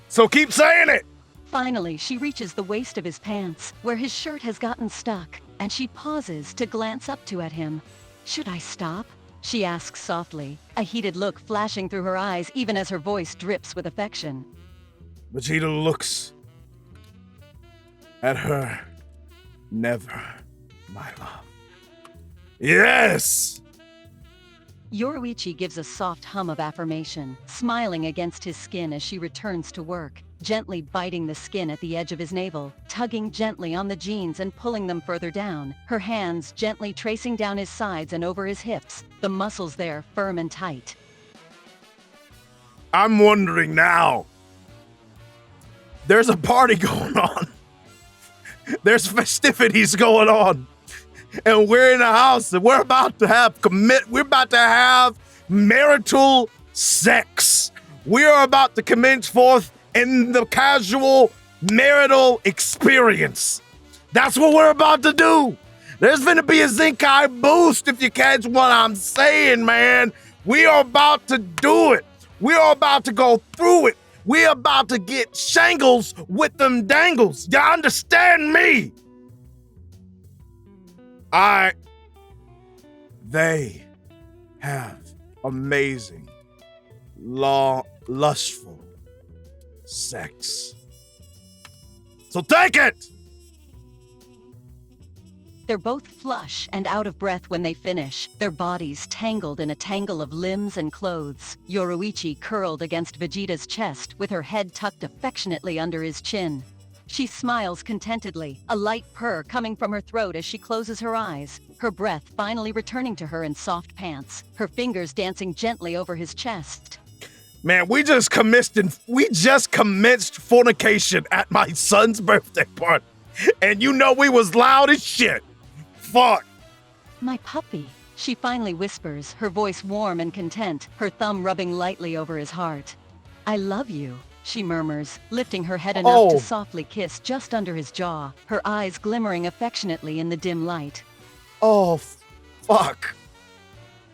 So keep saying it. Finally, she reaches the waist of his pants, where his shirt has gotten stuck, and she pauses to glance up at him. Should I stop? She asks softly, a heated look flashing through her eyes even as her voice drips with affection. Vegeta looks at her. Never, my love. Yes! Yoruichi gives a soft hum of affirmation, smiling against his skin as she returns to work, gently biting the skin at the edge of his navel, tugging gently on the jeans and pulling them further down, her hands gently tracing down his sides and over his hips, the muscles there firm and tight. I'm wondering now. There's a party going on. There's festivities going on. And we're in a house and we're about to have marital sex. We are about to commence forth in the casual marital experience. That's what we're about to do. There's gonna be a Zenkai boost if you catch what I'm saying, man. We are about to do it. We are about to go through it. We are about to get shangles with them dangles. You understand me? They have amazing, lustful sex. So take it! They're both flush and out of breath when they finish, their bodies tangled in a tangle of limbs and clothes. Yoruichi curled against Vegeta's chest with her head tucked affectionately under his chin. She smiles contentedly, a light purr coming from her throat as she closes her eyes, her breath finally returning to her in soft pants, her fingers dancing gently over his chest. Man, we just commenced fornication at my son's birthday party. And you know we was loud as shit. Fuck. My puppy, she finally whispers, her voice warm and content, her thumb rubbing lightly over his heart. I love you, she murmurs, lifting her head enough to softly kiss just under his jaw, her eyes glimmering affectionately in the dim light. Oh, fuck.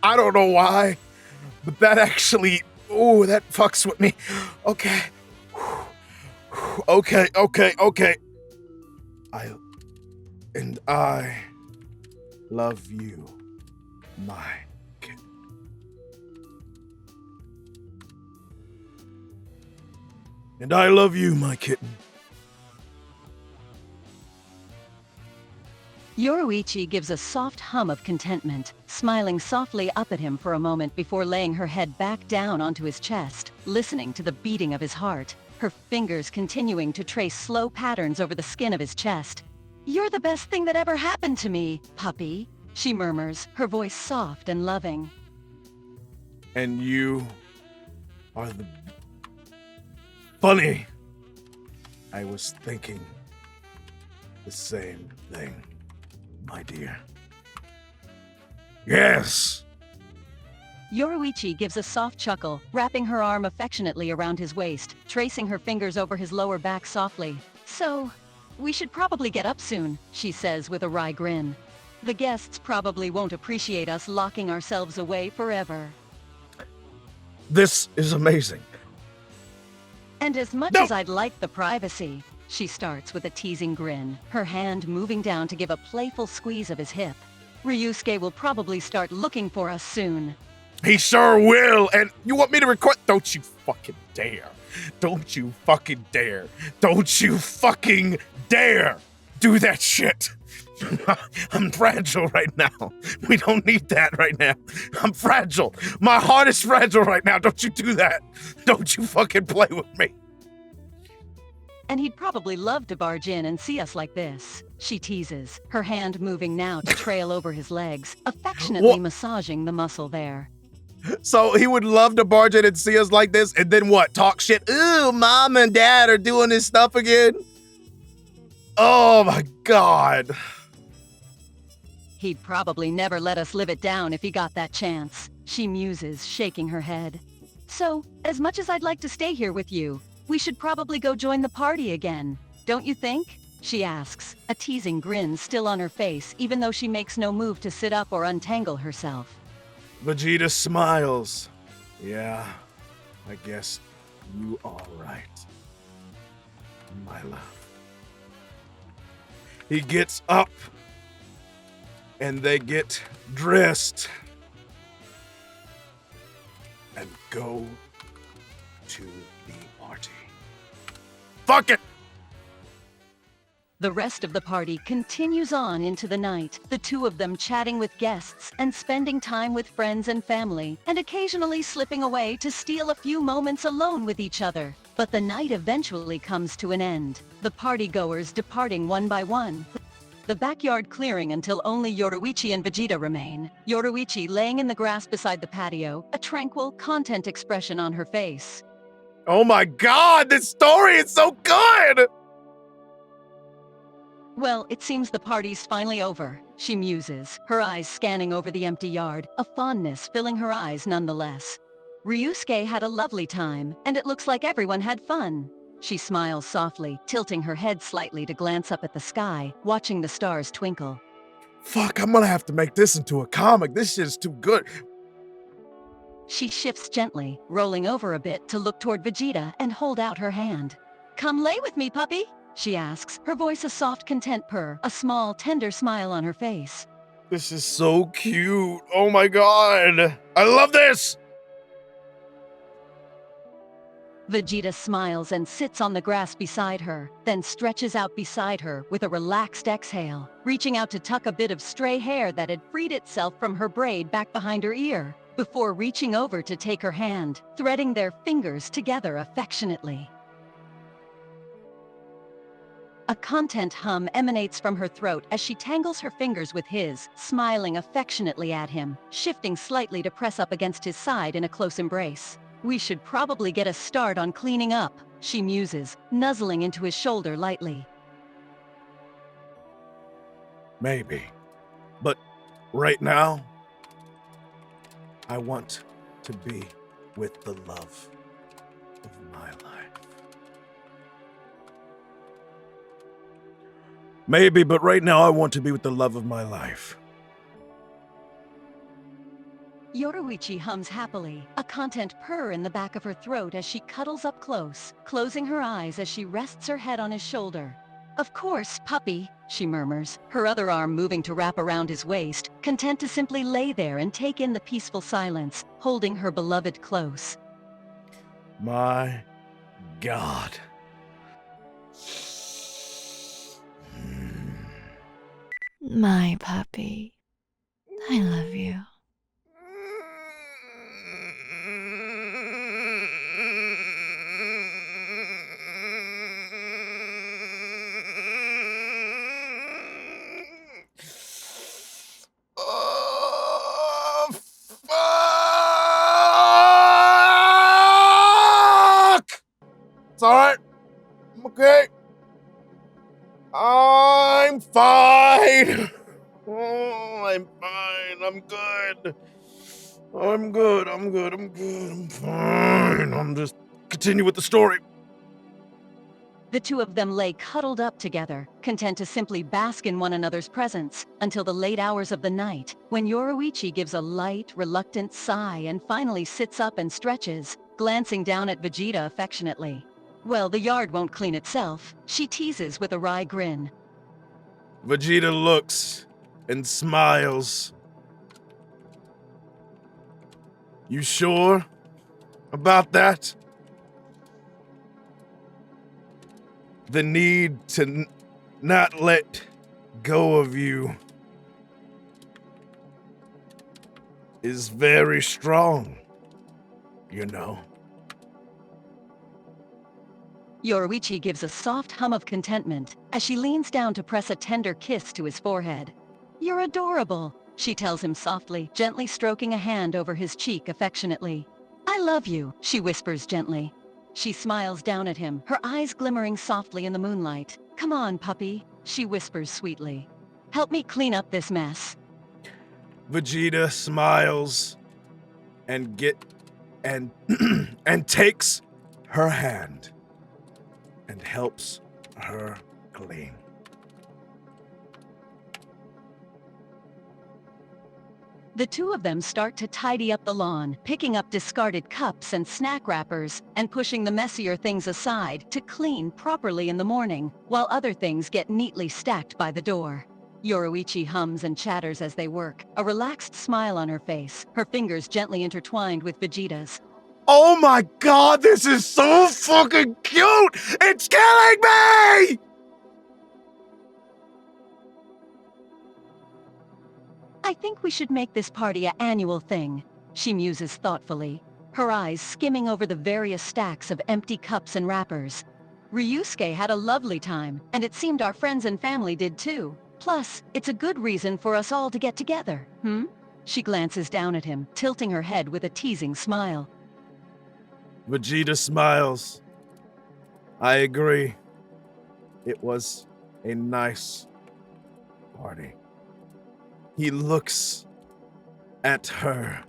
I don't know why, but that actually, that fucks with me. Okay. Okay. I love you, my kid. And I love you, my kitten. Yoruichi gives a soft hum of contentment, smiling softly up at him for a moment before laying her head back down onto his chest, listening to the beating of his heart, her fingers continuing to trace slow patterns over the skin of his chest. You're the best thing that ever happened to me, puppy, she murmurs, her voice soft and loving. And you are the... Funny. I was thinking the same thing, my dear. Yes! Yoruichi gives a soft chuckle, wrapping her arm affectionately around his waist, tracing her fingers over his lower back softly. So, we should probably get up soon, she says with a wry grin. The guests probably won't appreciate us locking ourselves away forever. This is amazing. And as much as I'd like the privacy, she starts with a teasing grin, her hand moving down to give a playful squeeze of his hip. Ryusuke will probably start looking for us soon. He sure will, and you want me to record? Don't you fucking dare. Don't you fucking dare. Don't you fucking dare do that shit. I'm fragile right now. We don't need that right now. I'm fragile. My heart is fragile right now. Don't you do that. Don't you fucking play with me. And he'd probably love to barge in and see us like this, she teases, her hand moving now to trail over his legs, affectionately massaging the muscle there. So he would love to barge in and see us like this, and then what? Talk shit? Ooh, mom and dad are doing this stuff again? Oh my God. He'd probably never let us live it down if he got that chance, she muses, shaking her head. So, as much as I'd like to stay here with you, we should probably go join the party again, don't you think? She asks, a teasing grin still on her face, even though she makes no move to sit up or untangle herself. Vegeta smiles. Yeah, I guess you are right, my love. He gets up, and they get dressed and go to the party. Fuck it! The rest of the party continues on into the night, the two of them chatting with guests and spending time with friends and family, and occasionally slipping away to steal a few moments alone with each other. But the night eventually comes to an end, the partygoers departing one by one, the backyard clearing until only Yoruichi and Vegeta remain. Yoruichi laying in the grass beside the patio, a tranquil, content expression on her face. Oh my God, this story is so good! Well, it seems the party's finally over, she muses, her eyes scanning over the empty yard, a fondness filling her eyes nonetheless. Ryusuke had a lovely time, and it looks like everyone had fun. She smiles softly, tilting her head slightly to glance up at the sky, watching the stars twinkle. Fuck, I'm gonna have to make this into a comic. This shit is too good. She shifts gently, rolling over a bit to look toward Vegeta and hold out her hand. Come lay with me, puppy, she asks, her voice a soft content purr, a small, tender smile on her face. This is so cute. Oh my God. I love this. Vegeta smiles and sits on the grass beside her, then stretches out beside her with a relaxed exhale, reaching out to tuck a bit of stray hair that had freed itself from her braid back behind her ear, before reaching over to take her hand, threading their fingers together affectionately. A content hum emanates from her throat as she tangles her fingers with his, smiling affectionately at him, shifting slightly to press up against his side in a close embrace. We should probably get a start on cleaning up, she muses, nuzzling into his shoulder lightly. Maybe. But right now, I want to be with the love of my life. Maybe, but right now I want to be with the love of my life. Yoruichi hums happily, a content purr in the back of her throat as she cuddles up close, closing her eyes as she rests her head on his shoulder. Of course, puppy, she murmurs, her other arm moving to wrap around his waist, content to simply lay there and take in the peaceful silence, holding her beloved close. My God. My puppy. I love you. Oh, fuck! It's alright. I'm okay. I'm fine. Oh, I'm fine. I'm good. I'm good. I'm fine. I'm just continue with the story. The two of them lay cuddled up together, content to simply bask in one another's presence, until the late hours of the night, when Yoruichi gives a light, reluctant sigh and finally sits up and stretches, glancing down at Vegeta affectionately. Well, the yard won't clean itself, she teases with a wry grin. Vegeta looks and smiles. You sure about that? The need to not let go of you is very strong, you know. Yoruichi gives a soft hum of contentment as she leans down to press a tender kiss to his forehead. You're adorable, she tells him softly, gently stroking a hand over his cheek affectionately. I love you, she whispers gently. She smiles down at him, her eyes glimmering softly in the moonlight. Come on, puppy, she whispers sweetly. Help me clean up this mess. Vegeta smiles and and takes her hand and helps her clean. The two of them start to tidy up the lawn, picking up discarded cups and snack wrappers, and pushing the messier things aside to clean properly in the morning, while other things get neatly stacked by the door. Yoruichi hums and chatters as they work, a relaxed smile on her face, her fingers gently intertwined with Vegeta's. Oh my God, this is so fucking cute! It's killing me! I think we should make this party an annual thing, she muses thoughtfully, her eyes skimming over the various stacks of empty cups and wrappers. Ryusuke had a lovely time, and it seemed our friends and family did too. Plus, it's a good reason for us all to get together, She glances down at him, tilting her head with a teasing smile. Vegeta smiles. I agree. It was a nice party. He looks at her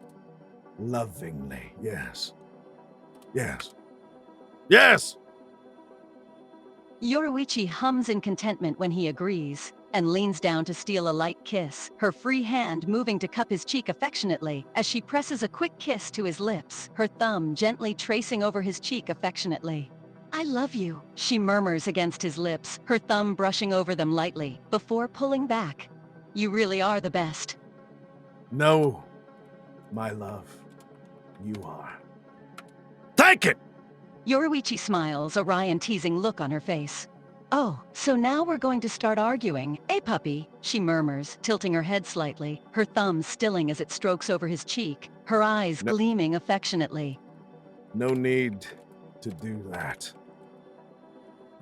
lovingly. Yes. Yes. Yes! Yoruichi hums in contentment when he agrees, and leans down to steal a light kiss, her free hand moving to cup his cheek affectionately as she presses a quick kiss to his lips, her thumb gently tracing over his cheek affectionately. I love you, she murmurs against his lips, her thumb brushing over them lightly, before pulling back. You really are the best. No, my love, you are. Take it! Yoruichi smiles, a wry and teasing look on her face. Oh, so now we're going to start arguing, eh, puppy? She murmurs, tilting her head slightly, her thumb stilling as it strokes over his cheek, her eyes gleaming affectionately. No need to do that.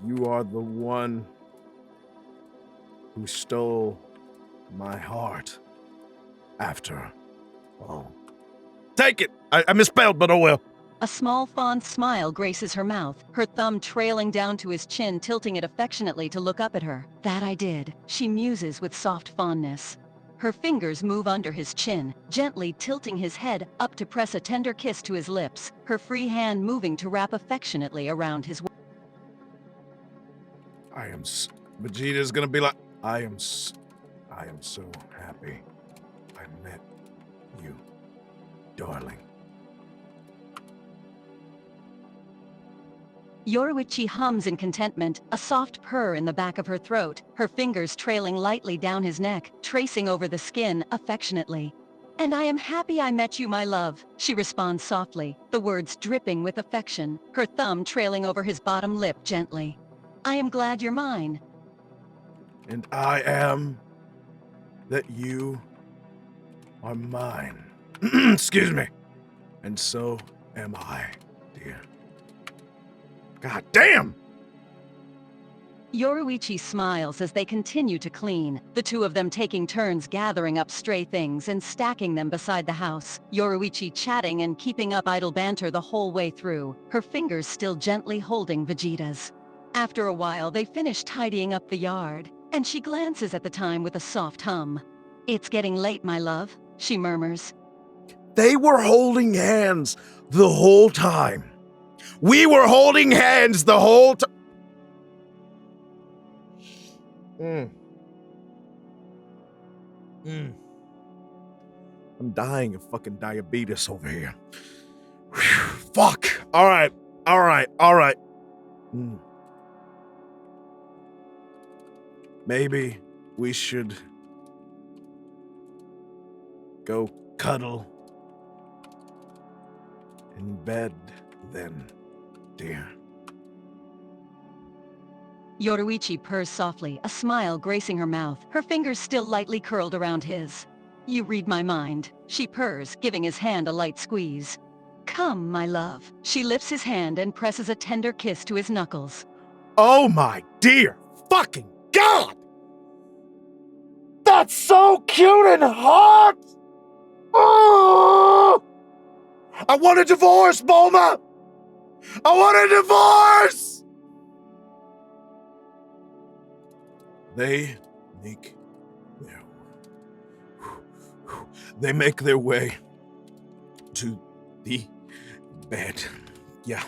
You are the one who stole my heart after all. Take it! I misspelled, but oh well. A small fond smile graces her mouth, her thumb trailing down to his chin, tilting it affectionately to look up at her. That I did, she muses with soft fondness. Her fingers move under his chin, gently tilting his head up to press a tender kiss to his lips, her free hand moving to wrap affectionately around his waist. Vegeta's gonna be like, I am so happy I met you, darling. Yoruichi hums in contentment, a soft purr in the back of her throat, her fingers trailing lightly down his neck, tracing over the skin affectionately. And I am happy I met you, my love, she responds softly, the words dripping with affection, her thumb trailing over his bottom lip gently. I am glad you're mine. And I am that you are mine. Excuse me. And so am I, dear. God damn! Yoruichi smiles as they continue to clean, the two of them taking turns gathering up stray things and stacking them beside the house, Yoruichi chatting and keeping up idle banter the whole way through, her fingers still gently holding Vegeta's. After a while, they finish tidying up the yard, and she glances at the time with a soft hum. It's getting late, my love, she murmurs. They were holding hands the whole time. We were holding hands the whole time. I'm dying of fucking diabetes over here. Whew, fuck. All right. Maybe we should go cuddle in bed then, dear. Yoruichi purrs softly, a smile gracing her mouth, her fingers still lightly curled around his. You read my mind, she purrs, giving his hand a light squeeze. Come, my love. She lifts his hand and presses a tender kiss to his knuckles. Oh my dear fucking God! That's so cute and hot! Oh! I want a divorce, Bulma! I want a divorce! They make their way to the bed. Yeah,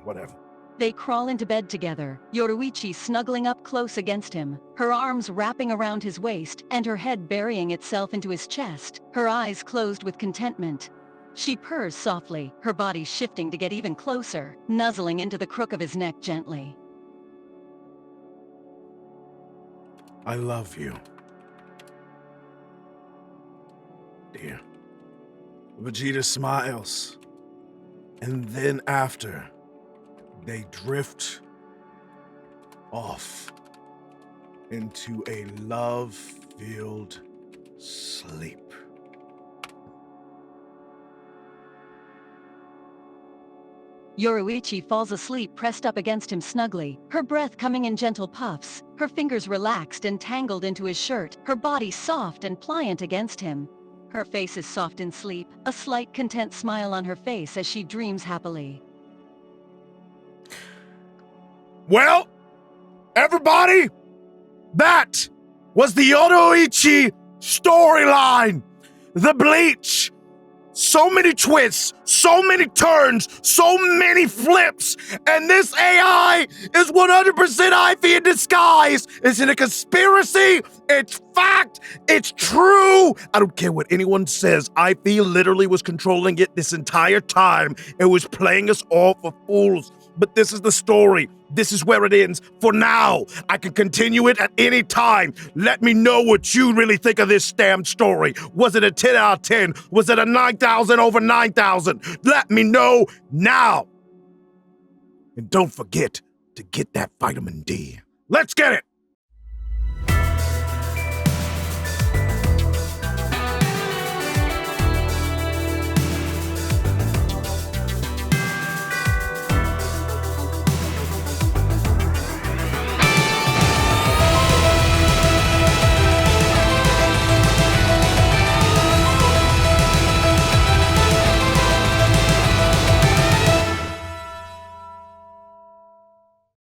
whatever. They crawl into bed together, Yoruichi snuggling up close against him, her arms wrapping around his waist and her head burying itself into his chest, her eyes closed with contentment. She purrs softly, her body shifting to get even closer, nuzzling into the crook of his neck gently. I love you, dear. Vegeta smiles, and then after, they drift off into a love-filled sleep. Yoruichi falls asleep pressed up against him snugly, her breath coming in gentle puffs, her fingers relaxed and tangled into his shirt, her body soft and pliant against him. Her face is soft in sleep, a slight content smile on her face as she dreams happily. Well, everybody, that was the Yoruichi storyline. The Bleach. So many twists, so many turns, so many flips, and this AI is 100% Aife in disguise. Is it a conspiracy? It's fact. It's true. I don't care what anyone says. Aife literally was controlling it this entire time. It was playing us all for fools. but this is the story. This is where it ends. For now, I can continue it at any time. Let me know what you really think of this damn story. Was it a 10 out of 10? Was it a 9,000 over 9,000? Let me know now. And don't forget to get that vitamin D. Let's get it!